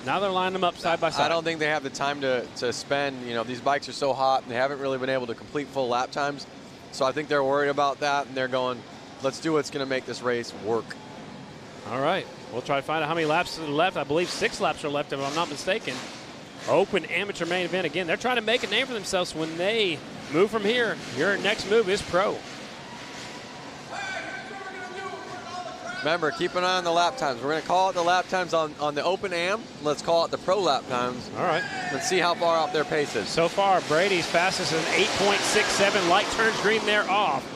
Now they're lining them up side by side. I don't think they have the time to spend. You know, these bikes are so hot and they haven't really been able to complete full lap times. So I think they're worried about that, and they're going, let's do what's going to make this race work. All right. We'll try to find out how many laps are left. I believe 6 laps are left, if I'm not mistaken. Open amateur main event again. They're trying to make a name for themselves when they move from here. Your next move is pro. Remember, keep an eye on the lap times. We're going to call it the lap times on the open am. Let's call it the pro lap times. All right. Let's see how far out their pace is. So far, Brady's fastest is an 8.67. Light turns green there off.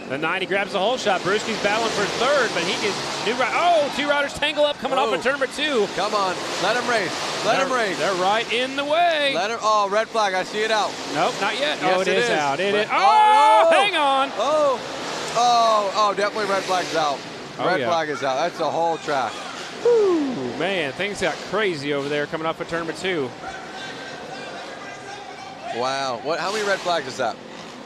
The 90 grabs the whole shot. Brewski's battling for third, but he gets new ride. Oh, 2 riders tangle up coming off of turn number 2. Come on, let him race. Let him race. They're right in the way. Let him. Oh, red flag. I see it out. Nope, not yet. Yes, oh, it is out. It is. Oh, hang on. Oh, definitely red flag's out. Red flag is out. That's the whole track. Whew, man, things got crazy over there coming off of turn number 2. Wow. How many red flags is that?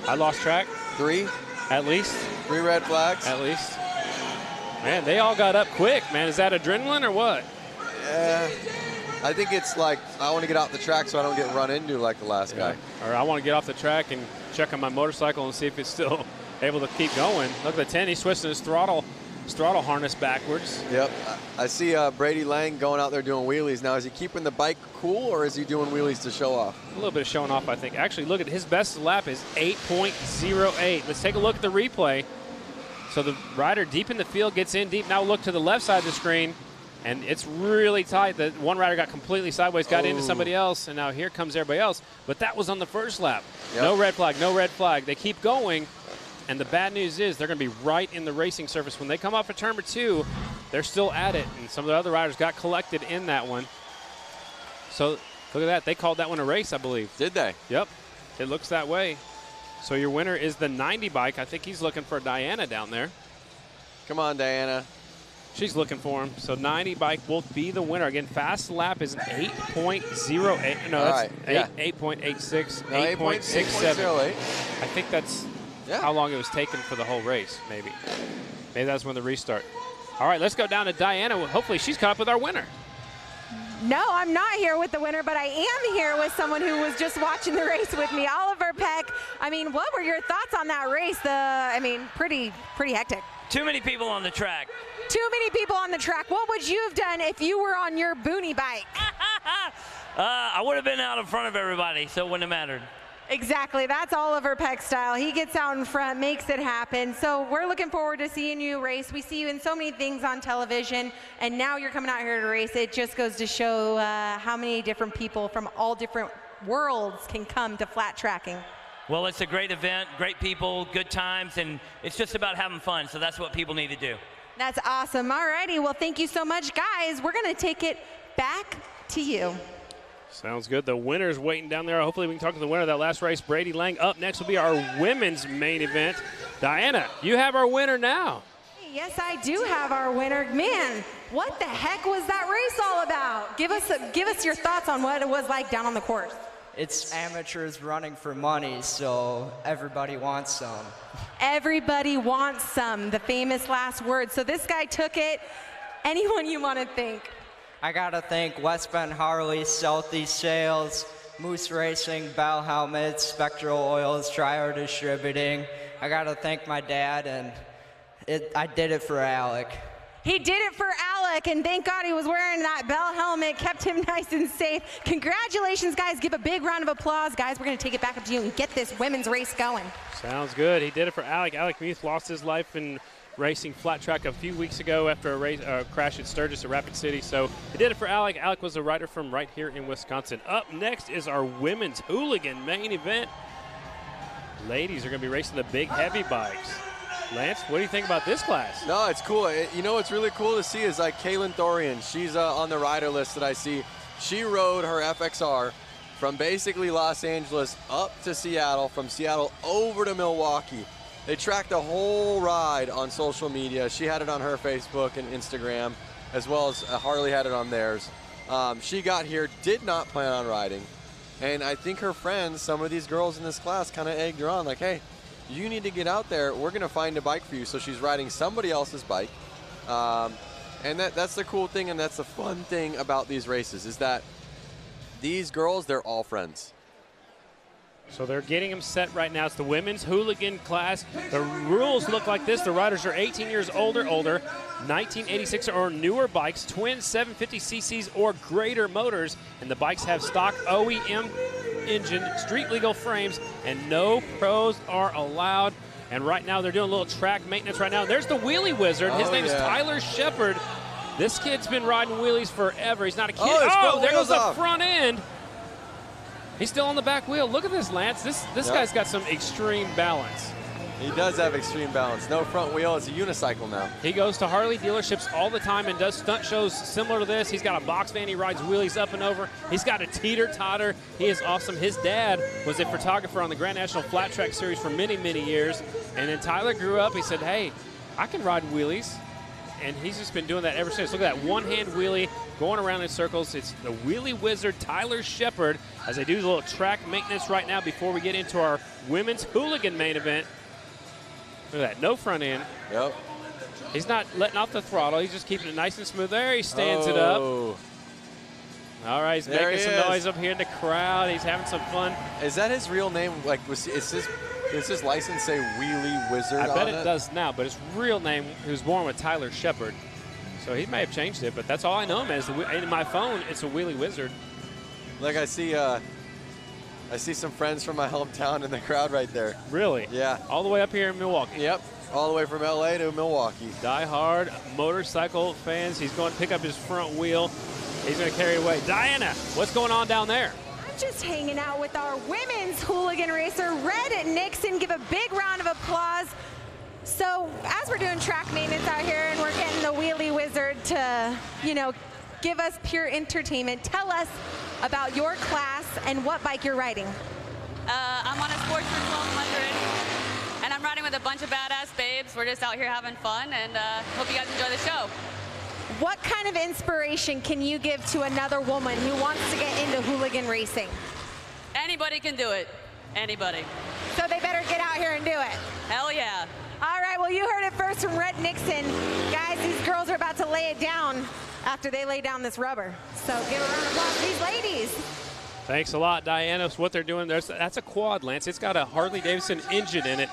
I lost track. 3? At least. 3 red flags? At least. Man, they all got up quick, man. Is that adrenaline or what? I think it's like, I want to get out the track so I don't get run into like the last guy. Or I want to get off the track and check on my motorcycle and see if it's still able to keep going. Look at the 10, he's twisting his throttle harness backwards. Yep. I see Brady Lang going out there doing wheelies. Now, is he keeping the bike cool or is he doing wheelies to show off? A little bit of showing off, I think. Actually, look at his best lap is 8.08. Let's take a look at the replay. So the rider deep in the field gets in deep. Now look to the left side of the screen, and it's really tight. The one rider got completely sideways, got into somebody else, and now here comes everybody else. But that was on the first lap. Yep. No red flag, no red flag. They keep going. And the bad news is they're going to be right in the racing surface. When they come off of turn number 2, they're still at it. And some of the other riders got collected in that one. So look at that. They called that one a race, I believe. Did they? Yep. It looks that way. So your winner is the 90 bike. I think he's looking for Diana down there. Come on, Diana. She's looking for him. So 90 bike will be the winner. Again, fast lap is an 8.08. No, that's 8.86, no, 8.67. I think that's how long it was taken for the whole race, maybe. Maybe that's when the restart. All right, let's go down to Diana. Hopefully she's caught up with our winner. No, I'm not here with the winner, but I am here with someone who was just watching the race with me, Oliver Peck. I mean, what were your thoughts on that race? Pretty hectic. Too many people on the track. Too many people on the track. What would you have done if you were on your Boonie bike? I would have been out in front of everybody, so it wouldn't have mattered. Exactly. That's Oliver Peck style. He gets out in front, makes it happen. So we're looking forward to seeing you race. We see you in so many things on television, and now you're coming out here to race. It just goes to show how many different people from all different worlds can come to flat tracking. Well, it's a great event, great people, good times, and it's just about having fun. So that's what people need to do. That's awesome. All righty. Well, thank you so much, guys. We're going to take it back to you. Sounds good. The winner's waiting down there. Hopefully we can talk to the winner of that last race, Brady Lang. Up next will be our women's main event. Diana, you have our winner now. Yes, I do have our winner. Man, what the heck was that race all about? Give us your thoughts on what it was like down on the course. It's amateurs running for money, so everybody wants some. Everybody wants some, the famous last word. So this guy took it. Anyone you want to thank? I gotta thank West Bend Harley, Southeast Sales, Moose Racing, Bell Helmets, Spectral Oils, Trier Distributing. I gotta thank my dad, and I did it for Alec. He did it for Alec, and thank God he was wearing that Bell helmet, kept him nice and safe. Congratulations, guys. Give a big round of applause. Guys, we're going to take it back up to you and get this women's race going. Sounds good. He did it for Alec. Alec Muth lost his life in racing flat track a few weeks ago after a crash at Sturgis at Rapid City. So he did it for Alec. Alec was a rider from right here in Wisconsin. Up next is our women's Hooligan main event. Ladies are going to be racing the big heavy bikes. Lance, what do you think about this class? No, it's cool. You know what's really cool to see is like Kaylin Thorian. She's on the rider list that I see. She rode her FXR from basically Los Angeles up to Seattle, from Seattle over to Milwaukee. They tracked the whole ride on social media. She had it on her Facebook and Instagram, as well as Harley had it on theirs. She got here, did not plan on riding, And I think her friends, some of these girls in this class, kind of egged her on, like, hey, you need to get out there. We're going to find a bike for you. So she's riding somebody else's bike. And that's the cool thing, and that's the fun thing about these races, is that these girls, they're all friends. So they're getting them set right now. It's the women's Hooligan class. The rules look like this. The riders are 18 years older, 1986 or newer bikes, twin 750cc's or greater motors, and the bikes have stock OEM engine, street legal frames, and no pros are allowed. And right now they're doing a little track maintenance right now. There's the wheelie wizard. His name is Tyler Shepard. This kid's been riding wheelies forever. He's not a kid. Oh, there goes the front end. He's still on the back wheel. Look at this, Lance. This guy's got some extreme balance. He does have extreme balance. No front wheel. It's a unicycle now. He goes to Harley dealerships all the time and does stunt shows similar to this. He's got a box van. He rides wheelies up and over. He's got a teeter-totter. He is awesome. His dad was a photographer on the Grand National Flat Track Series for many, many years. And then Tyler grew up. He said, hey, I can ride wheelies. And he's just been doing that ever since. Look at that one-hand wheelie going around in circles. It's the wheelie wizard, Tyler Shepard, as they do a little track maintenance right now before we get into our women's Hooligan main event. Look at that, no front end. Yep. He's not letting off the throttle. He's just keeping it nice and smooth. There, he stands it up. All right, he's making some noise up here in the crowd. He's having some fun. Is that his real name? Like, does his license say Wheelie Wizard on it? I bet it does now, but his real name, he was born with Tyler Shepard. So he may have changed it, but that's all I know him as. In my phone, it's a Wheelie Wizard. Like I see some friends from my hometown in the crowd right there. Really? Yeah. All the way up here in Milwaukee. Yep. All the way from LA to Milwaukee. Die-hard motorcycle fans. He's going to pick up his front wheel. He's going to carry it away. Diana, what's going on down there? I'm just hanging out with our women's Hooligan racer, Red Nixon. Give a big round of applause. So as we're doing track maintenance out here and we're getting the Wheelie Wizard to, give us pure entertainment, tell us about your class and what bike you're riding. I'm on a Sportsman 1200, and I'm riding with a bunch of badass babes. We're just out here having fun, and hope you guys enjoy the show. What kind of inspiration can you give to another woman who wants to get into hooligan racing? Anybody can do it. Anybody. So they better get out here and do it. Hell yeah. All right, well, you heard it first from Red Nixon. Guys, these girls are about to lay it down after they lay down this rubber. So give a round of applause to these ladies. Thanks a lot, Diana. So what they're doing, that's a quad, Lance. It's got a Harley-Davidson engine in it.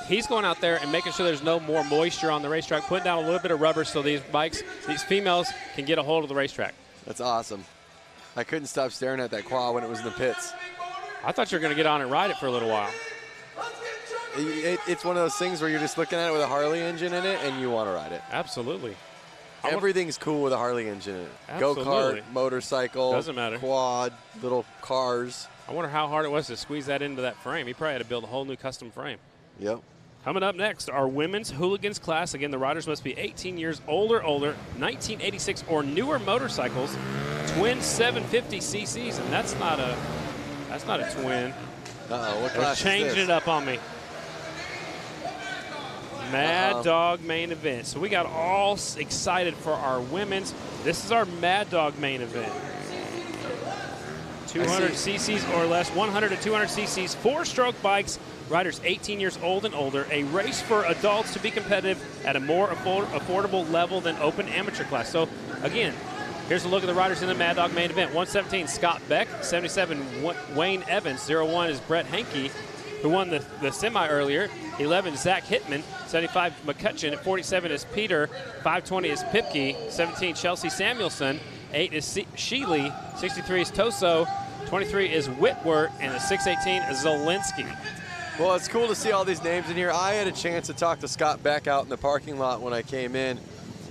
He's going out there and making sure there's no more moisture on the racetrack, putting down a little bit of rubber so these bikes, these females, can get a hold of the racetrack. That's awesome. I couldn't stop staring at that quad when it was in the pits. I thought you were going to get on and ride it for a little while. It's one of those things where you're just looking at it with a Harley engine in it and you want to ride it. Absolutely. Everything's cool with a Harley engine in it. Go-kart, motorcycle, doesn't matter. Quad, little cars. I wonder how hard it was to squeeze that into that frame. He probably had to build a whole new custom frame. Yep. Coming up next, our women's Hooligans class. Again, the riders must be 18 years older, 1986 or newer motorcycles, twin 750cc's, and that's not a twin. Uh-oh, what class is changing this? it up on me. Mad Dog main event. So we got all excited for our women's. This is our Mad Dog main event. 200 cc's or less, 100 to 200 cc's, four-stroke bikes, riders 18 years old and older, a race for adults to be competitive at a more affordable level than open amateur class. So again, here's a look at the riders in the Mad Dog main event. 117, Scott Beck. 77, Wayne Evans. 01 is Brett Hankey, who won the semi earlier. 11, Zach Hitman. 75, McCutcheon. At 47 is Peter. 520 is Pipke. 17, Chelsea Samuelson. 8 is Sheely. 63 is Toso. 23 is Whitworth. And the 618 is Zielinski. Well, it's cool to see all these names in here. I had a chance to talk to Scott Beck out in the parking lot when I came in,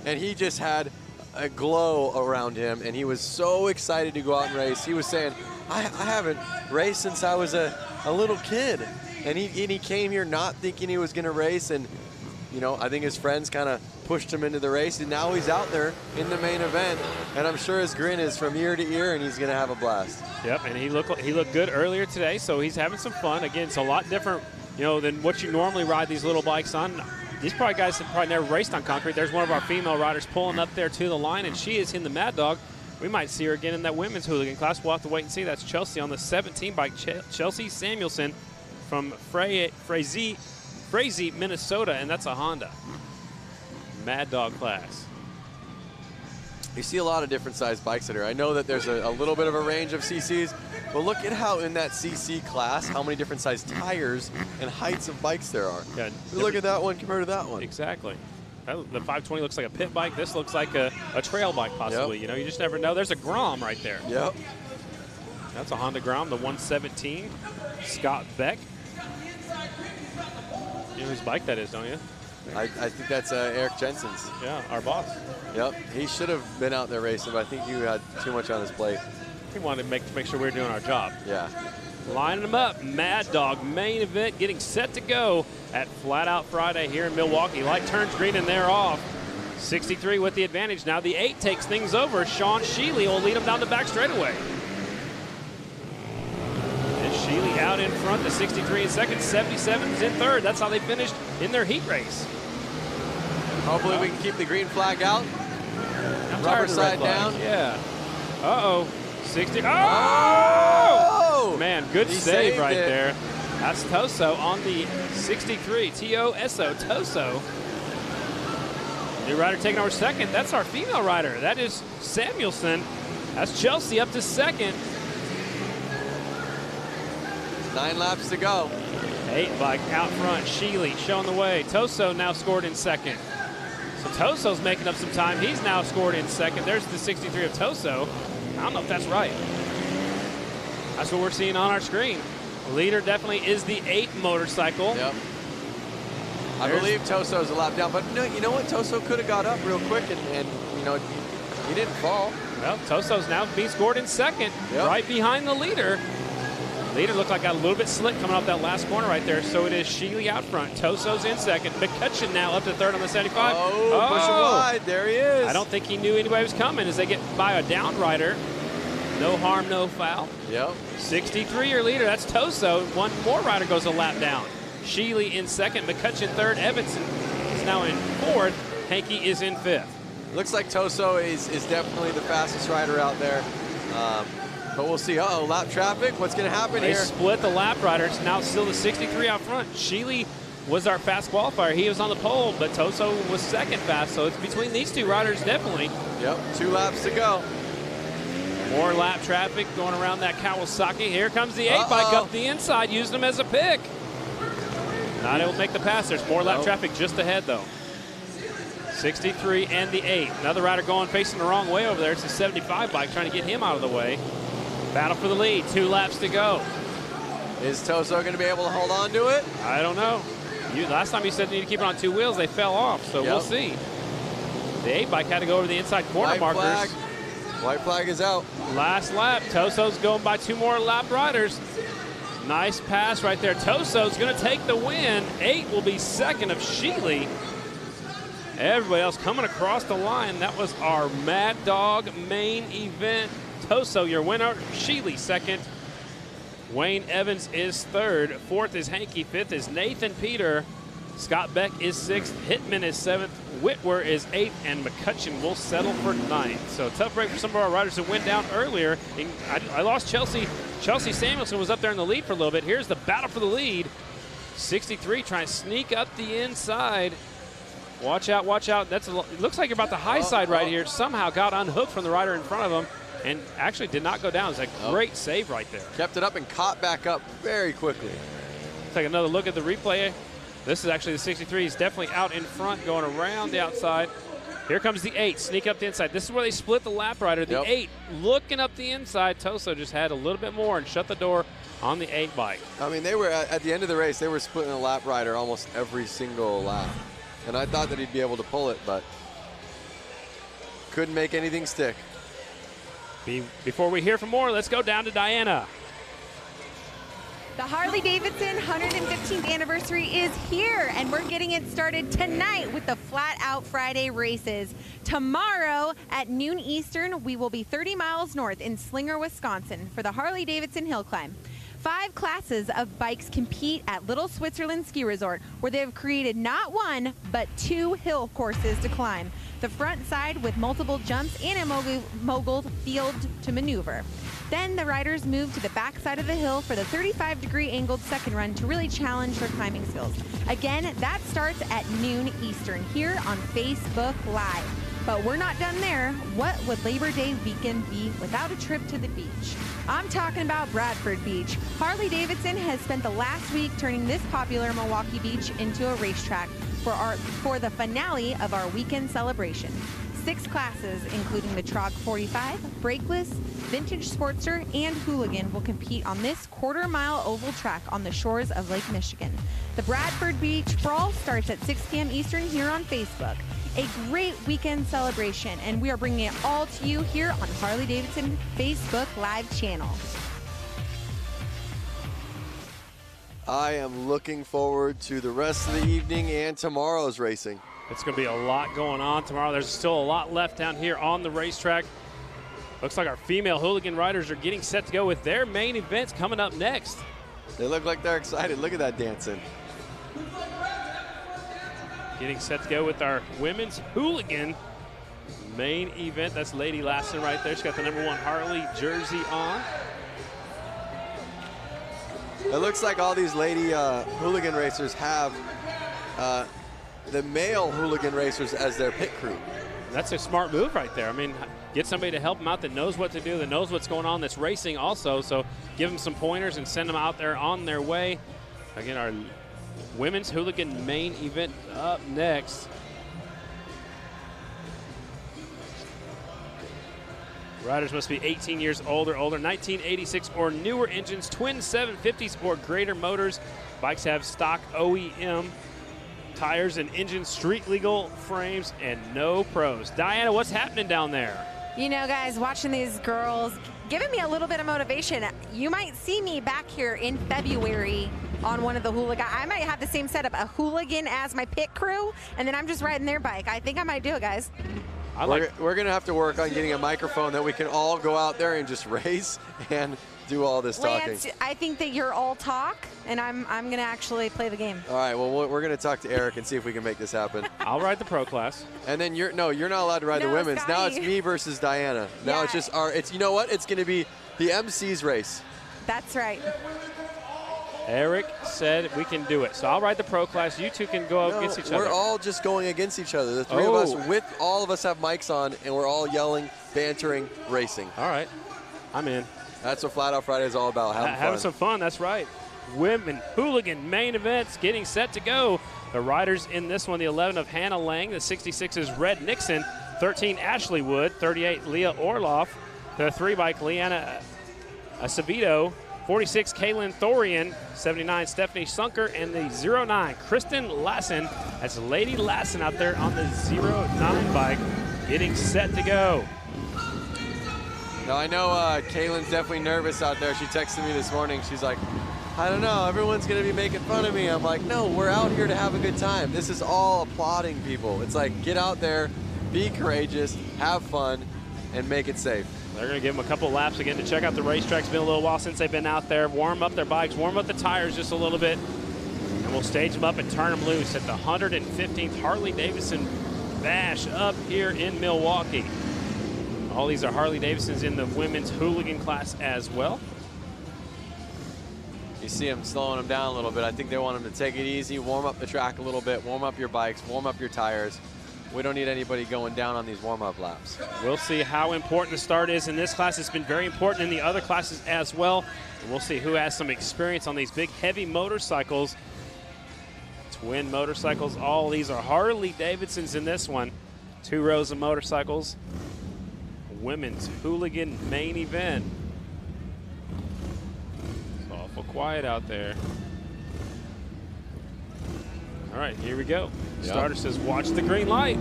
and he just had a glow around him, and he was so excited to go out and race. He was saying, I haven't raced since I was a little kid. And he came here not thinking he was going to race, and I think his friends kind of pushed him into the race, and now he's out there in the main event, and I'm sure his grin is from ear to ear, and he's going to have a blast. Yep, and he looked good earlier today, so he's having some fun. Again, it's a lot different, than what you normally ride these little bikes on. These guys have probably never raced on concrete. There's one of our female riders pulling up there to the line, and she is in the Mad Dog. We might see her again in that women's hooligan class. We'll have to wait and see. That's Chelsea on the 17 bike. Chelsea Samuelson from Frazee, Minnesota, and that's a Honda. Mad Dog class. You see a lot of different size bikes in here. I know that there's a little bit of a range of CCs, but look at how in that CC class, how many different size tires and heights of bikes there are. Yeah, look at that one compared to that one. Exactly. The 520 looks like a pit bike. This looks like a trail bike, possibly. Yep. You know, you just never know. There's a Grom right there. Yep. That's a Honda Grom, the 117. Scott Beck. You know whose bike that is, don't you? I think that's Eric Jensen's. Yeah, our boss. Yep. He should have been out there racing, but I think you had too much on his plate. He wanted to make sure we were doing our job. Yeah. Lining them up. Mad Dog main event getting set to go at Flat Out Friday here in Milwaukee. Light turns green and they're off. 63 with the advantage. Now the 8 takes things over. Sean Sheely will lead him down the back straightaway. And Sheely out in front, the 63 in second, 77's in third. That's how they finished in their heat race. Hopefully we can keep the green flag out. Rubber side down. Yeah. Uh-oh. 60. Oh! Man, good save right there. That's Toso on the 63. T-O-S-O, Toso. New rider taking over second. That's our female rider. That is Samuelson. That's Chelsea up to second. 9 laps to go. 8 bike out front. Sheely showing the way. Toso now scored in second. So Toso's making up some time. He's now scored in second. There's the 63 of Toso. I don't know if that's right. That's what we're seeing on our screen. Leader definitely is the 8 motorcycle. Yep. I believe Toso's a lap down, but no, you know what? Toso could have got up real quick and you know, he didn't fall. Well, Toso's now being scored in second, right behind the leader. Leader looked like got a little bit slick coming off that last corner right there. So it is Sheely out front. Toso's in second. McCutcheon now up to third on the 75. Oh, push him wide. There he is. I don't think he knew anybody was coming as they get by a down rider. No harm, no foul. Yep. 63 your leader. That's Toso. One more rider goes a lap down. Sheely in second. McCutcheon third. Evanson is now in fourth. Hankey is in fifth. Looks like Toso is definitely the fastest rider out there. But we'll see. Uh-oh, lap traffic. What's going to happen here? They split the lap riders. Now still the 63 out front. Sheely was our fast qualifier. He was on the pole, but Toso was second fast. So it's between these 2 riders, definitely. Yep, 2 laps to go. More lap traffic going around that Kawasaki. Here comes the 8 bike up the inside, using them as a pick. Not able to make the pass. There's more lap traffic just ahead, though. 63 and the 8. Another rider going facing the wrong way over there. It's a 75 bike trying to get him out of the way. Battle for the lead. 2 laps to go. Is Toso going to be able to hold on to it? I don't know. Last time you said you need to keep it on 2 wheels. They fell off, so we'll see. The 8 bike had to go over the inside corner markers. Flag. White flag is out. Last lap. Toso's going by 2 more lap riders. Nice pass right there. Toso's going to take the win. 8 will be second of Sheely. Everybody else coming across the line. That was our Mad Dog main event. Toso, your winner. Sheely, second. Wayne Evans is third. Fourth is Hankey. Fifth is Nathan Peter. Scott Beck is sixth. Hitman is seventh. Whitwer is eighth. And McCutcheon will settle for ninth. So tough break for some of our riders who went down earlier. I lost Chelsea. Chelsea Samuelson was up there in the lead for a little bit. Here's the battle for the lead. 63 trying to sneak up the inside. Watch out, watch out. It looks like you're about the high side right here. Somehow got unhooked from the rider in front of him and actually did not go down. It's a great save right there. Kept it up and caught back up very quickly. Take another look at the replay. This is actually the 63. He's definitely out in front, going around the outside. Here comes the 8, sneak up the inside. This is where they split the lap rider. The 8 looking up the inside. Toso just had a little bit more and shut the door on the 8 bike. I mean, they were at the end of the race, they were splitting a lap rider almost every single lap. And I thought that he'd be able to pull it, but couldn't make anything stick. Before we hear from more, let's go down to Diana. The Harley-Davidson 115th anniversary is here, and we're getting it started tonight with the Flat Out Friday races. Tomorrow at noon Eastern, we will be 30 miles north in Slinger, Wisconsin for the Harley-Davidson Hill Climb. 5 classes of bikes compete at Little Switzerland Ski Resort, where they have created not 1, but 2 hill courses to climb. the front side with multiple jumps and a mogul field to maneuver. Then the riders move to the back side of the hill for the 35-degree angled second run to really challenge their climbing skills. Again, that starts at noon Eastern here on Facebook Live. But we're not done there. What would Labor Day weekend be without a trip to the beach? I'm talking about Bradford Beach. Harley-Davidson has spent the last week turning this popular Milwaukee beach into a racetrack for the finale of our weekend celebration. 6 classes, including the Trog 45, Brakeless, Vintage Sportster, and Hooligan, will compete on this quarter-mile oval track on the shores of Lake Michigan. The Bradford Beach Brawl starts at 6 p.m. Eastern here on Facebook. A great weekend celebration, and we are bringing it all to you here on Harley-Davidson Facebook Live channel. I am looking forward to the rest of the evening and tomorrow's racing. It's going to be a lot going on tomorrow. There's still a lot left down here on the racetrack. Looks like our female Hooligan riders are getting set to go with their main events coming up next. They look like they're excited. Look at that dancing. Getting set to go with our women's Hooligan main event. That's Lady Lassen right there. She's got the #1 Harley jersey on. It looks like all these lady Hooligan racers have the male Hooligan racers as their pit crew. That's a smart move right there. I mean, get somebody to help them out that knows what to do, that knows what's going on, that's racing also. So give them some pointers and send them out there on their way. Again, our women's Hooligan main event up next. Riders must be 18 years old or older, 1986 or newer engines, twin 750s or greater motors. Bikes have stock OEM tires and engine street legal frames and no pros. Diana, what's happening down there? You know, guys, watching these girls, giving me a little bit of motivation. You might see me back here in February on one of the Hooligan. I might have the same setup, a Hooligan as my pit crew, and then I'm just riding their bike. I think I might do it, guys. We're going to have to work on getting a microphone that we can all go out there and just race and do all this talking. Lance, I think that you're all talk, and I'm going to actually play the game. All right, well, we're going to talk to Eric and see if we can make this happen. I'll ride the pro class. And then you're not allowed to ride the women's. Scotty. Now it's me versus Diana. Now it's just you know what? It's going to be the MC's race. That's right. Eric said we can do it. So I'll ride the pro class. You two can go against each other. We're all just going against each other. The three of us, all of us have mics on, and we're all yelling, bantering, racing. All right. I'm in. That's what Flat Out Friday is all about, having some fun, that's right. Women Hooligan main events getting set to go. The riders in this one, the 11 of Hannah Lang, the 66 is Red Nixon, 13 Ashley Wood, 38 Leah Orloff, the 3-bike Leanna Acevedo, 46 Kaylin Thorian, 79 Stephanie Sunker, and the 09 Kristen Lassen. That's Lady Lassen out there on the 09 bike getting set to go. Now, I know Kaylin's definitely nervous out there. She texted me this morning. She's like, I don't know, everyone's going to be making fun of me. I'm like, no, we're out here to have a good time. This is all applauding people. It's like, get out there, be courageous, have fun, and make it safe. They're going to give them a couple laps again to check out the racetrack. It's been a little while since they've been out there. Warm up their bikes, warm up the tires just a little bit, and we'll stage them up and turn them loose at the 115th Harley-Davidson Bash up here in Milwaukee. All these are Harley-Davidsons in the women's Hooligan class as well. You see them slowing them down a little bit. I think they want them to take it easy, warm up the track a little bit, warm up your bikes, warm up your tires. We don't need anybody going down on these warm-up laps. We'll see how important the start is in this class. It's been very important in the other classes as well. And we'll see who has some experience on these big, heavy motorcycles. Twin motorcycles. All these are Harley-Davidsons in this one. 2 rows of motorcycles. Women's Hooligan main event. It's awful quiet out there. All right, here we go. Yep. Starter says, watch the green light.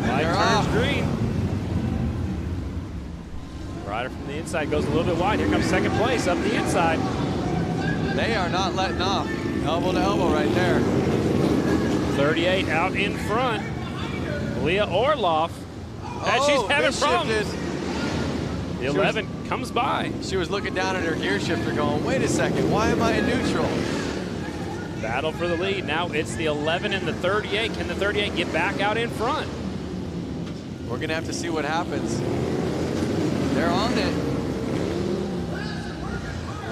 Light turns green. Rider from the inside goes a little bit wide. Here comes second place up the inside. They are not letting off. Elbow to elbow right there. 38 out in front. Leah Orloff. And she's having problems. The 11 comes by. She was looking down at her gear shifter going, wait a second, why am I in neutral? Battle for the lead. Now it's the 11 and the 38. Can the 38 get back out in front? We're going to have to see what happens. They're on it.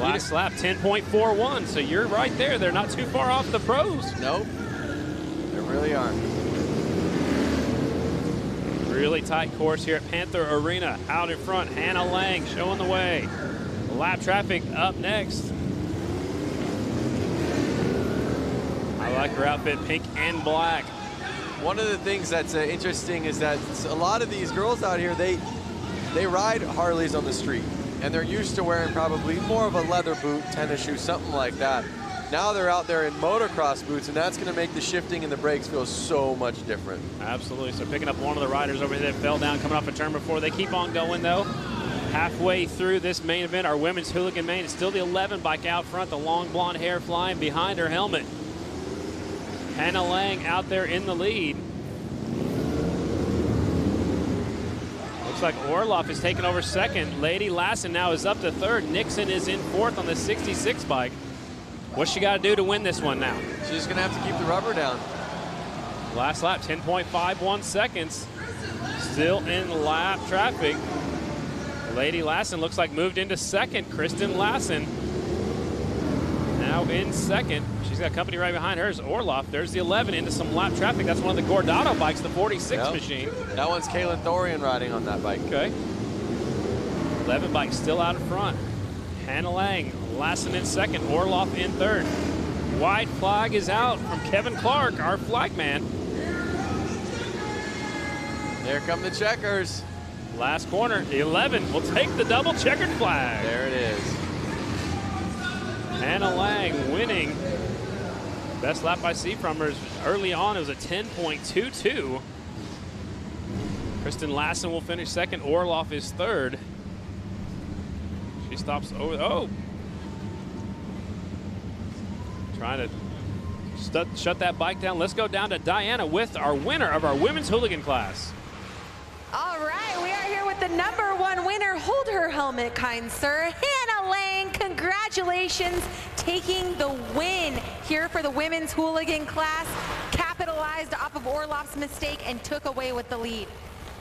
Last lap, 10.41, so you're right there. They're not too far off the pros. Nope, they really aren't. Really tight course here at Panther Arena. Out in front, Hannah Lang showing the way. Lap traffic up next. I like her outfit, pink and black. One of the things that's interesting is that a lot of these girls out here, they ride Harleys on the street, and they're used to wearing probably more of a leather boot, tennis shoe, something like that. Now they're out there in motocross boots, and that's going to make the shifting and the brakes feel so much different. Absolutely. So picking up one of the riders over here that fell down coming off a turn before. They keep on going, though. Halfway through this main event, our women's Hooligan main, it's still the 11 bike out front, the long blonde hair flying behind her helmet. Hannah Lang out there in the lead. Looks like Orloff is taking over second. Lady Lassen now is up to third. Nixon is in fourth on the 66 bike. What's she got to do to win this one now? She's going to have to keep the rubber down. Last lap, 10.51 seconds. Still in lap traffic. Lady Lassen looks like moved into second. Kristen Lassen now in second. She's got company right behind hers. Orloff, there's the 11 into some lap traffic. That's one of the Gordado bikes, the 46 machine. That one's Kaylin Thorian riding on that bike. Okay. 11 bike still out in front. Hannah Lang, Lassen in second, Orloff in third. White flag is out from Kevin Clark, our flag man. There come the checkers. Last corner, 11 will take the double checkered flag. There it is. Hannah Lang winning. Best lap I see from her early on, it was a 10.22. Kristen Lassen will finish second. Orloff is third. She stops over. Oh! Trying to shut that bike down. Let's go down to Diana with our winner of our women's Hooligan class. All right, we are here with the #1 winner. Hold her helmet, kind sir. Hannah Lang, congratulations, taking the win here for the women's Hooligan class. Capitalized off of Orloff's mistake and took away with the lead.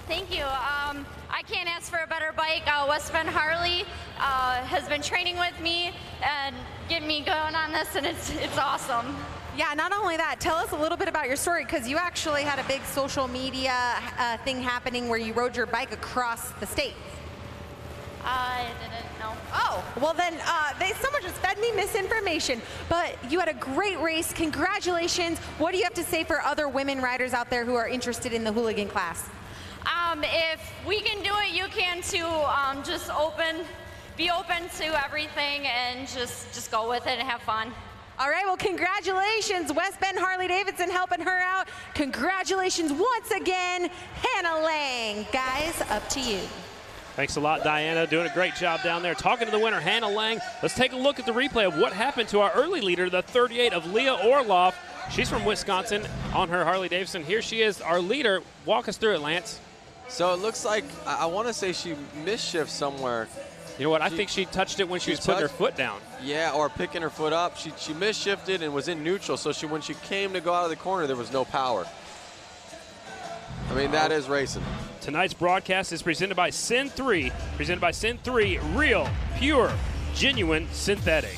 Thank you. I can't ask for a better bike. West Bend Harley has been training with me and getting me going on this, and it's awesome. Yeah, not only that, tell us a little bit about your story, because you actually had a big social media thing happening where you rode your bike across the state. I didn't know. Oh, well then, someone just fed me misinformation. But you had a great race. Congratulations. What do you have to say for other women riders out there who are interested in the Hooligan class? If we can do it, you can too. Just be open to everything and just go with it and have fun. All right, well, congratulations, West Bend Harley-Davidson helping her out. Congratulations once again, Hannah Lang. Guys, up to you. Thanks a lot, Diana. Doing a great job down there. Talking to the winner, Hannah Lang. Let's take a look at the replay of what happened to our early leader, the 38 of Leah Orloff. She's from Wisconsin on her Harley-Davidson. Here she is, our leader. Walk us through it, Lance. So it looks like, I want to say she misshifted somewhere. You know what, I think she touched it when she was putting her foot down. Yeah, or picking her foot up. She misshifted and was in neutral, so when she came to go out of the corner, there was no power. I mean, that is racing. Tonight's broadcast is presented by Sin 3. Presented by Sin 3, real, pure, genuine, synthetic.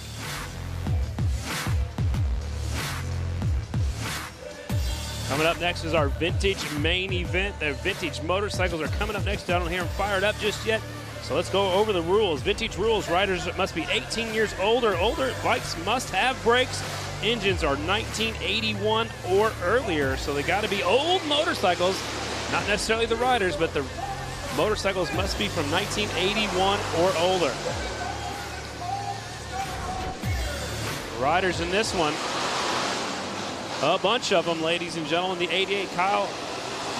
Coming up next is our vintage main event. The vintage motorcycles are coming up next. I don't hear them fired up just yet. So let's go over the rules. Vintage rules, riders must be 18 years old or older. Bikes must have brakes. Engines are 1981 or earlier. So they got to be old motorcycles. Not necessarily the riders, but the motorcycles must be from 1981 or older. Riders in this one, a bunch of them, ladies and gentlemen. The 88, Kyle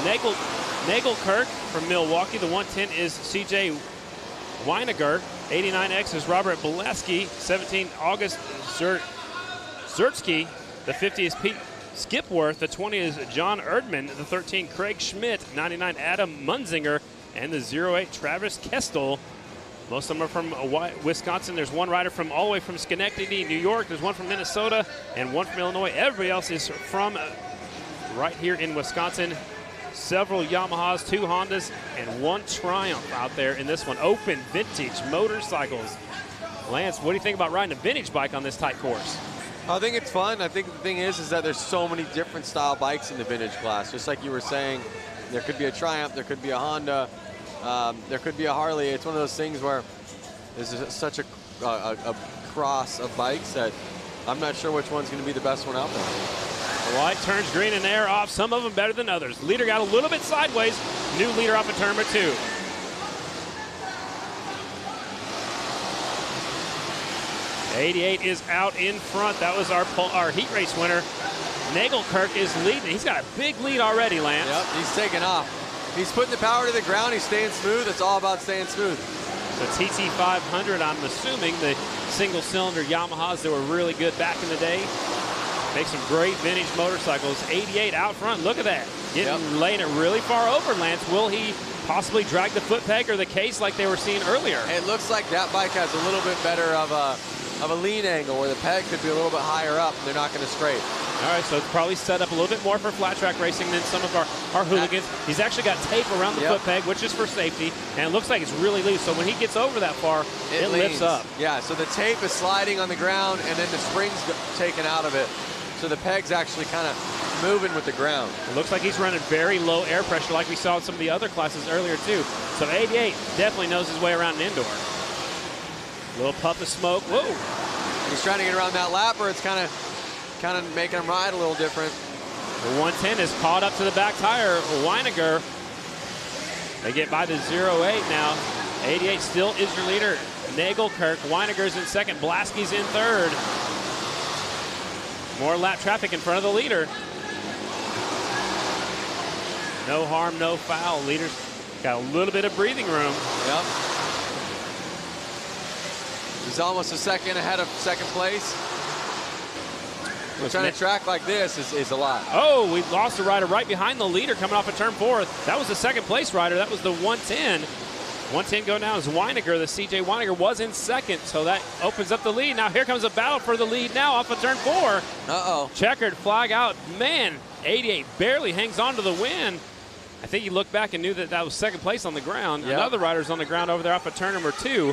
Nagelkirk from Milwaukee. The 110 is CJ Weiniger. 89X is Robert Boleski. 17, August Zertsky. The 50 is Pete Skipworth. The 20 is John Erdman. The 13, Craig Schmidt. 99, Adam Munzinger. And the 08, Travis Kestel. Most of them are from Wisconsin. There's one rider from all the way from Schenectady, New York. There's one from Minnesota and one from Illinois. Everybody else is from right here in Wisconsin. Several Yamahas, 2 Hondas, and 1 Triumph out there in this one. Open vintage motorcycles. Lance, what do you think about riding a vintage bike on this tight course? I think it's fun. I think the thing is that there's so many different style bikes in the vintage class. Just like you were saying, there could be a Triumph, there could be a Honda, there could be a Harley. It's one of those things where there's such a cross of bikes that I'm not sure which one's going to be the best one out there. The light turns green and air off, some of them better than others. Leader got a little bit sideways. New leader off of turn number 2. '88 is out in front. That was our heat race winner. Nagelkirk is leading. He's got a big lead already, Lance. Yep, he's taking off. He's putting the power to the ground. He's staying smooth. It's all about staying smooth. The TT500, I'm assuming the single-cylinder Yamahas that were really good back in the day. Make some great vintage motorcycles. '88 out front. Look at that. Laying it really far over, Lance. Will he possibly drag the foot peg or the case like they were seeing earlier? It looks like that bike has a little bit better of a lean angle where the peg could be a little bit higher up and they're not going to scrape. All right, so it's probably set up a little bit more for flat track racing than some of our hooligans. He's actually got tape around the foot peg, which is for safety, and it looks like it's really loose. So when he gets over that far, it lifts up. Yeah, so the tape is sliding on the ground and then the spring's taken out of it. So the peg's actually kind of moving with the ground. It looks like he's running very low air pressure like we saw in some of the other classes earlier too. So '88 definitely knows his way around an indoor. Little puff of smoke. Whoa. He's trying to get around that lapper. It's kind of making him ride a little different. The 110 is caught up to the back tire. Weiniger. They get by the 08 now. '88 still is your leader. Nagelkirk. Weiniger's in second. Blaski's in third. More lap traffic in front of the leader. No harm, no foul. Leader's got a little bit of breathing room. Yep. He's almost a second ahead of second place. Trying to track like this is a lot. Oh, we lost a rider right behind the leader coming off of turn 4. That was the second place rider. That was the 110. 110 going down is Weiniger. The CJ Weiniger was in second, so that opens up the lead. Now here comes a battle for the lead now off of turn 4. Uh-oh. Checkered flag out. Man, '88 barely hangs on to the win. I think he looked back and knew that was second place on the ground. Yep. Another rider's on the ground over there off of turn number 2.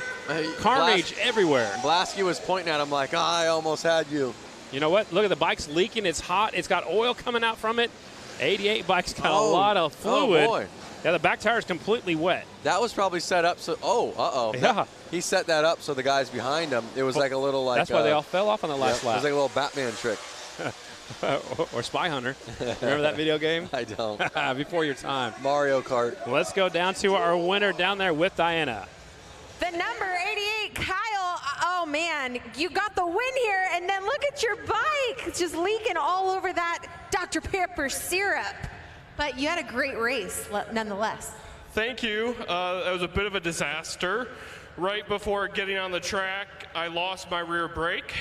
Carnage everywhere. Blaski was pointing at him like, I almost had you. You know what? Look at the bike's leaking. It's hot. It's got oil coming out from it. '88 bike's got a lot of fluid. Oh, boy. Yeah, the back tire is completely wet. That was probably set up so, Yeah. He set that up so the guys behind him, it was like a little like. That's why they all fell off on the last lap. It was like a little Batman trick. or Spy Hunter. Remember that video game? I don't. Before your time. Mario Kart. Let's go down to our winner down there with Diana. The number 88, Kyle. Oh, man, you got the win here. And then look at your bike. It's just leaking all over that Dr. Pepper syrup. But you had a great race, nonetheless. Thank you. That was a bit of a disaster. Right before getting on the track, I lost my rear brake.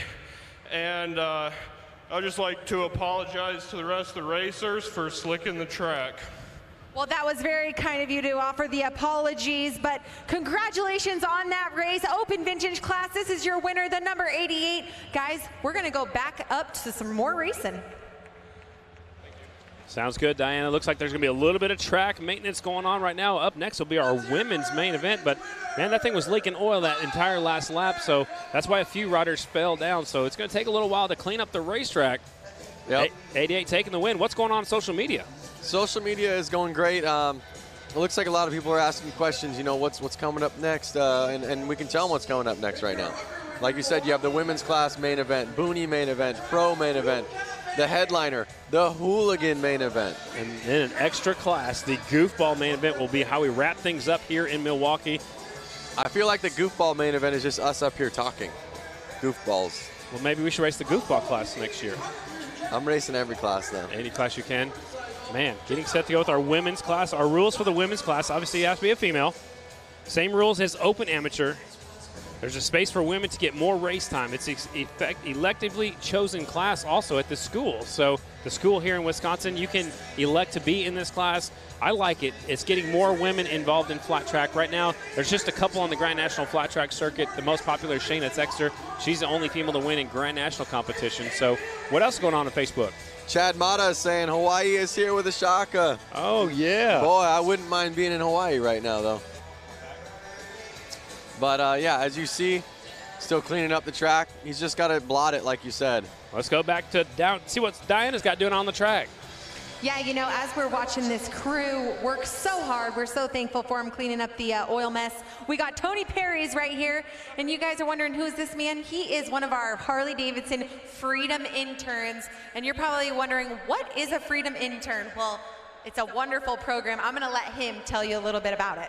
And I'd just like to apologize to the rest of the racers for slicking the track. Well, that was very kind of you to offer the apologies, but congratulations on that race. Open Vintage Class, this is your winner, the number 88. Guys, we're going to go back up to some more racing. Sounds good, Diana. Looks like there's going to be a little bit of track maintenance going on right now. Up next will be our women's main event, but, man, that thing was leaking oil that entire last lap, so that's why a few riders fell down. So it's going to take a little while to clean up the racetrack. Yep. 88 taking the win. What's going on social media? Social media is going great. It looks like a lot of people are asking questions, you know, what's coming up next, and we can tell them what's coming up next right now. Like you said, you have the women's class main event, Boonie main event, Pro main event, the headliner, the Hooligan main event. And in an extra class, the Goofball main event will be how we wrap things up here in Milwaukee. I feel like the Goofball main event is just us up here talking. Goofballs. Well, maybe we should race the Goofball class next year. I'm racing every class now. Any class you can. Man, getting set to go with our women's class. Our rules for the women's class, obviously you have to be a female. Same rules as open amateur. There's a space for women to get more race time. It's electively chosen class also at the school. So the school here in Wisconsin, you can elect to be in this class. I like it. It's getting more women involved in flat track. Right now, there's just a couple on the Grand National flat track circuit. The most popular is Shayna Texter. She's the only female to win in Grand National competition. So what else is going on Facebook? Chad Mata is saying Hawaii is here with a shaka. Oh, yeah. Boy, I wouldn't mind being in Hawaii right now, though. But, yeah, as you see, still cleaning up the track. He's just got to blot it, like you said. Let's go back to down, see what Diana's got doing on the track. Yeah, you know, as we're watching this crew work so hard, we're so thankful for him cleaning up the oil mess. We got Tony Perry's right here, and you guys are wondering, who is this man? He is one of our Harley-Davidson Freedom interns, and you're probably wondering, what is a Freedom intern? Well, it's a wonderful program. I'm going to let him tell you a little bit about it.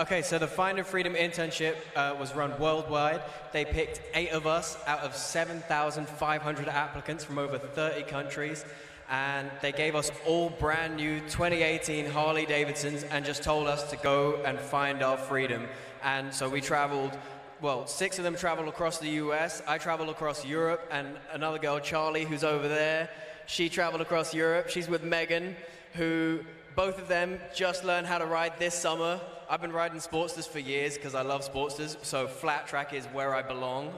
Okay, so the Find a Freedom internship was run worldwide. They picked 8 of us out of 7,500 applicants from over 30 countries. And they gave us all brand new 2018 Harley-Davidsons and just told us to go and find our freedom. And so we traveled, well, 6 of them traveled across the US. I traveled across Europe, and another girl, Charlie, who's over there, she traveled across Europe. She's with Megan, who both of them just learned how to ride this summer. I've been riding Sportsters for years because I love Sportsters, so flat track is where I belong.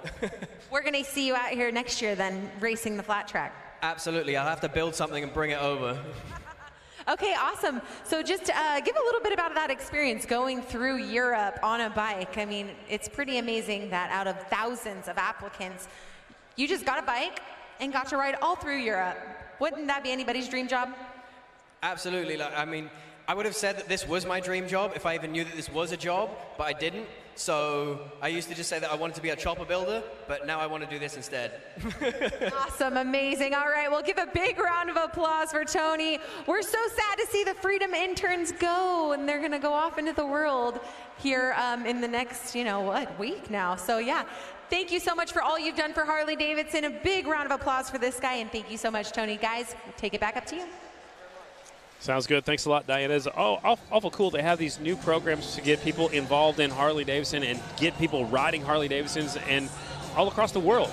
We're going to see you out here next year then, racing the flat track. Absolutely. I'll have to build something and bring it over. Okay, awesome. So just give a little bit about that experience going through Europe on a bike. I mean, it's pretty amazing that out of thousands of applicants, you just got a bike and got to ride all through Europe. Wouldn't that be anybody's dream job? Absolutely. Like, I mean, I would have said that this was my dream job if I even knew that this was a job, but I didn't. So I used to just say that I wanted to be a chopper builder, but now I want to do this instead. Awesome, amazing. All right, we'll give a big round of applause for Tony. We're so sad to see the Freedom interns go, and they're going to go off into the world here in the next, you know, what, week now. So yeah, thank you so much for all you've done for Harley-Davidson. A big round of applause for this guy, and thank you so much, Tony. Guys, take it back up to you. Sounds good. Thanks a lot, Diana. It's awful cool to have these new programs to get people involved in Harley-Davidson and get people riding Harley-Davidsons and all across the world.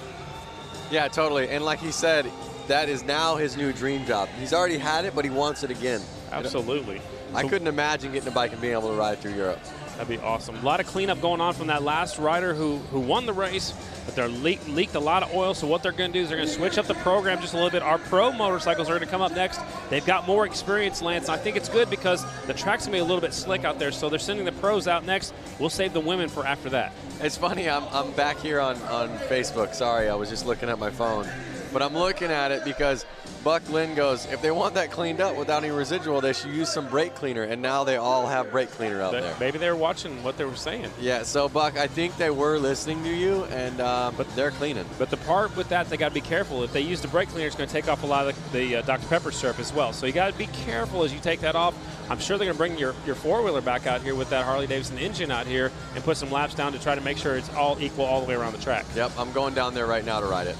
Yeah, totally. And like he said, that is now his new dream job. He's already had it, but he wants it again. Absolutely. I couldn't imagine getting a bike and being able to ride through Europe. That'd be awesome. A lot of cleanup going on from that last rider who won the race, but they're leaked a lot of oil. So what they're going to do is they're going to switch up the program just a little bit. Our pro motorcycles are going to come up next. They've got more experience, Lance. And I think it's good because the track's going to be a little bit slick out there. So they're sending the pros out next. We'll save the women for after that. It's funny. I'm back here on Facebook. Sorry, I was just looking at my phone. But I'm looking at it because Buck Lynn goes, if they want that cleaned up without any residual, they should use some brake cleaner. And now they all have brake cleaner out there. Maybe they were watching what they were saying. Yeah, so Buck, I think they were listening to you, and but they're cleaning. But the part with that, they got to be careful. If they use the brake cleaner, it's going to take off a lot of the Dr. Pepper syrup as well. So you got to be careful as you take that off. I'm sure they're going to bring your four-wheeler back out here with that Harley-Davidson engine out here and put some laps down to try to make sure it's all equal all the way around the track. Yep, I'm going down there right now to ride it.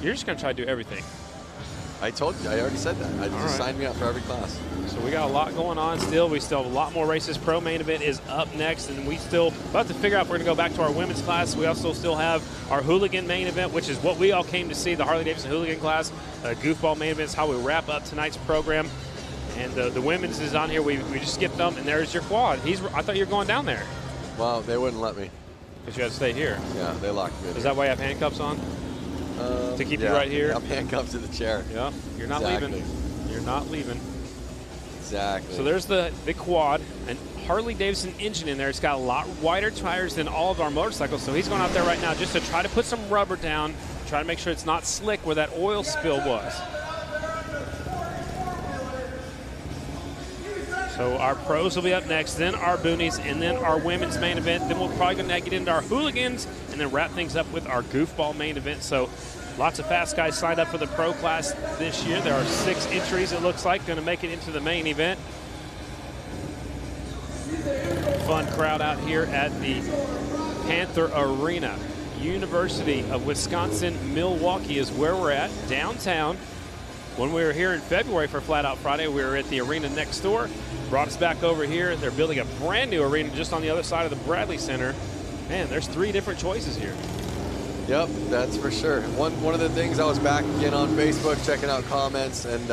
You're just going to try to do everything. I told you. I already said that. I just signed me up for every class. So we got a lot going on still. We still have a lot more races. Pro main event is up next, and we still about to figure out if we're going to go back to our women's class. We also still have our Hooligan main event, which is what we all came to see, the Harley-Davidson Hooligan class. Goofball main event is how we wrap up tonight's program. And the women's is on here. We just skipped them, and there's your quad. I thought you were going down there. Well, they wouldn't let me. Because you had to stay here. Yeah, they locked me in. Is that why you have handcuffs on? To keep you right here? I'm handcuffed to the chair. Yeah, you're not leaving. You're not leaving. Exactly. So there's the quad, and Harley-Davidson engine in there. It's got a lot wider tires than all of our motorcycles, so he's going out there right now just to try to put some rubber down, try to make sure it's not slick where that oil spill was. So our pros will be up next, then our boonies, and then our women's main event. Then we're probably going to get into our hooligans and then wrap things up with our goofball main event. So lots of fast guys signed up for the pro class this year. There are 6 entries, it looks like, going to make it into the main event. Fun crowd out here at the Panther Arena. University of Wisconsin, Milwaukee is where we're at, downtown. When we were here in February for Flat Out Friday, we were at the arena next door. Brought us back over here. They're building a brand new arena just on the other side of the Bradley Center. Man, there's 3 different choices here. Yep, that's for sure. One of the things, I was back again on Facebook checking out comments, and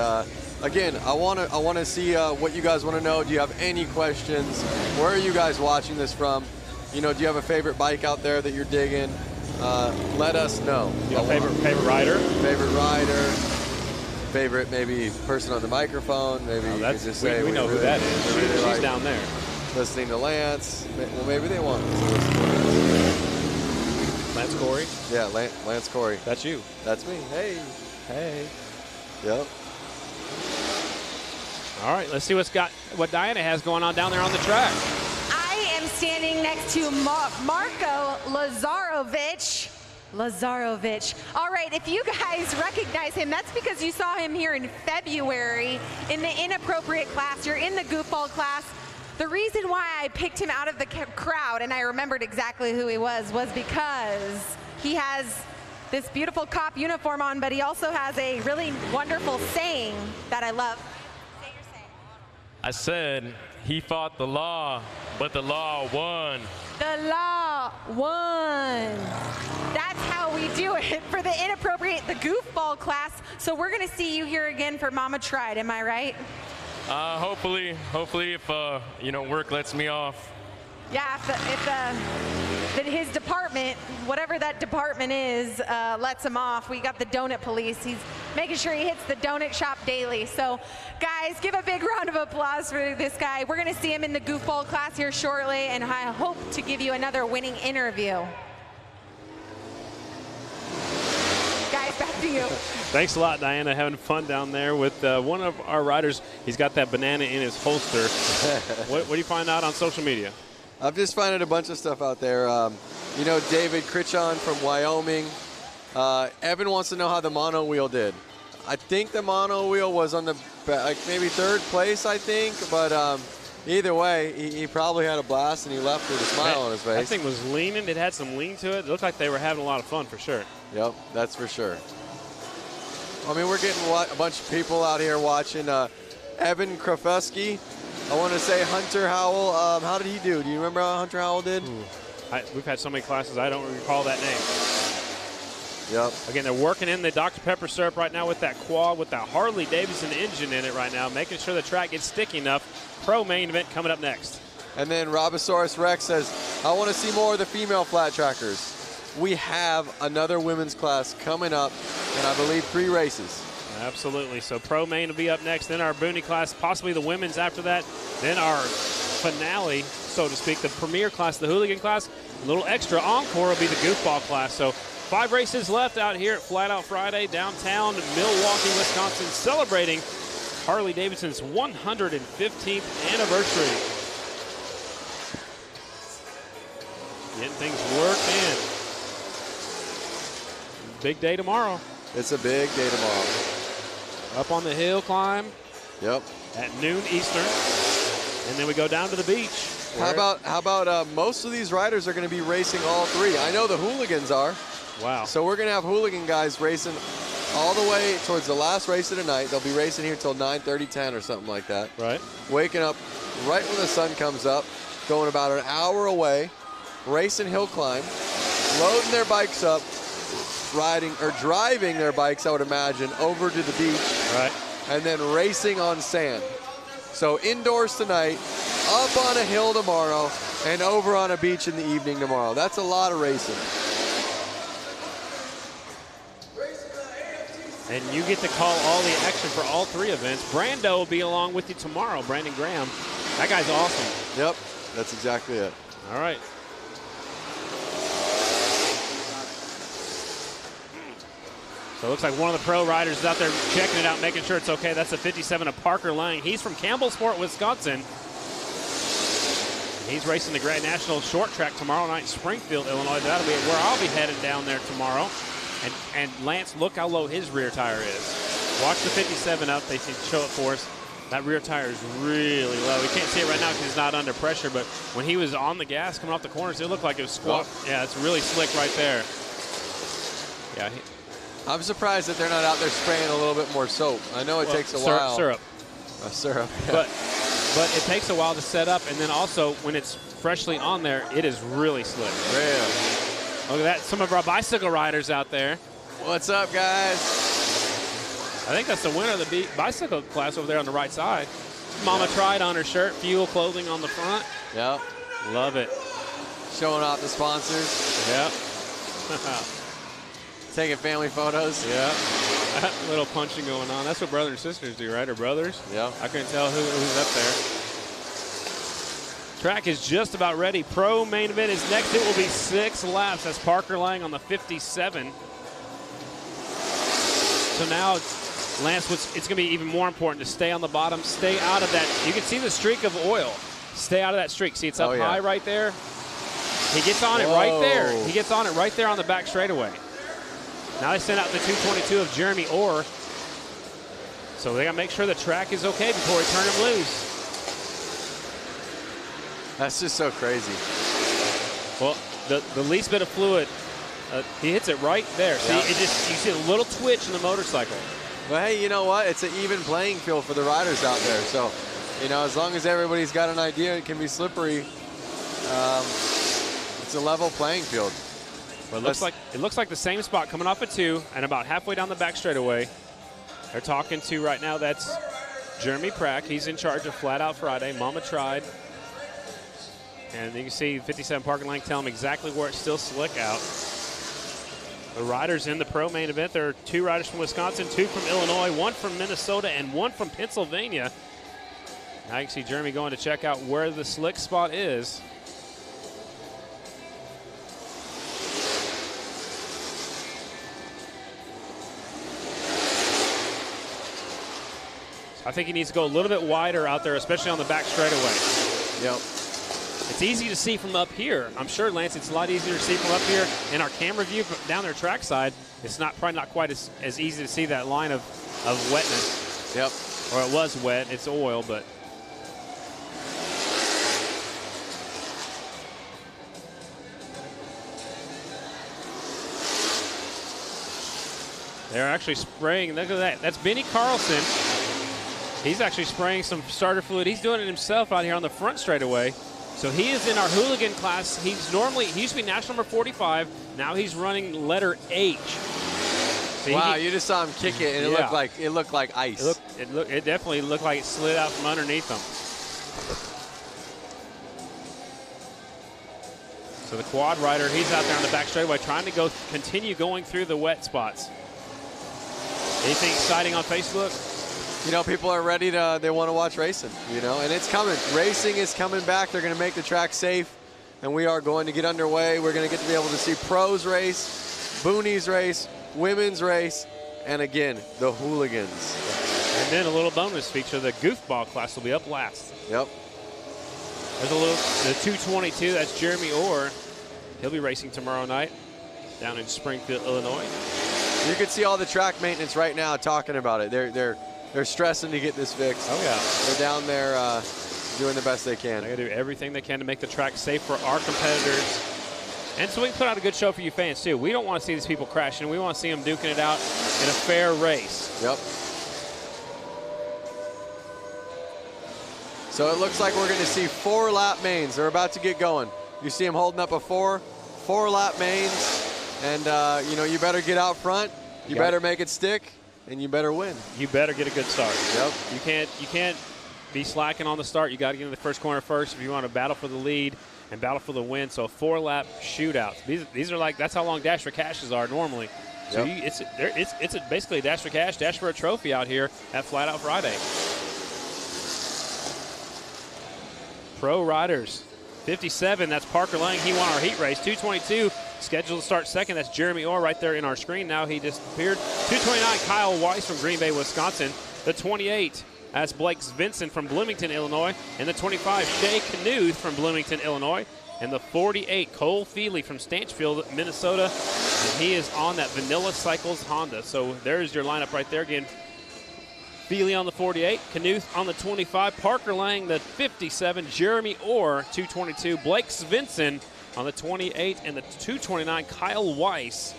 again, I want to see what you guys want to know. Do you have any questions? Where are you guys watching this from? You know, do you have a favorite bike out there that you're digging? Let us know. You have a favorite rider? Favorite rider. Favorite maybe person on the microphone. Maybe you could just say we know who that is. She's like down there. Listening to Lance. Well, maybe they want to listen to Lance Corey? Yeah, Lance Corey. That's you. That's me. Hey. Hey. Yep. All right, let's see what Diana has going on down there on the track. I am standing next to Marko Lazarovic. All right, if you guys recognize him, that's because you saw him here in February in the inappropriate class. You're in the goofball class. The reason why I picked him out of the crowd, and I remembered exactly who he was because he has this beautiful cop uniform on, but he also has a really wonderful saying that I love. Say your saying. I said he fought the law, but the law won. The law won. That's how we do it for the goofball class. So we're going to see you here again for Mama Tried, am I right? Hopefully if work lets me off. Yeah, if his department, whatever that department is, lets him off. We got the donut police. He's making sure he hits the donut shop daily. So, guys, give a big round of applause for this guy. We're going to see him in the goofball class here shortly, and I hope to give you another winning interview. Guys, back to you. Thanks a lot, Diana. Having fun down there with one of our riders. He's got that banana in his holster. What do you find out on social media? I'm just finding a bunch of stuff out there. David Critchon from Wyoming. Evan wants to know how the mono wheel did. I think the mono wheel was on the maybe 3rd place, I think. But either way, he probably had a blast, and he left with a smile on his face. That thing was leaning. It had some lean to it. It looked like they were having a lot of fun for sure. Yep, that's for sure. I mean, we're getting a bunch of people out here watching. Evan Krafusky. I want to say Hunter Howell. How did he do? Do you remember how Hunter Howell did? We've had so many classes, I don't recall that name. Yep. Again, they're working in the Dr. Pepper syrup right now with that quad, with that Harley-Davidson engine in it right now, making sure the track gets sticky enough. Pro main event coming up next. And then Robosaurus Rex says, I want to see more of the female flat trackers. We have another women's class coming up, and I believe 3 races. Absolutely. So pro main will be up next, then our Boonie class, possibly the women's after that, then our finale, so to speak, the premier class, the Hooligan class. A little extra encore will be the Goofball class. So 5 races left out here at Flat Out Friday, downtown Milwaukee, Wisconsin, celebrating Harley-Davidson's 115th anniversary. Getting things worked in. Big day tomorrow. It's a big day tomorrow. Up on the hill climb. Yep. At noon Eastern. And then we go down to the beach. How about most of these riders are going to be racing all 3. I know the Hooligans are. Wow. So we're going to have Hooligan guys racing all the way towards the last race of the night. They'll be racing here till 9:30, 10 or something like that. Right. Waking up right when the sun comes up, going about an hour away, racing hill climb, loading their bikes up, driving their bikes, I would imagine, over to the beach. Right. And then racing on sand. So indoors tonight, up on a hill tomorrow, and over on a beach in the evening tomorrow. That's a lot of racing. And you get to call all the action for all 3 events. Brando will be along with you tomorrow, Brandon Graham. That guy's awesome. Yep, that's exactly it. All right. So it looks like one of the pro riders is out there checking it out, making sure it's okay. That's the 57 of Parker Lang. He's from Campbellsport, Wisconsin. He's racing the Grand National Short Track tomorrow night in Springfield, Illinois. That'll be where I'll be headed down there tomorrow. And Lance, look how low his rear tire is. Watch the 57 up. They show it for us. That rear tire is really low. We can't see it right now because it's not under pressure, but when he was on the gas coming off the corners, it looked like it was squat. Oh. Yeah, it's really slick right there. Yeah. I'm surprised that they're not out there spraying a little bit more soap. I know it takes a while. Syrup. Syrup. Yeah. But it takes a while to set up, and then also when it's freshly on there, it is really slick. Look at that. Some of our bicycle riders out there. What's up, guys? I think that's the winner of the bicycle class over there on the right side. Mama Tried on her shirt, Fuel Clothing on the front. Yep. Love it. Showing off the sponsors. Yep. Taking family photos. Yeah. Little punching going on. That's what brothers and sisters do, right? Or brothers? Yeah. I couldn't tell who's up there. Track is just about ready. Pro main event is next. It will be 6 laps. That's Parker Lang on the 57. So now, Lance, it's going to be even more important to stay on the bottom, stay out of that. You can see the streak of oil. Stay out of that streak. See, it's up high right there. He gets on it right there. He gets on it right there on the back straightaway. Now they send out the 222 of Jeremy Orr. So they got to make sure the track is okay before we turn him loose. That's just so crazy. Well, the least bit of fluid, he hits it right there. See, you see a little twitch in the motorcycle. Well, hey, you know what? It's an even playing field for the riders out there. So, you know, as long as everybody's got an idea, it can be slippery. It's a level playing field. Well, it looks like the same spot coming off of 2 and about halfway down the back straightaway. They're talking to right now. That's Jeremy Prack. He's in charge of Flat Out Friday. Mama Tried. And you can see 57 Parker Lang tell him exactly where it's still slick out. The riders in the pro main event, there are 2 riders from Wisconsin, 2 from Illinois, 1 from Minnesota, and 1 from Pennsylvania. Now you can see Jeremy going to check out where the slick spot is. I think he needs to go a little bit wider out there, especially on the back straightaway. Yep. It's easy to see from up here. I'm sure, Lance, it's a lot easier to see from up here. In our camera view down there trackside, it's probably not quite as easy to see that line of wetness. Yep. Or it was wet. It's oil, but. They're actually spraying. Look at that. That's Benny Carlson. He's actually spraying some starter fluid. He's doing it himself out here on the front straightaway. So he is in our Hooligan class. He used to be national number 45. Now he's running letter H. So wow, you just saw him kick it, and it looked like ice. It definitely looked like it slid out from underneath him. So the quad rider, he's out there on the back straightaway trying to continue going through the wet spots. Anything exciting on Facebook? You know, people are ready they want to watch racing, you know, and it's coming. Racing is coming back. They're going to make the track safe, and we are going to get underway. We're going to get to be able to see pros race, boonies race, women's race, and again, the hooligans. And then a little bonus feature, the goofball class will be up last. Yep. There's the 222, that's Jeremy Orr. He'll be racing tomorrow night down in Springfield, Illinois. You can see all the track maintenance right now talking about it. They're stressing to get this fixed. Oh, yeah. They're down there doing the best they can. They got to do everything they can to make the track safe for our competitors. And so we can put out a good show for you fans, too. We don't want to see these people crashing. We want to see them duking it out in a fair race. Yep. So it looks like we're going to see 4-lap mains. They're about to get going. You see them holding up a 4-lap mains. And, you know, you better get out front. You better make it stick. And you better win. You better get a good start. Yep. You can't be slacking on the start. You got to get in the first corner first if you want to battle for the lead and battle for the win. So a 4-lap shootout. These are like, that's how long Dash for Cashes are normally. So it's basically a Dash for Cash, Dash for a trophy out here at Flat Out Friday. Pro riders. 57, that's Parker Lang. He won our heat race. 222, scheduled to start second. That's Jeremy Orr right there in our screen. Now he disappeared. 229, Kyle Weiss from Green Bay, Wisconsin. The 28, that's Blake Vincent from Bloomington, Illinois. And the 25, Shay Knuth from Bloomington, Illinois. And the 48, Cole Feely from Stanchfield, Minnesota. And he is on that Vanilla Cycles Honda. So there's your lineup right there again. Feely on the 48, Knuth on the 25, Parker Lang the 57, Jeremy Orr 222, Blake Svensson on the 28, and the 229, Kyle Weiss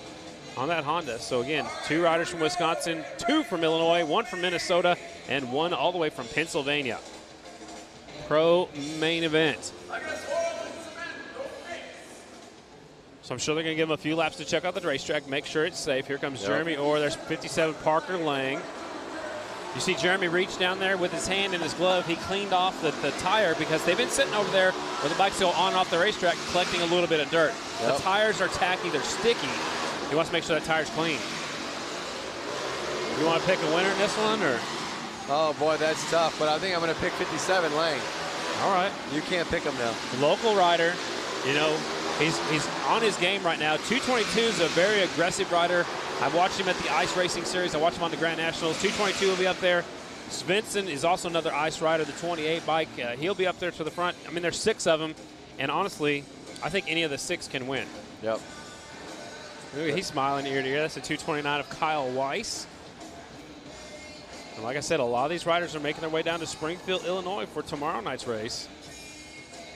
on that Honda. So again, 2 riders from Wisconsin, 2 from Illinois, 1 from Minnesota, and 1 all the way from Pennsylvania. Pro main event. So I'm sure they're going to give him a few laps to check out the racetrack, make sure it's safe. Here comes Jeremy Orr. There's 57 Parker Lang. You see Jeremy reach down there with his hand in his glove. He cleaned off the tire because they've been sitting over there where the bikes go on and off the racetrack collecting a little bit of dirt. The tires are tacky, they're sticky. He wants to make sure that tire's clean. You want to pick a winner in this one, or? Oh boy, that's tough, but I think I'm going to pick 57 Lang. All right. You can't pick him now. Local rider, you know, he's on his game right now. 222 is a very aggressive rider. I've watched him at the Ice Racing Series. I watched him on the Grand Nationals. 222 will be up there. Svensson is also another ice rider, the 28 bike. He'll be up there to the front. I mean, there's 6 of them, and honestly, I think any of the 6 can win. Yep. Look, he's smiling ear to ear. That's a 229 of Kyle Weiss. And like I said, a lot of these riders are making their way down to Springfield, Illinois for tomorrow night's race.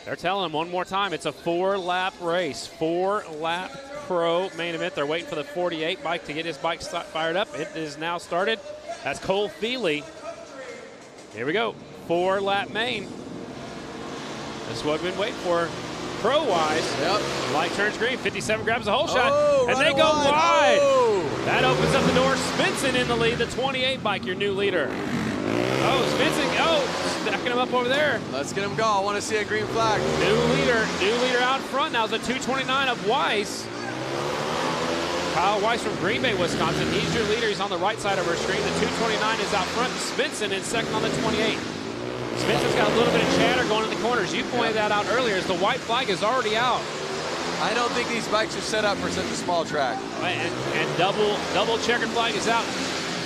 They're telling them one more time, it's a 4-lap race, 4-lap pro main event. They're waiting for the 48 bike to get his bike fired up. It is now started. That's Cole Feely. Here we go, 4-lap main. This is what we've been waiting for. Pro-wise, light turns green, 57 grabs a hole shot, and they go wide. That opens up the door. Svensson in the lead, the 28 bike, your new leader. Oh, Svensson, stacking him up over there. Let's get him go. I want to see a green flag. New leader out front now is the 229 of Weiss. Kyle Weiss from Green Bay, Wisconsin. He's your leader. He's on the right side of our screen. The 229 is out front. Svensson in second on the 28. Spencer's got a little bit of chatter going in the corners. You pointed that out earlier as the white flag is already out. I don't think these bikes are set up for such a small track. And double checkered flag is out.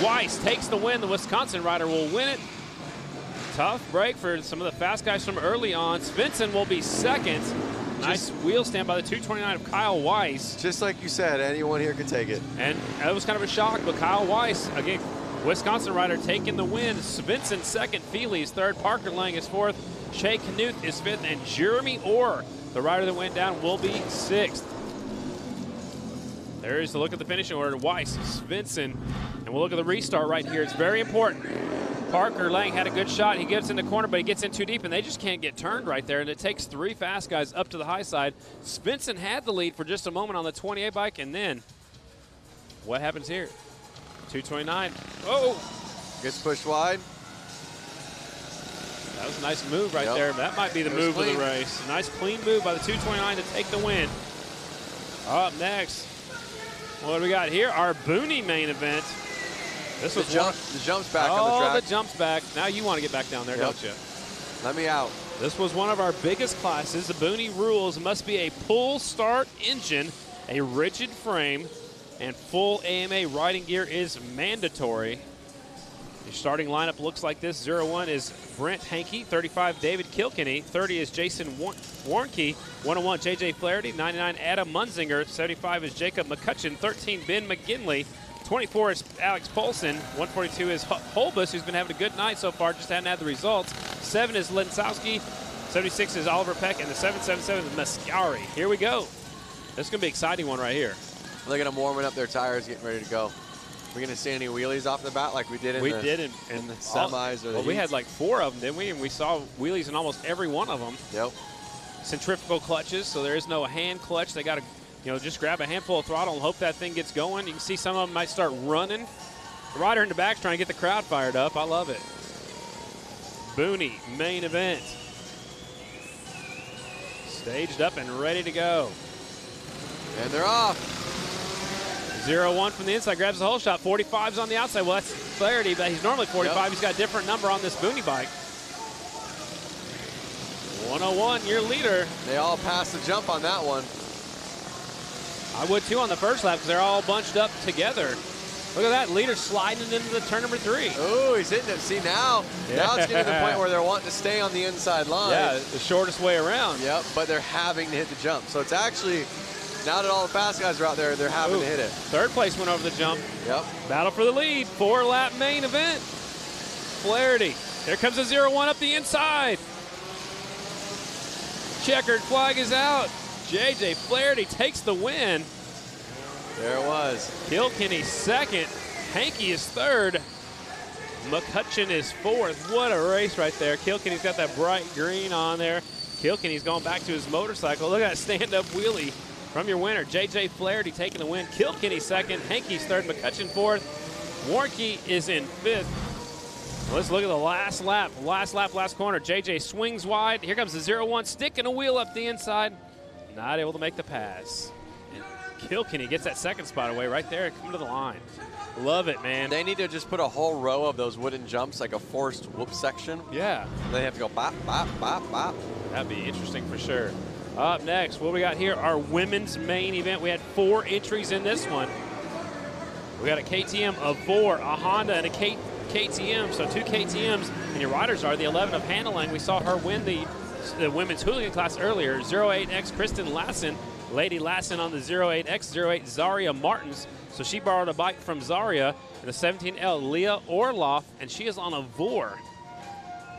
Weiss takes the win. The Wisconsin rider will win it. Tough break for some of the fast guys from early on. Svensson will be second. Nice wheel stand by the 229 of Kyle Weiss. Just like you said, anyone here could take it. And that was kind of a shock, but Kyle Weiss, again, Wisconsin rider taking the win. Svensson second, Feely is third, Parker Lang is fourth, Shea Knuth is fifth, and Jeremy Orr, the rider that went down, will be sixth. There's the look at the finishing order. Weiss, Svensson, and we'll look at the restart right here. It's very important. Parker Lang had a good shot. He gets in the corner, but he gets in too deep, and they just can't get turned right there, and it takes 3 fast guys up to the high side. Svensson had the lead for just a moment on the 28 bike, and then what happens here? 229. Oh! Gets pushed wide. That was a nice move right there. That might be the move of the race. A nice clean move by the 229 to take the win. Up next, what do we got here? Our Boonie main event. This was the jump's back on the track. Oh, the jump's back. Now you want to get back down there, don't you? Let me out. This was one of our biggest classes. The Boonie rules must be a pull start engine, a rigid frame, and full AMA riding gear is mandatory. Your starting lineup looks like this. 01 is Brent Hankey, 35 David Kilkenny, 30 is Jason Warnke, 101 JJ Flaherty, 99 Adam Munzinger, 75 is Jacob McCutcheon, 13 Ben McGinley, 24 is Alex Polson, 142 is Holbus, who's been having a good night so far, just hadn't had the results. 7 is Linsowski, 76 is Oliver Peck, and the 777 is Mascari. Here we go. This is going to be an exciting one right here. Look at them warming up their tires, getting ready to go. We're going to see any wheelies off the bat like we did in the semis or the we had like 4 of them, didn't we? And we saw wheelies in almost every one of them. Yep. Centrifugal clutches, so there is no hand clutch. They got to, just grab a handful of throttle and hope that thing gets going. You can see some of them might start running. The rider in the back's trying to get the crowd fired up. I love it. Boonie, main event. Staged up and ready to go. And they're off. 0-1 from the inside, grabs the hole shot. 45's on the outside. Well, that's Flaherty, but he's normally 45. Yep. He's got a different number on this Boonie bike. 101, your leader. They all passed the jump on that one. I would too on the first lap because they're all bunched up together. Look at that, leader sliding into the turn number 3. Oh, he's hitting it. See, now it's getting to the point where they're wanting to stay on the inside line. Yeah, the shortest way around. Yep, but they're having to hit the jump. So it's actually, now that all the fast guys are out there, they're having to hit it. Third place went over the jump. Yep. Battle for the lead, 4-lap main event. Flaherty, here comes a 0-1 up the inside. Checkered flag is out. JJ Flaherty takes the win. There it was. Kilkenny second. Hankey is third. McCutcheon is fourth. What a race right there. Kilkenny's got that bright green on there. Kilkenny's going back to his motorcycle. Look at that stand-up wheelie From your winner, J.J. Flaherty taking the win. Kilkenny second. Hankey's third. McCutcheon fourth. Warnke is in fifth. Let's look at the last lap. Last corner. J.J. swings wide. Here comes the 0-1. Sticking a wheel up the inside. Not able to make the pass. And Kilkenny gets that second spot away right there and come to the line. Love it, man. They need to just put a whole row of those wooden jumps, like a forced whoop section. Yeah. They have to go bop, bop, bop, bop. That'd be interesting for sure. Up next, what we got here, our women's main event. We had 4 entries in this one. We got a KTM of 4, a Honda, and a KTM. So 2 KTMs, and your riders are the 11 of Hannah Lang. We saw her win the women's hooligan class earlier. 08X Kristen Lassen, Lady Lassen on the 08X, 08 Zaria Martins. So she borrowed a bike from Zaria, and the 17L Leah Orloff, and she is on a Vor.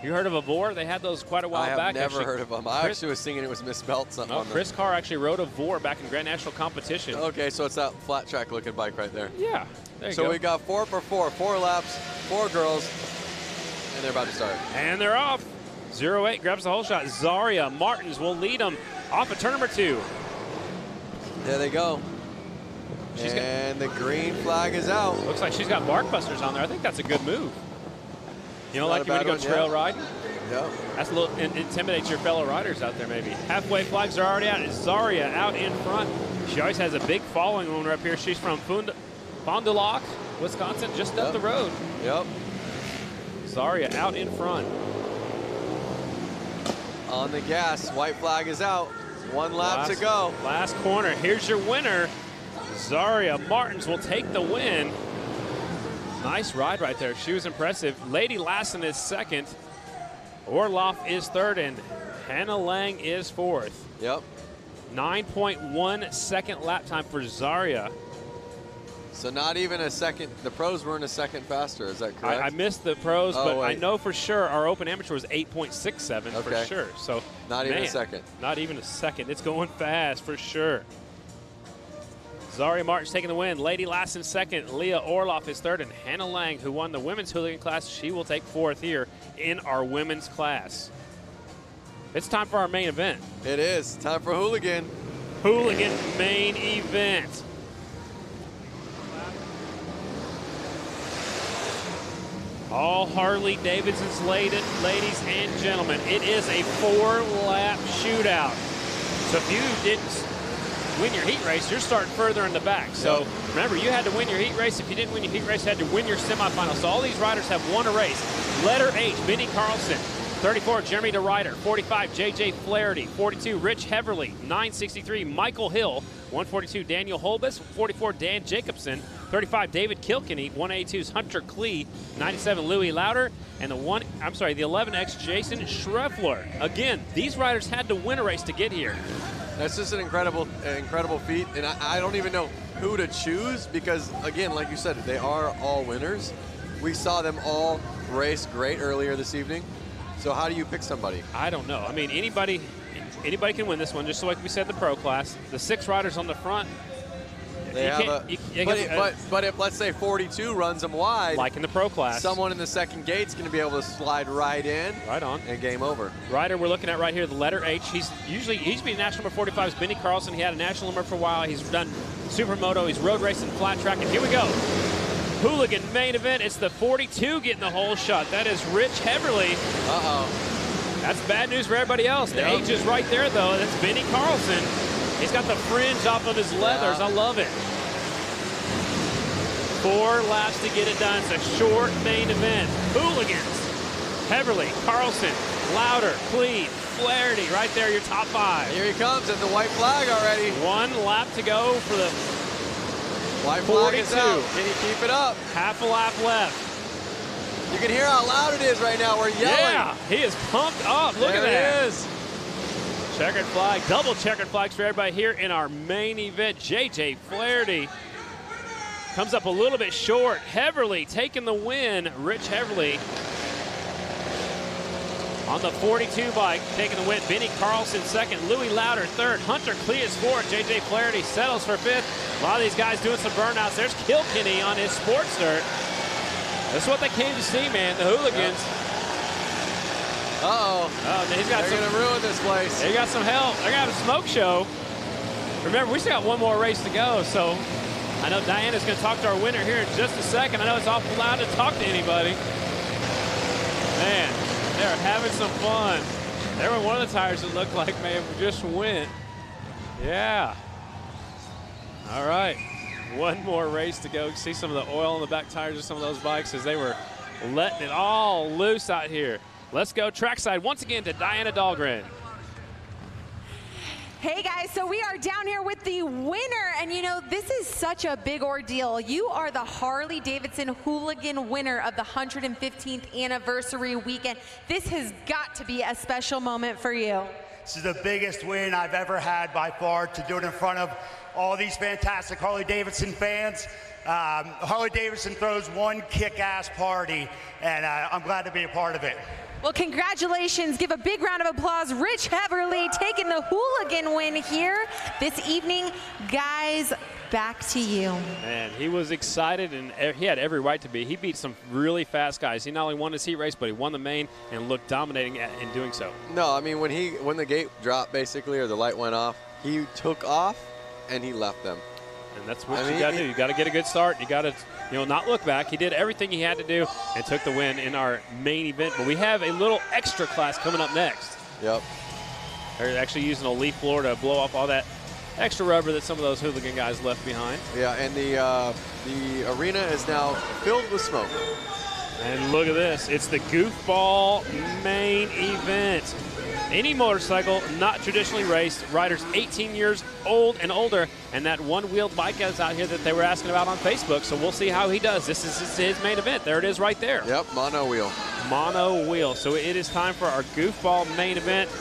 You heard of a Vor? They had those quite a while back. I have never heard of them. I actually was thinking it was misspelled something. No, Chris Carr actually rode a Vor back in Grand National competition. Okay, so it's that flat track looking bike right there. Yeah, there you go. So we got 4 for 4, 4 laps, 4 girls, and they're about to start. And they're off. 08 grabs the whole shot. Zaria Martins will lead them off of turn number 2. There they go. And the green flag is out. Looks like she's got bark busters on there. I think that's a good move. You know, like you would go trail riding? Yeah. That's a little, intimidates your fellow riders out there maybe. Halfway flags are already out. It's Zaria out in front. She always has a big following when we're up here. She's from Fond du Lac, Wisconsin, just up the road. Yep. Zaria out in front. On the gas, white flag is out. 1 lap to go. Last corner. Here's your winner. Zaria Martins will take the win. Nice ride right there. She was impressive. Lady Lassen is second. Orloff is third, and Hannah Lang is fourth. Yep. 9.1 second lap time for Zaria. So not even a second. The pros weren't a second faster. Is that correct? I missed the pros, but wait. I know for sure our open amateur was 8.67 for sure. So not even a second. Not even a second. It's going fast for sure. Zaria Martins taking the win. Lady Lassen second. Leah Orloff is third. And Hannah Lang, who won the women's hooligan class, she will take fourth here in our women's class. It's time for our main event. It is. Time for Hooligan. Hooligan main event. All Harley-Davidson's ladies and gentlemen. It is a 4-lap shootout. So if you didn't win your heat race, you're starting further in the back. So remember, you had to win your heat race. If you didn't win your heat race, you had to win your semifinal. So all these riders have won a race. Letter H, Benny Carlson. 34, Jeremy DeRuyter. 45, J.J. Flaherty. 42, Rich Heverly. 963, Michael Hill. 142, Daniel Holbus. 44, Dan Jacobson. 35, David Kilkenny. 182's Hunter Klee. 97, Louis Lauder. And the 11X, Jason Schreffler. Again, these riders had to win a race to get here. That's just an incredible feat, and I don't even know who to choose because, again, like you said, they are all winners. We saw them all race great earlier this evening. So how do you pick somebody? I don't know. I mean, anybody can win this one, just like we said, the pro class. The 6 riders on the front. They have but if, let's say, 42 runs them wide, like in the pro class, someone in the second gate's going to be able to slide right in. Right on. And game over. Rider we're looking at right here, the letter H. He's been national number 45 is Benny Carlson. He had a national number for a while. He's done supermoto. He's road racing, flat track. And here we go. Hooligan main event. It's the 42 getting the whole shot. That is Rich Heverly. Uh-oh. That's bad news for everybody else. The H is right there, though. That's Benny Carlson. He's got the fringe off of his leathers. I love it. 4 laps to get it done. It's a short main event. Hooligans. Heverly, Carlson, Lauder, Klee, Flaherty. Right there, your top 5. Here he comes at the white flag already. 1 lap to go for the white 42. Flag is out. Can he keep it up? Half a lap left. You can hear how loud it is right now. We're yelling. Yeah, he is pumped up. Look at that. There he is. Checkered flag, double checkered flags for everybody here in our main event. J.J. Flaherty comes up a little bit short. Heverly taking the win. Rich Heverly on the 42 bike taking the win. Benny Carlson second. Louis Lauder third. Hunter Klee is fourth. J.J. Flaherty settles for fifth. A lot of these guys doing some burnouts. There's Kilkenny on his sports dirt. That's what they came to see, man. The Hooligans. Uh-oh. Oh, he's got They're going to ruin this place. They got some help. They're going to have a smoke show. Remember, we still got one more race to go, so I know Diana's going to talk to our winner here in just a second. I know it's awful loud to talk to anybody. Man, they're having some fun. There were one of the tires that looked like may have just went. Yeah. All right. One more race to go. You can see some of the oil on the back tires of some of those bikes as they were letting it all loose out here. Let's go trackside once again to Diana Dahlgren. Hey guys, so we are down here with the winner, and you know, this is such a big ordeal. You are the Harley-Davidson Hooligan winner of the 115th anniversary weekend. This has got to be a special moment for you. This is the biggest win I've ever had by far, to do it in front of all these fantastic Harley-Davidson fans. Harley-Davidson throws one kick-ass party, and I'm glad to be a part of it. Well, congratulations. Give a big round of applause. Rich Heverly taking the Hooligan win here this evening. Guys, back to you. And he was excited, and he had every right to be. He beat some really fast guys. He not only won his heat race, but he won the main and looked dominating in doing so. No, I mean, when the gate dropped, basically, or the light went off, he took off and he left them. And that's what you got to do. You got to get a good start. You got to, not look back. He did everything he had to do and took the win in our main event. But we have a little extra class coming up next. Yep. They're actually using a leaf blower to blow off all that extra rubber that some of those Hooligan guys left behind. Yeah, and the arena is now filled with smoke. And look at this. It's the Goofball main event. Any motorcycle not traditionally raced, riders 18 years old and older, and that one-wheeled bike is out here that they were asking about on Facebook, so we'll see how he does. This is his main event. There it is right there. Yep, mono wheel. Mono wheel. So it is time for our Goofball main event.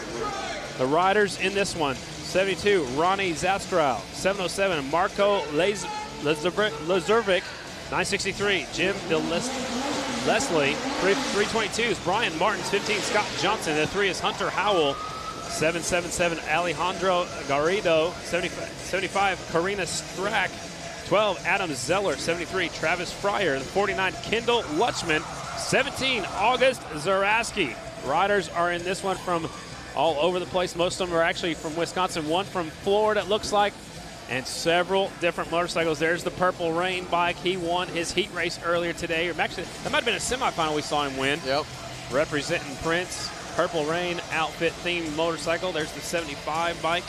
The riders in this one: 72, Ronnie Zastrow; 707, Marco Lazurvic; 963, Jim Leslie; 322 is Brian Martins; 15, Scott Johnson; the 3 is Hunter Howell; 777, Alejandro Garrido; 75, Karina Strack; 12, Adam Zeller; 73, Travis Fryer; 49, Kendall Lutchman; 17, August Zaraski. Riders are in this one from all over the place. Most of them are actually from Wisconsin. One from Florida, it looks like, and several different motorcycles. There's the Purple Rain bike. He won his heat race earlier today. Actually, that might have been a semifinal we saw him win. Yep. Representing Prince. Purple Rain outfit themed motorcycle. There's the 75 bike.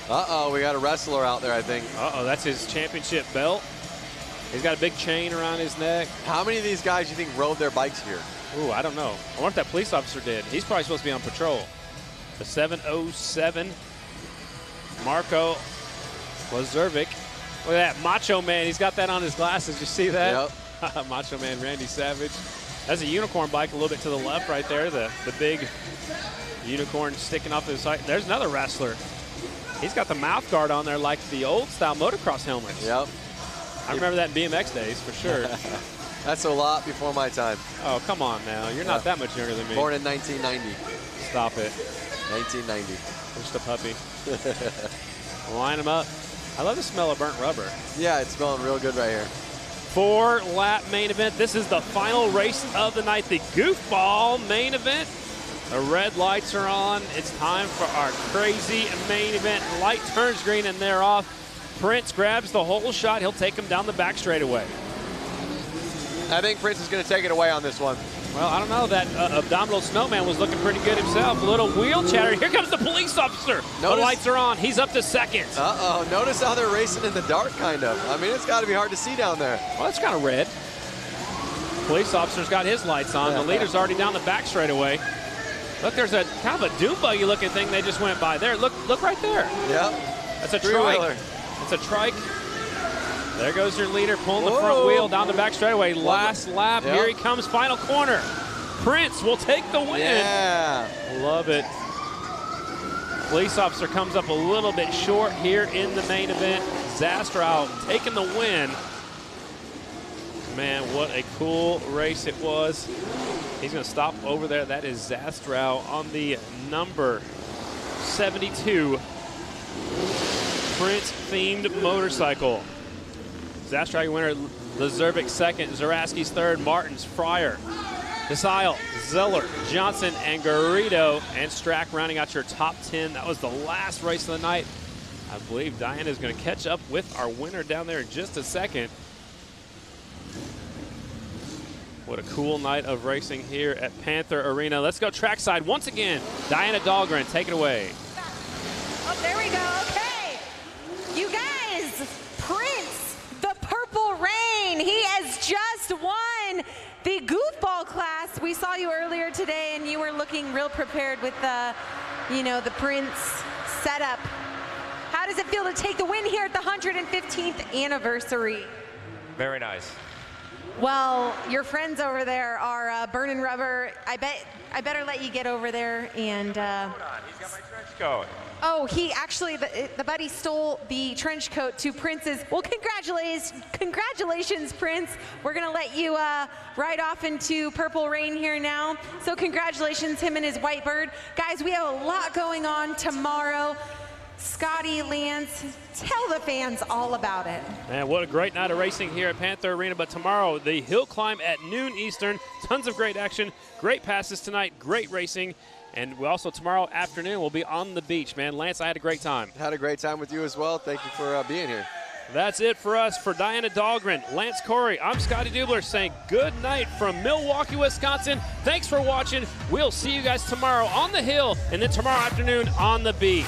Uh-oh, we got a wrestler out there, I think. Uh-oh, that's his championship belt. He's got a big chain around his neck. How many of these guys do you think rode their bikes here? Ooh, I don't know. I wonder if that police officer did. He's probably supposed to be on patrol. The 707, Marco Lazurvic. Look at that, Macho Man. He's got that on his glasses. You see that? Yep. Macho Man Randy Savage. That's a unicorn bike a little bit to the left right there. The big unicorn sticking off his side. There's another wrestler. He's got the mouth guard on there like the old style motocross helmets. Yep. I remember that in BMX days for sure. That's a lot before my time. Oh, come on now. You're not that much younger than me. Born in 1990. Stop it. 1990. Just a puppy. Line them up. I love the smell of burnt rubber. Yeah, it's smelling real good right here. 4-lap main event. This is the final race of the night, the Goofball main event. The red lights are on. It's time for our crazy main event. Light turns green and they're off. Prince grabs the whole shot. He'll take him down the back straightaway. I think Prince is going to take it away on this one. Well, I don't know. That abdominal snowman was looking pretty good himself. A little wheel chatter. Here comes the police officer. The lights are on. He's up to second. Uh-oh. Notice how they're racing in the dark, kind of. I mean, it's got to be hard to see down there. Well, it's kind of red. Police officer's got his lights on. The leader's already down the back straightaway. Look, there's a kind of a dune buggy looking thing they just went by there. Look right there. Yep. That's a trike. It's a trike. There goes your leader pulling the front wheel down the back straightaway. Last lap. Yep. Here he comes, final corner. Prince will take the win. Yeah. Love it. Police officer comes up a little bit short here in the main event. Zastrow taking the win. Man, what a cool race it was. He's going to stop over there. That is Zastrow on the number 72 Prince-themed motorcycle. Zastrow, your winner. Lazurvic second. Zaraski's third. Martins, Fryer, Desile, Zeller, Johnson, and Garrido, and Strack rounding out your top 10. That was the last race of the night. I believe Diana's going to catch up with our winner down there in just a second. What a cool night of racing here at Panther Arena. Let's go trackside once again. Diana Dahlgren, take it away. Oh, there we go. Okay. You guys, Prince, the Purple Rain, he has just won the Goofball class. We saw you earlier today, and you were looking real prepared with the, you know, the Prince setup. How does it feel to take the win here at the 115th anniversary? Very nice. Well, your friends over there are burning rubber. I better let you get over there and. Hold on, he's got my trench coat. Oh, he actually, the buddy stole the trench coat to Prince's. Well, congratulations, Prince. We're gonna let you ride off into Purple Rain here now. So congratulations, him and his white bird. Guys, we have a lot going on tomorrow. Scotty, Lance, tell the fans all about it. Man, what a great night of racing here at Panther Arena. But tomorrow, the hill climb at noon Eastern. Tons of great action, great passes tonight, great racing. And we also, tomorrow afternoon, we'll be on the beach, man. Lance, I had a great time. Had a great time with you as well. Thank you for being here. That's it for us. For Diana Dahlgren, Lance Corey, I'm Scotty Dubler saying good night from Milwaukee, Wisconsin. Thanks for watching. We'll see you guys tomorrow on the hill and then tomorrow afternoon on the beach.